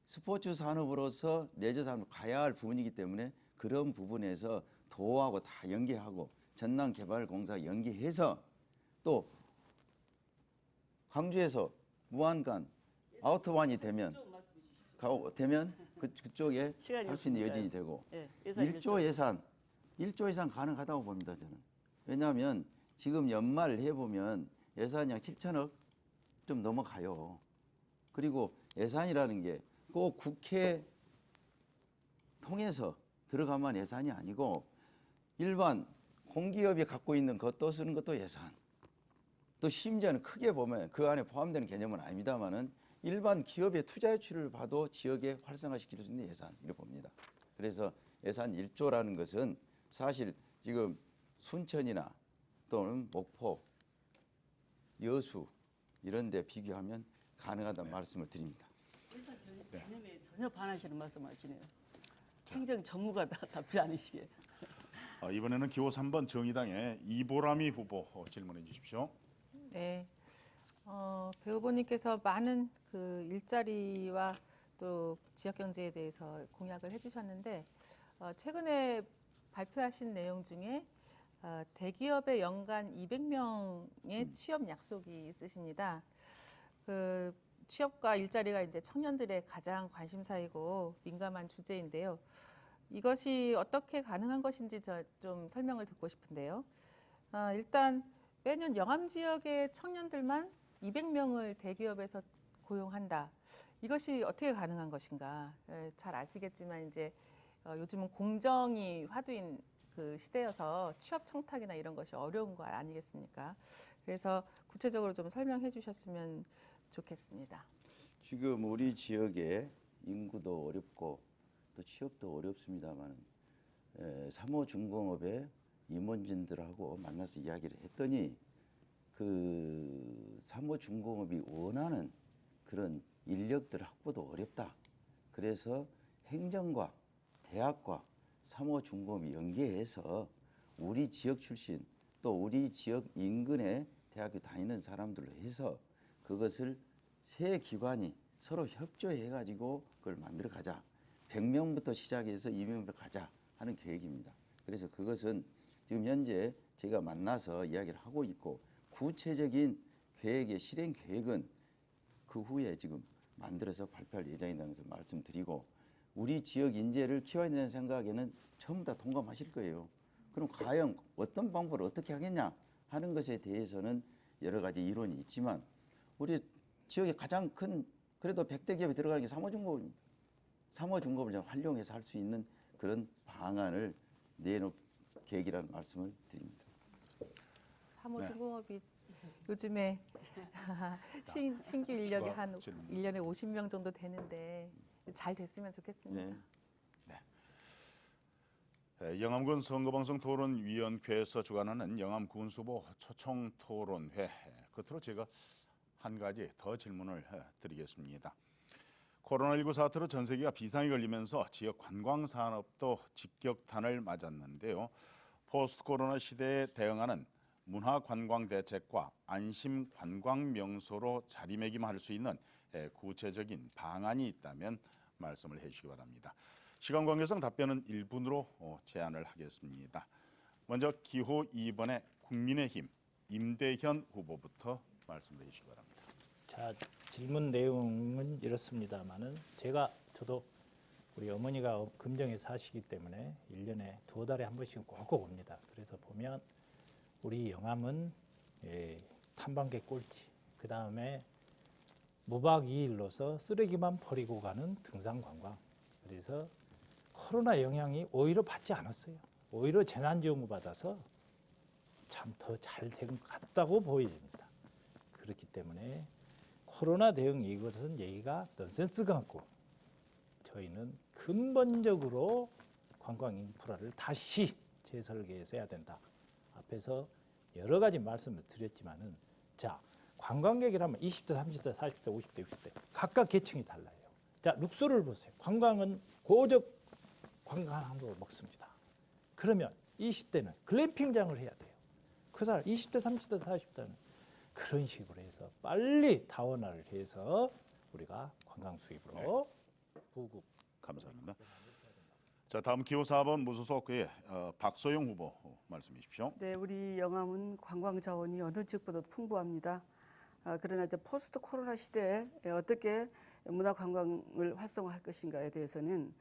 스포츠 산업으로서 레저 산업으로 가야 할 부분이기 때문에 그런 부분에서 도하고 다 연계하고 전남개발공사 연계해서, 또 광주에서 무안간 아우터반이 되면 그쪽에 시간이 할 수 있는 없으니까요. 여진이 되고, 예, 예산 1조 예산 가능하다고 봅니다 저는. 왜냐하면 지금 연말 해보면 예산이 약 7천억 좀 넘어가요. 그리고 예산이라는 게 꼭 국회 통해서 들어가만 예산이 아니고, 일반 공기업이 갖고 있는 것도 쓰는 것도 예산, 또 심지어는 크게 보면 그 안에 포함되는 개념은 아닙니다만은 일반 기업의 투자 유치를 봐도 지역에 활성화시킬 수 있는 예산, 이렇게 봅니다. 그래서 예산 1조라는 것은 사실 지금 순천이나 또는 목포, 여수 이런 데 비교하면 가능하다는 말씀을 드립니다. 개념에 전혀 반하시는 말씀하시네요. 행정 전무가 답지 않으시게. 이번에는 기호 3번 정의당의 이보람이 후보 질문해 주십시오. 네. 배우보님께서 많은 그 일자리와 또 지역 경제에 대해서 공약을 해주셨는데, 최근에 발표하신 내용 중에 대기업의 연간 200명의 취업 약속이 있으십니다. 그 취업과 일자리가 이제 청년들의 가장 관심사이고 민감한 주제인데요. 이것이 어떻게 가능한 것인지 좀 설명을 듣고 싶은데요. 일단 매년 영암 지역의 청년들만 200명을 대기업에서 고용한다. 이것이 어떻게 가능한 것인가? 잘 아시겠지만 이제 요즘은 공정이 화두인 그 시대여서 취업 청탁이나 이런 것이 어려운 거 아니겠습니까? 그래서 구체적으로 좀 설명해 주셨으면 좋겠습니다. 지금 우리 지역에 인구도 어렵고 또 취업도 어렵습니다만, 3호 중공업의 임원진들하고 만나서 이야기를 했더니 그 3호 중공업이 원하는 그런 인력들 확보도 어렵다. 그래서 행정과 대학과 3호 중공업이 연계해서 우리 지역 출신 또 우리 지역 인근에 대학교 다니는 사람들로 해서 그것을 세 기관이 서로 협조해 가지고 그걸 만들어 가자. 100명부터 시작해서 200명 가자 하는 계획입니다. 그래서 그것은 지금 현재 제가 만나서 이야기를 하고 있고, 구체적인 계획의 실행 계획은 그 후에 지금 만들어서 발표할 예정이라는 것을 말씀드리고, 우리 지역 인재를 키워야 된다는 생각에는 전부 다 동감하실 거예요. 그럼 과연 어떤 방법을 어떻게 하겠냐 하는 것에 대해서는 여러 가지 이론이 있지만, 우리 지역의 가장 큰 그래도 100대 기업이 들어가는 게 3호 중공업입니다. 3호 중공업을 활용해서 할 수 있는 그런 방안을 내놓을 계획이라는 말씀을 드립니다. 3호 중공업이 요즘에 신규 인력이 한 1년에 50명 정도 되는데 잘 됐으면 좋겠습니다. 네. 영암군 선거방송 토론위원회에서 주관하는 영암 군수보 초청 토론회, 끝으로 제가 한 가지 더 질문을 드리겠습니다. 코로나19 사태로 전 세계가 비상이 걸리면서 지역 관광 산업도 직격탄을 맞았는데요. 포스트 코로나 시대에 대응하는 문화 관광 대책과 안심 관광 명소로 자리매김할 수 있는 구체적인 방안이 있다면 말씀을 해주시기 바랍니다. 시간 관계상 답변은 1분으로 제한을 하겠습니다. 먼저 기호 2번의 국민의힘 임대현 후보부터 말씀해 주시기 바랍니다. 자, 질문 내용은 이렇습니다만은 저도 우리 어머니가 금정에 사시기 때문에 1년에 2달에 한 번씩은 꼭꼭 옵니다. 그래서 보면 우리 영암은 탐방객 꼴찌, 그 다음에 무박 2일로서 쓰레기만 버리고 가는 등산 관광. 그래서 코로나 영향이 오히려 받지 않았어요. 오히려 재난지원금 받아서 참 더 잘 된 것 같다고 보여집니다. 그렇기 때문에 코로나 대응 이것은 얘기가 넌센스 같고 저희는 근본적으로 관광 인프라를 다시 재설계해서 해야 된다. 앞에서 여러 가지 말씀을 드렸지만은 자, 관광객이라면 20대, 30대, 40대, 50대, 60대 각각 계층이 달라요. 자, 룩소를 보세요. 관광은 고적 관광함으로 먹습니다. 그러면 20대는 글램핑장을 해야 돼요. 그 사람 20대, 30대, 40대는 그런 식으로 해서 빨리 다원화를 해서 우리가 관광 수입으로 부국. 감사합니다. 자, 다음 기호 4번 무소속의 박소영 후보 말씀해 주십시오. 네, 우리 영암은 관광 자원이 어느 지역보다도 풍부합니다. 그러나 이제 포스트 코로나 시대에 어떻게 문화 관광을 활성화할 것인가에 대해서는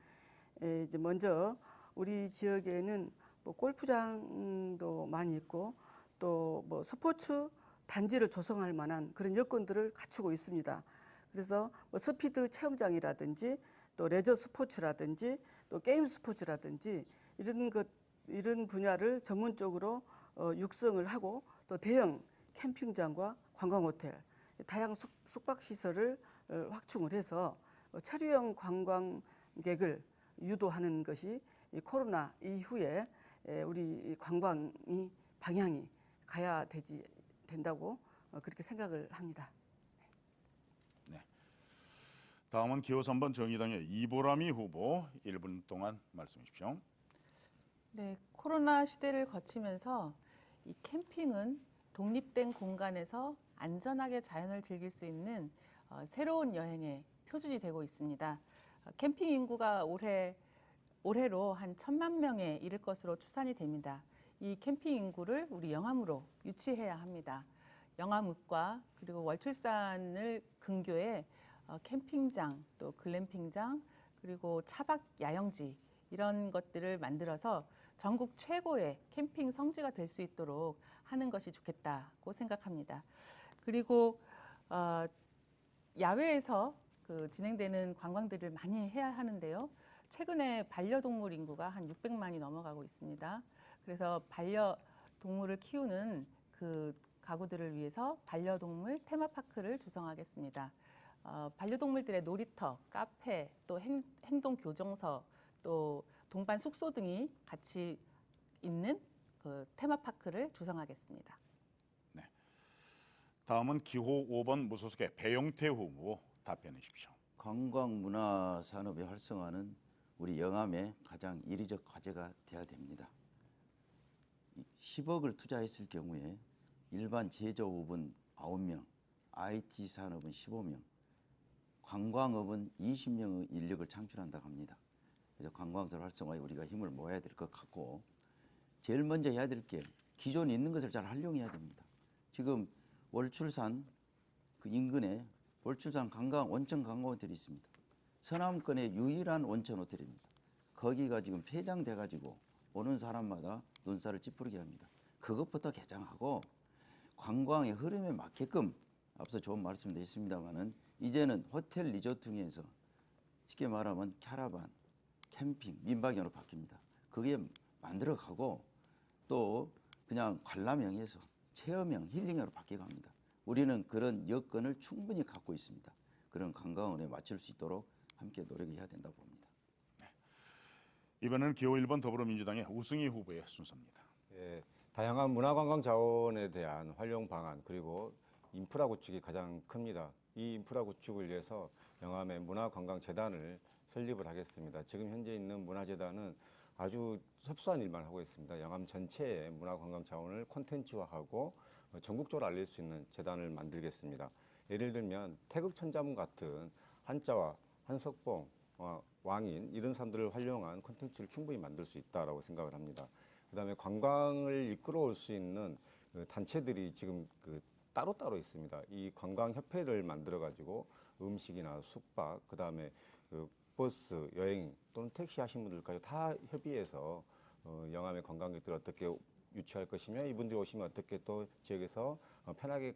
이제 먼저 우리 지역에는 뭐 골프장도 많이 있고 또 뭐 스포츠 단지를 조성할 만한 그런 여건들을 갖추고 있습니다. 그래서 뭐 스피드 체험장이라든지 또 레저 스포츠라든지 또 게임 스포츠라든지 이런 분야를 전문적으로 육성을 하고 또 대형 캠핑장과 관광 호텔, 다양한 숙박 시설을 확충을 해서 체류형 관광객을 유도하는 것이 이 코로나 이후에 우리 관광이 방향이 가야 된다고 그렇게 생각을 합니다. 다음은 기호 3번 정의당의 이보람이 후보 1분 동안 말씀해 주십시오. 네, 코로나 시대를 거치면서 이 캠핑은 독립된 공간에서 안전하게 자연을 즐길 수 있는 새로운 여행의 표준이 되고 있습니다. 캠핑 인구가 올해로 한 1,000만 명에 이를 것으로 추산이 됩니다. 이 캠핑 인구를 우리 영암으로 유치해야 합니다. 영암읍과 그리고 월출산을 근교에 캠핑장, 또 글램핑장, 그리고 차박 야영지 이런 것들을 만들어서 전국 최고의 캠핑 성지가 될 수 있도록 하는 것이 좋겠다고 생각합니다. 그리고 야외에서 진행되는 관광들을 많이 해야 하는데요. 최근에 반려동물 인구가 한 600만이 넘어가고 있습니다. 그래서 반려동물을 키우는 그 가구들을 위해서 반려동물 테마파크를 조성하겠습니다. 반려동물들의 놀이터, 카페, 또 행동 교정서, 또 동반 숙소 등이 같이 있는 그 테마파크를 조성하겠습니다. 네. 다음은 기호 5번 무소속의 배용태 후보 답변해 주십시오. 관광 문화 산업의 활성화는 우리 영암의 가장 이리적 과제가 돼야 됩니다. 10억을 투자했을 경우에 일반 제조업은 9명, IT 산업은 15명, 관광업은 20명의 인력을 창출한다고 합니다. 그래서 관광사 활성화에 우리가 힘을 모아야 될 것 같고 제일 먼저 해야 될 게 기존에 있는 것을 잘 활용해야 됩니다. 지금 월출산 그 인근에 월출산 온천 관광 호텔이 있습니다. 서남권의 유일한 온천 호텔입니다. 거기가 지금 폐장돼 가지고 오는 사람마다 눈살을 찌푸리게 합니다. 그것부터 개장하고 관광의 흐름에 맞게끔 앞서 좋은 말씀도 있습니다만은 이제는 호텔 리조트 중에서 쉽게 말하면 캐러반, 캠핑, 민박형으로 바뀝니다. 그게 만들어가고 또 그냥 관람형에서 체험형, 힐링형으로 바뀌어 갑니다. 우리는 그런 여건을 충분히 갖고 있습니다. 그런 관광원에 맞출 수 있도록 함께 노력해야 된다고 봅니다. 이번에는 기호 1번 더불어민주당의 우승희 후보의 순서입니다. 예, 다양한 문화관광 자원에 대한 활용 방안 그리고 인프라 구축이 가장 큽니다. 이 인프라 구축을 위해서 영암의 문화관광재단을 설립을 하겠습니다. 지금 현재 있는 문화재단은 아주 협소한 일만 하고 있습니다. 영암 전체의 문화관광 자원을 콘텐츠화하고 전국적으로 알릴 수 있는 재단을 만들겠습니다. 예를 들면 태극천자문 같은 한자와 한석봉, 왕인 이런 사람들을 활용한 콘텐츠를 충분히 만들 수 있다라고 생각을 합니다. 그다음에 관광을 이끌어올 수 있는 단체들이 지금 따로따로 있습니다. 이 관광협회를 만들어가지고 음식이나 숙박, 그다음에 버스, 여행 또는 택시 하신 분들까지 다 협의해서 영암의 관광객들을 어떻게 유치할 것이며 이분들이 오시면 어떻게 또 지역에서 편하게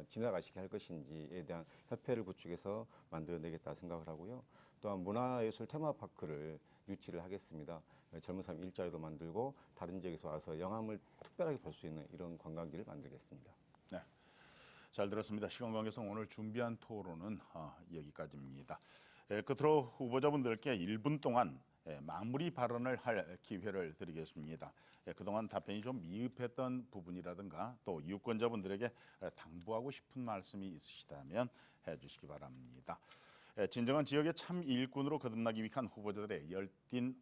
지나가시게 할 것인지에 대한 협회를 구축해서 만들어내겠다 생각을 하고요. 또한 문화예술 테마파크를 유치를 하겠습니다. 젊은 사람 일자리도 만들고 다른 지역에서 와서 영암을 특별하게 볼 수 있는 이런 관광지를 만들겠습니다. 네, 잘 들었습니다. 시간 관계상 오늘 준비한 토론은 여기까지입니다. 끝으로 후보자분들께 1분 동안 마무리 발언을 할 기회를 드리겠습니다. 그동안 답변이 좀 미흡했던 부분이라든가 또 유권자분들에게 당부하고 싶은 말씀이 있으시다면 해주시기 바랍니다. 진정한 지역의 참 일꾼으로 거듭나기 위한 후보자들의 열띤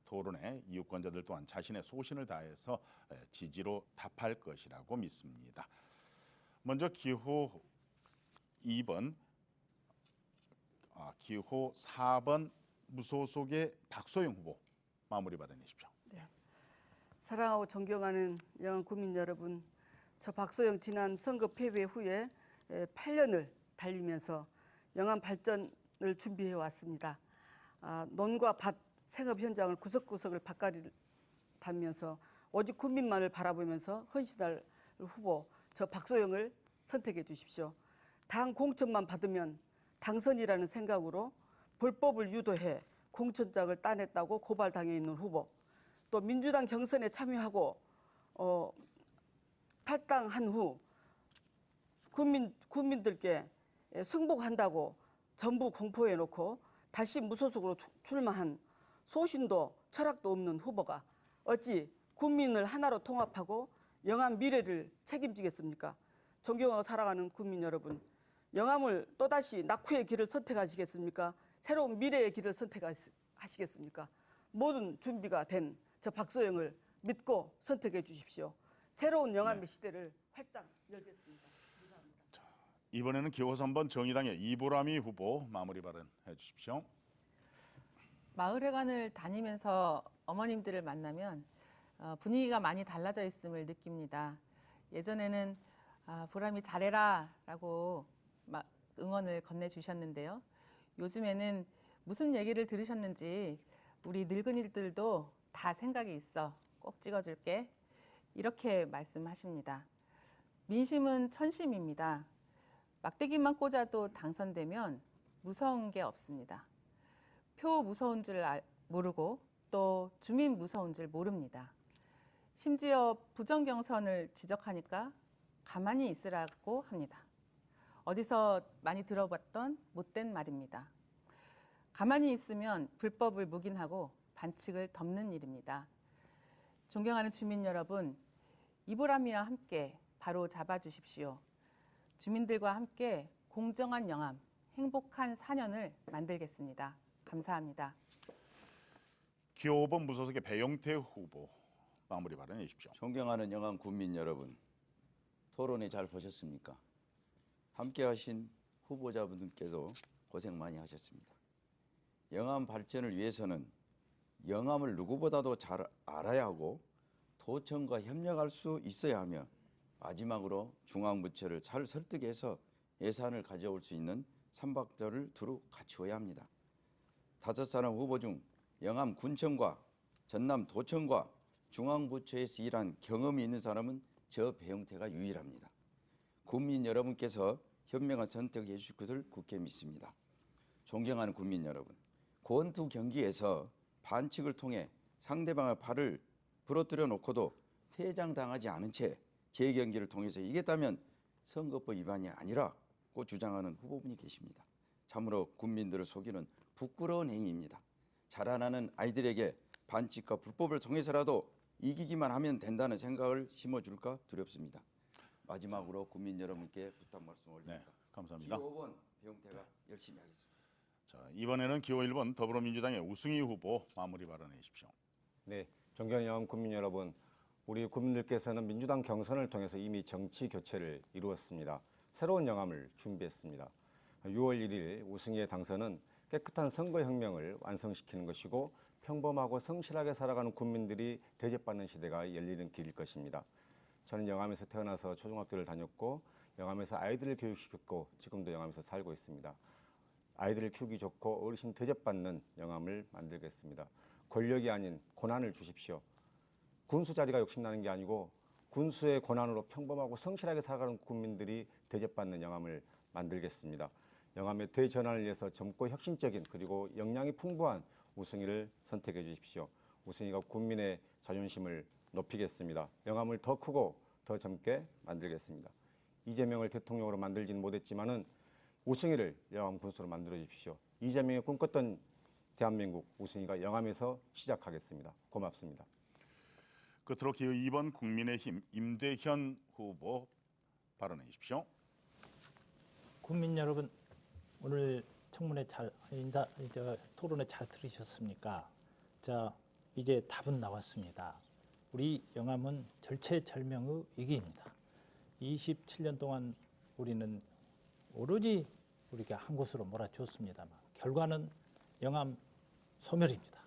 토론에 유권자들 또한 자신의 소신을 다해서 지지로 답할 것이라고 믿습니다. 먼저 기호 4번 무소속의 박소영 후보 마무리 발언해 주십시오. 사랑하고 존경하는 영암 국민 여러분, 저 박소영 지난 선거 패배 후에 8년을 달리면서 영암 발전을 준비해 왔습니다. 논과 밭 생업 현장을 구석구석을 바깥을 다니면서 오직 국민만을 바라보면서 헌신할 후보 저 박소영을 선택해 주십시오. 당 공천만 받으면 당선이라는 생각으로 불법을 유도해 공천장을 따냈다고 고발당해 있는 후보, 또 민주당 경선에 참여하고 탈당한 후 국민들께 승복한다고 전부 공포해놓고 다시 무소속으로 출마한 소신도 철학도 없는 후보가 어찌 국민을 하나로 통합하고 영암 미래를 책임지겠습니까? 존경하고 사랑하는 국민 여러분, 영암을 또다시 낙후의 길을 선택하시겠습니까? 새로운 미래의 길을 선택하시겠습니까? 모든 준비가 된 저 박소영을 믿고 선택해 주십시오. 새로운 영암의 시대를 활짝 열겠습니다. 감사합니다. 이번에는 기호 3번 정의당의 이보람이 후보 마무리 발언해 주십시오. 마을회관을 다니면서 어머님들을 만나면 분위기가 많이 달라져 있음을 느낍니다. 예전에는 보람이 잘해라 라고 막 응원을 건네주셨는데요. 요즘에는 무슨 얘기를 들으셨는지 우리 늙은이들도 다 생각이 있어. 꼭 찍어줄게. 이렇게 말씀하십니다. 민심은 천심입니다. 막대기만 꽂아도 당선되면 무서운 게 없습니다. 표 무서운 줄 모르고 또 주민 무서운 줄 모릅니다. 심지어 부정경선을 지적하니까 가만히 있으라고 합니다. 어디서 많이 들어봤던 못된 말입니다. 가만히 있으면 불법을 묵인하고 반칙을 덮는 일입니다. 존경하는 주민 여러분, 이보람이와 함께 바로 잡아주십시오. 주민들과 함께 공정한 영암, 행복한 4년을 만들겠습니다. 감사합니다. 기호 5번 무소속의 배용태 후보 마무리 발언해 주십시오. 존경하는 영암 국민 여러분, 토론회 잘 보셨습니까? 함께하신 후보자분들께서 고생 많이 하셨습니다. 영암 발전을 위해서는 영암을 누구보다도 잘 알아야 하고 도청과 협력할 수 있어야 하며 마지막으로 중앙부처를 잘 설득해서 예산을 가져올 수 있는 삼박자를 두루 갖추어야 합니다. 5사람 후보 중 영암 군청과 전남 도청과 중앙부처에서 일한 경험이 있는 사람은 저 배용태가 유일합니다. 국민 여러분께서 현명한 선택해 주실 것을 굳게 믿습니다. 존경하는 국민 여러분, 권투 경기에서 반칙을 통해 상대방의 팔을 부러뜨려 놓고도 퇴장당하지 않은 채 재경기를 통해서 이겼다면 선거법 위반이 아니라고 주장하는 후보분이 계십니다. 참으로 국민들을 속이는 부끄러운 행위입니다. 자라나는 아이들에게 반칙과 불법을 통해서라도 이기기만 하면 된다는 생각을 심어줄까 두렵습니다. 마지막으로 국민 여러분께 부탁 말씀 올립니다. 네, 감사합니다. 기호 5번 배용태가 열심히 하겠습니다. 자, 이번에는 기호 1번 더불어민주당의 우승희 후보 마무리 발언해 주십시오. 네, 존경하는 영암 국민 여러분, 우리 국민들께서는 민주당 경선을 통해서 이미 정치 교체를 이루었습니다. 새로운 영암을 준비했습니다. 6월 1일 우승희의 당선은 깨끗한 선거혁명을 완성시키는 것이고 평범하고 성실하게 살아가는 국민들이 대접받는 시대가 열리는 길일 것입니다. 저는 영암에서 태어나서 초등학교를 다녔고 영암에서 아이들을 교육시켰고 지금도 영암에서 살고 있습니다. 아이들을 키우기 좋고 어르신 대접받는 영암을 만들겠습니다. 권력이 아닌 고난을 주십시오. 군수 자리가 욕심나는 게 아니고 군수의 고난으로 평범하고 성실하게 살아가는 국민들이 대접받는 영암을 만들겠습니다. 영암의 대전환을 위해서 젊고 혁신적인 그리고 역량이 풍부한 우승희를 선택해 주십시오. 우승희가 국민의 자존심을 높이겠습니다. 영암을 더 크고 더 젊게 만들겠습니다. 이재명을 대통령으로 만들지는 못했지만은 우승희를 영암 군수로 만들어 주십시오. 이재명이 꿈꿨던 대한민국 우승이가 영암에서 시작하겠습니다. 고맙습니다. 끝으로 기호 2번 국민의힘 임대현 후보 발언해 주십시오. 국민 여러분, 오늘 청문회 토론회 잘 들으셨습니까? 자, 이제 답은 나왔습니다. 우리 영암은 절체절명의 위기입니다. 27년 동안 우리는 오로지 우리가 한 곳으로 몰아줬습니다만 결과는 영암 소멸입니다.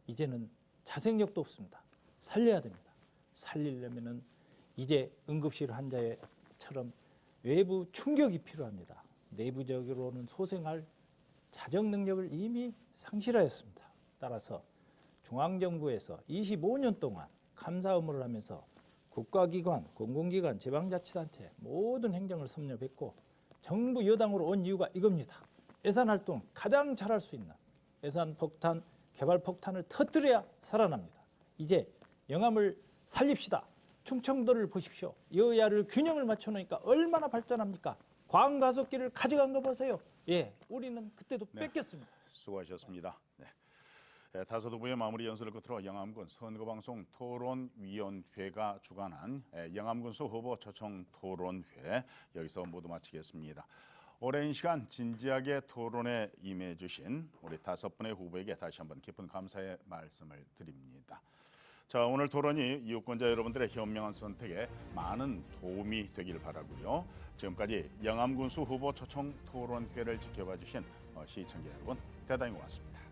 이제는 자생력도 없습니다. 살려야 됩니다. 살리려면은 이제 응급실 환자처럼 외부 충격이 필요합니다. 내부적으로는 소생할 자정 능력을 이미 상실하였습니다. 따라서 중앙정부에서 25년 동안 감사 업무를 하면서 국가기관, 공공기관, 지방자치단체 모든 행정을 섭렵했고 정부 여당으로 온 이유가 이겁니다. 예산활동 가장 잘할 수 있는 예산폭탄, 개발폭탄을 터뜨려야 살아납니다. 이제 영암을 살립시다. 충청도를 보십시오. 여야를 균형을 맞춰놓으니까 얼마나 발전합니까? 광가속기를 가져간 거 보세요. 예, 우리는 그때도 뺏겼습니다. 수고하셨습니다. 다섯 후보의 마무리 연설을 끝으로 영암군 선거방송 토론위원회가 주관한 영암군수 후보 초청 토론회 여기서 모두 마치겠습니다. 오랜 시간 진지하게 토론에 임해 주신 우리 다섯 분의 후보에게 다시 한번 깊은 감사의 말씀을 드립니다. 자, 오늘 토론이 유권자 여러분들의 현명한 선택에 많은 도움이 되길 바라고요. 지금까지 영암군수 후보 초청 토론회를 지켜봐 주신 시청자 여러분 대단히 고맙습니다.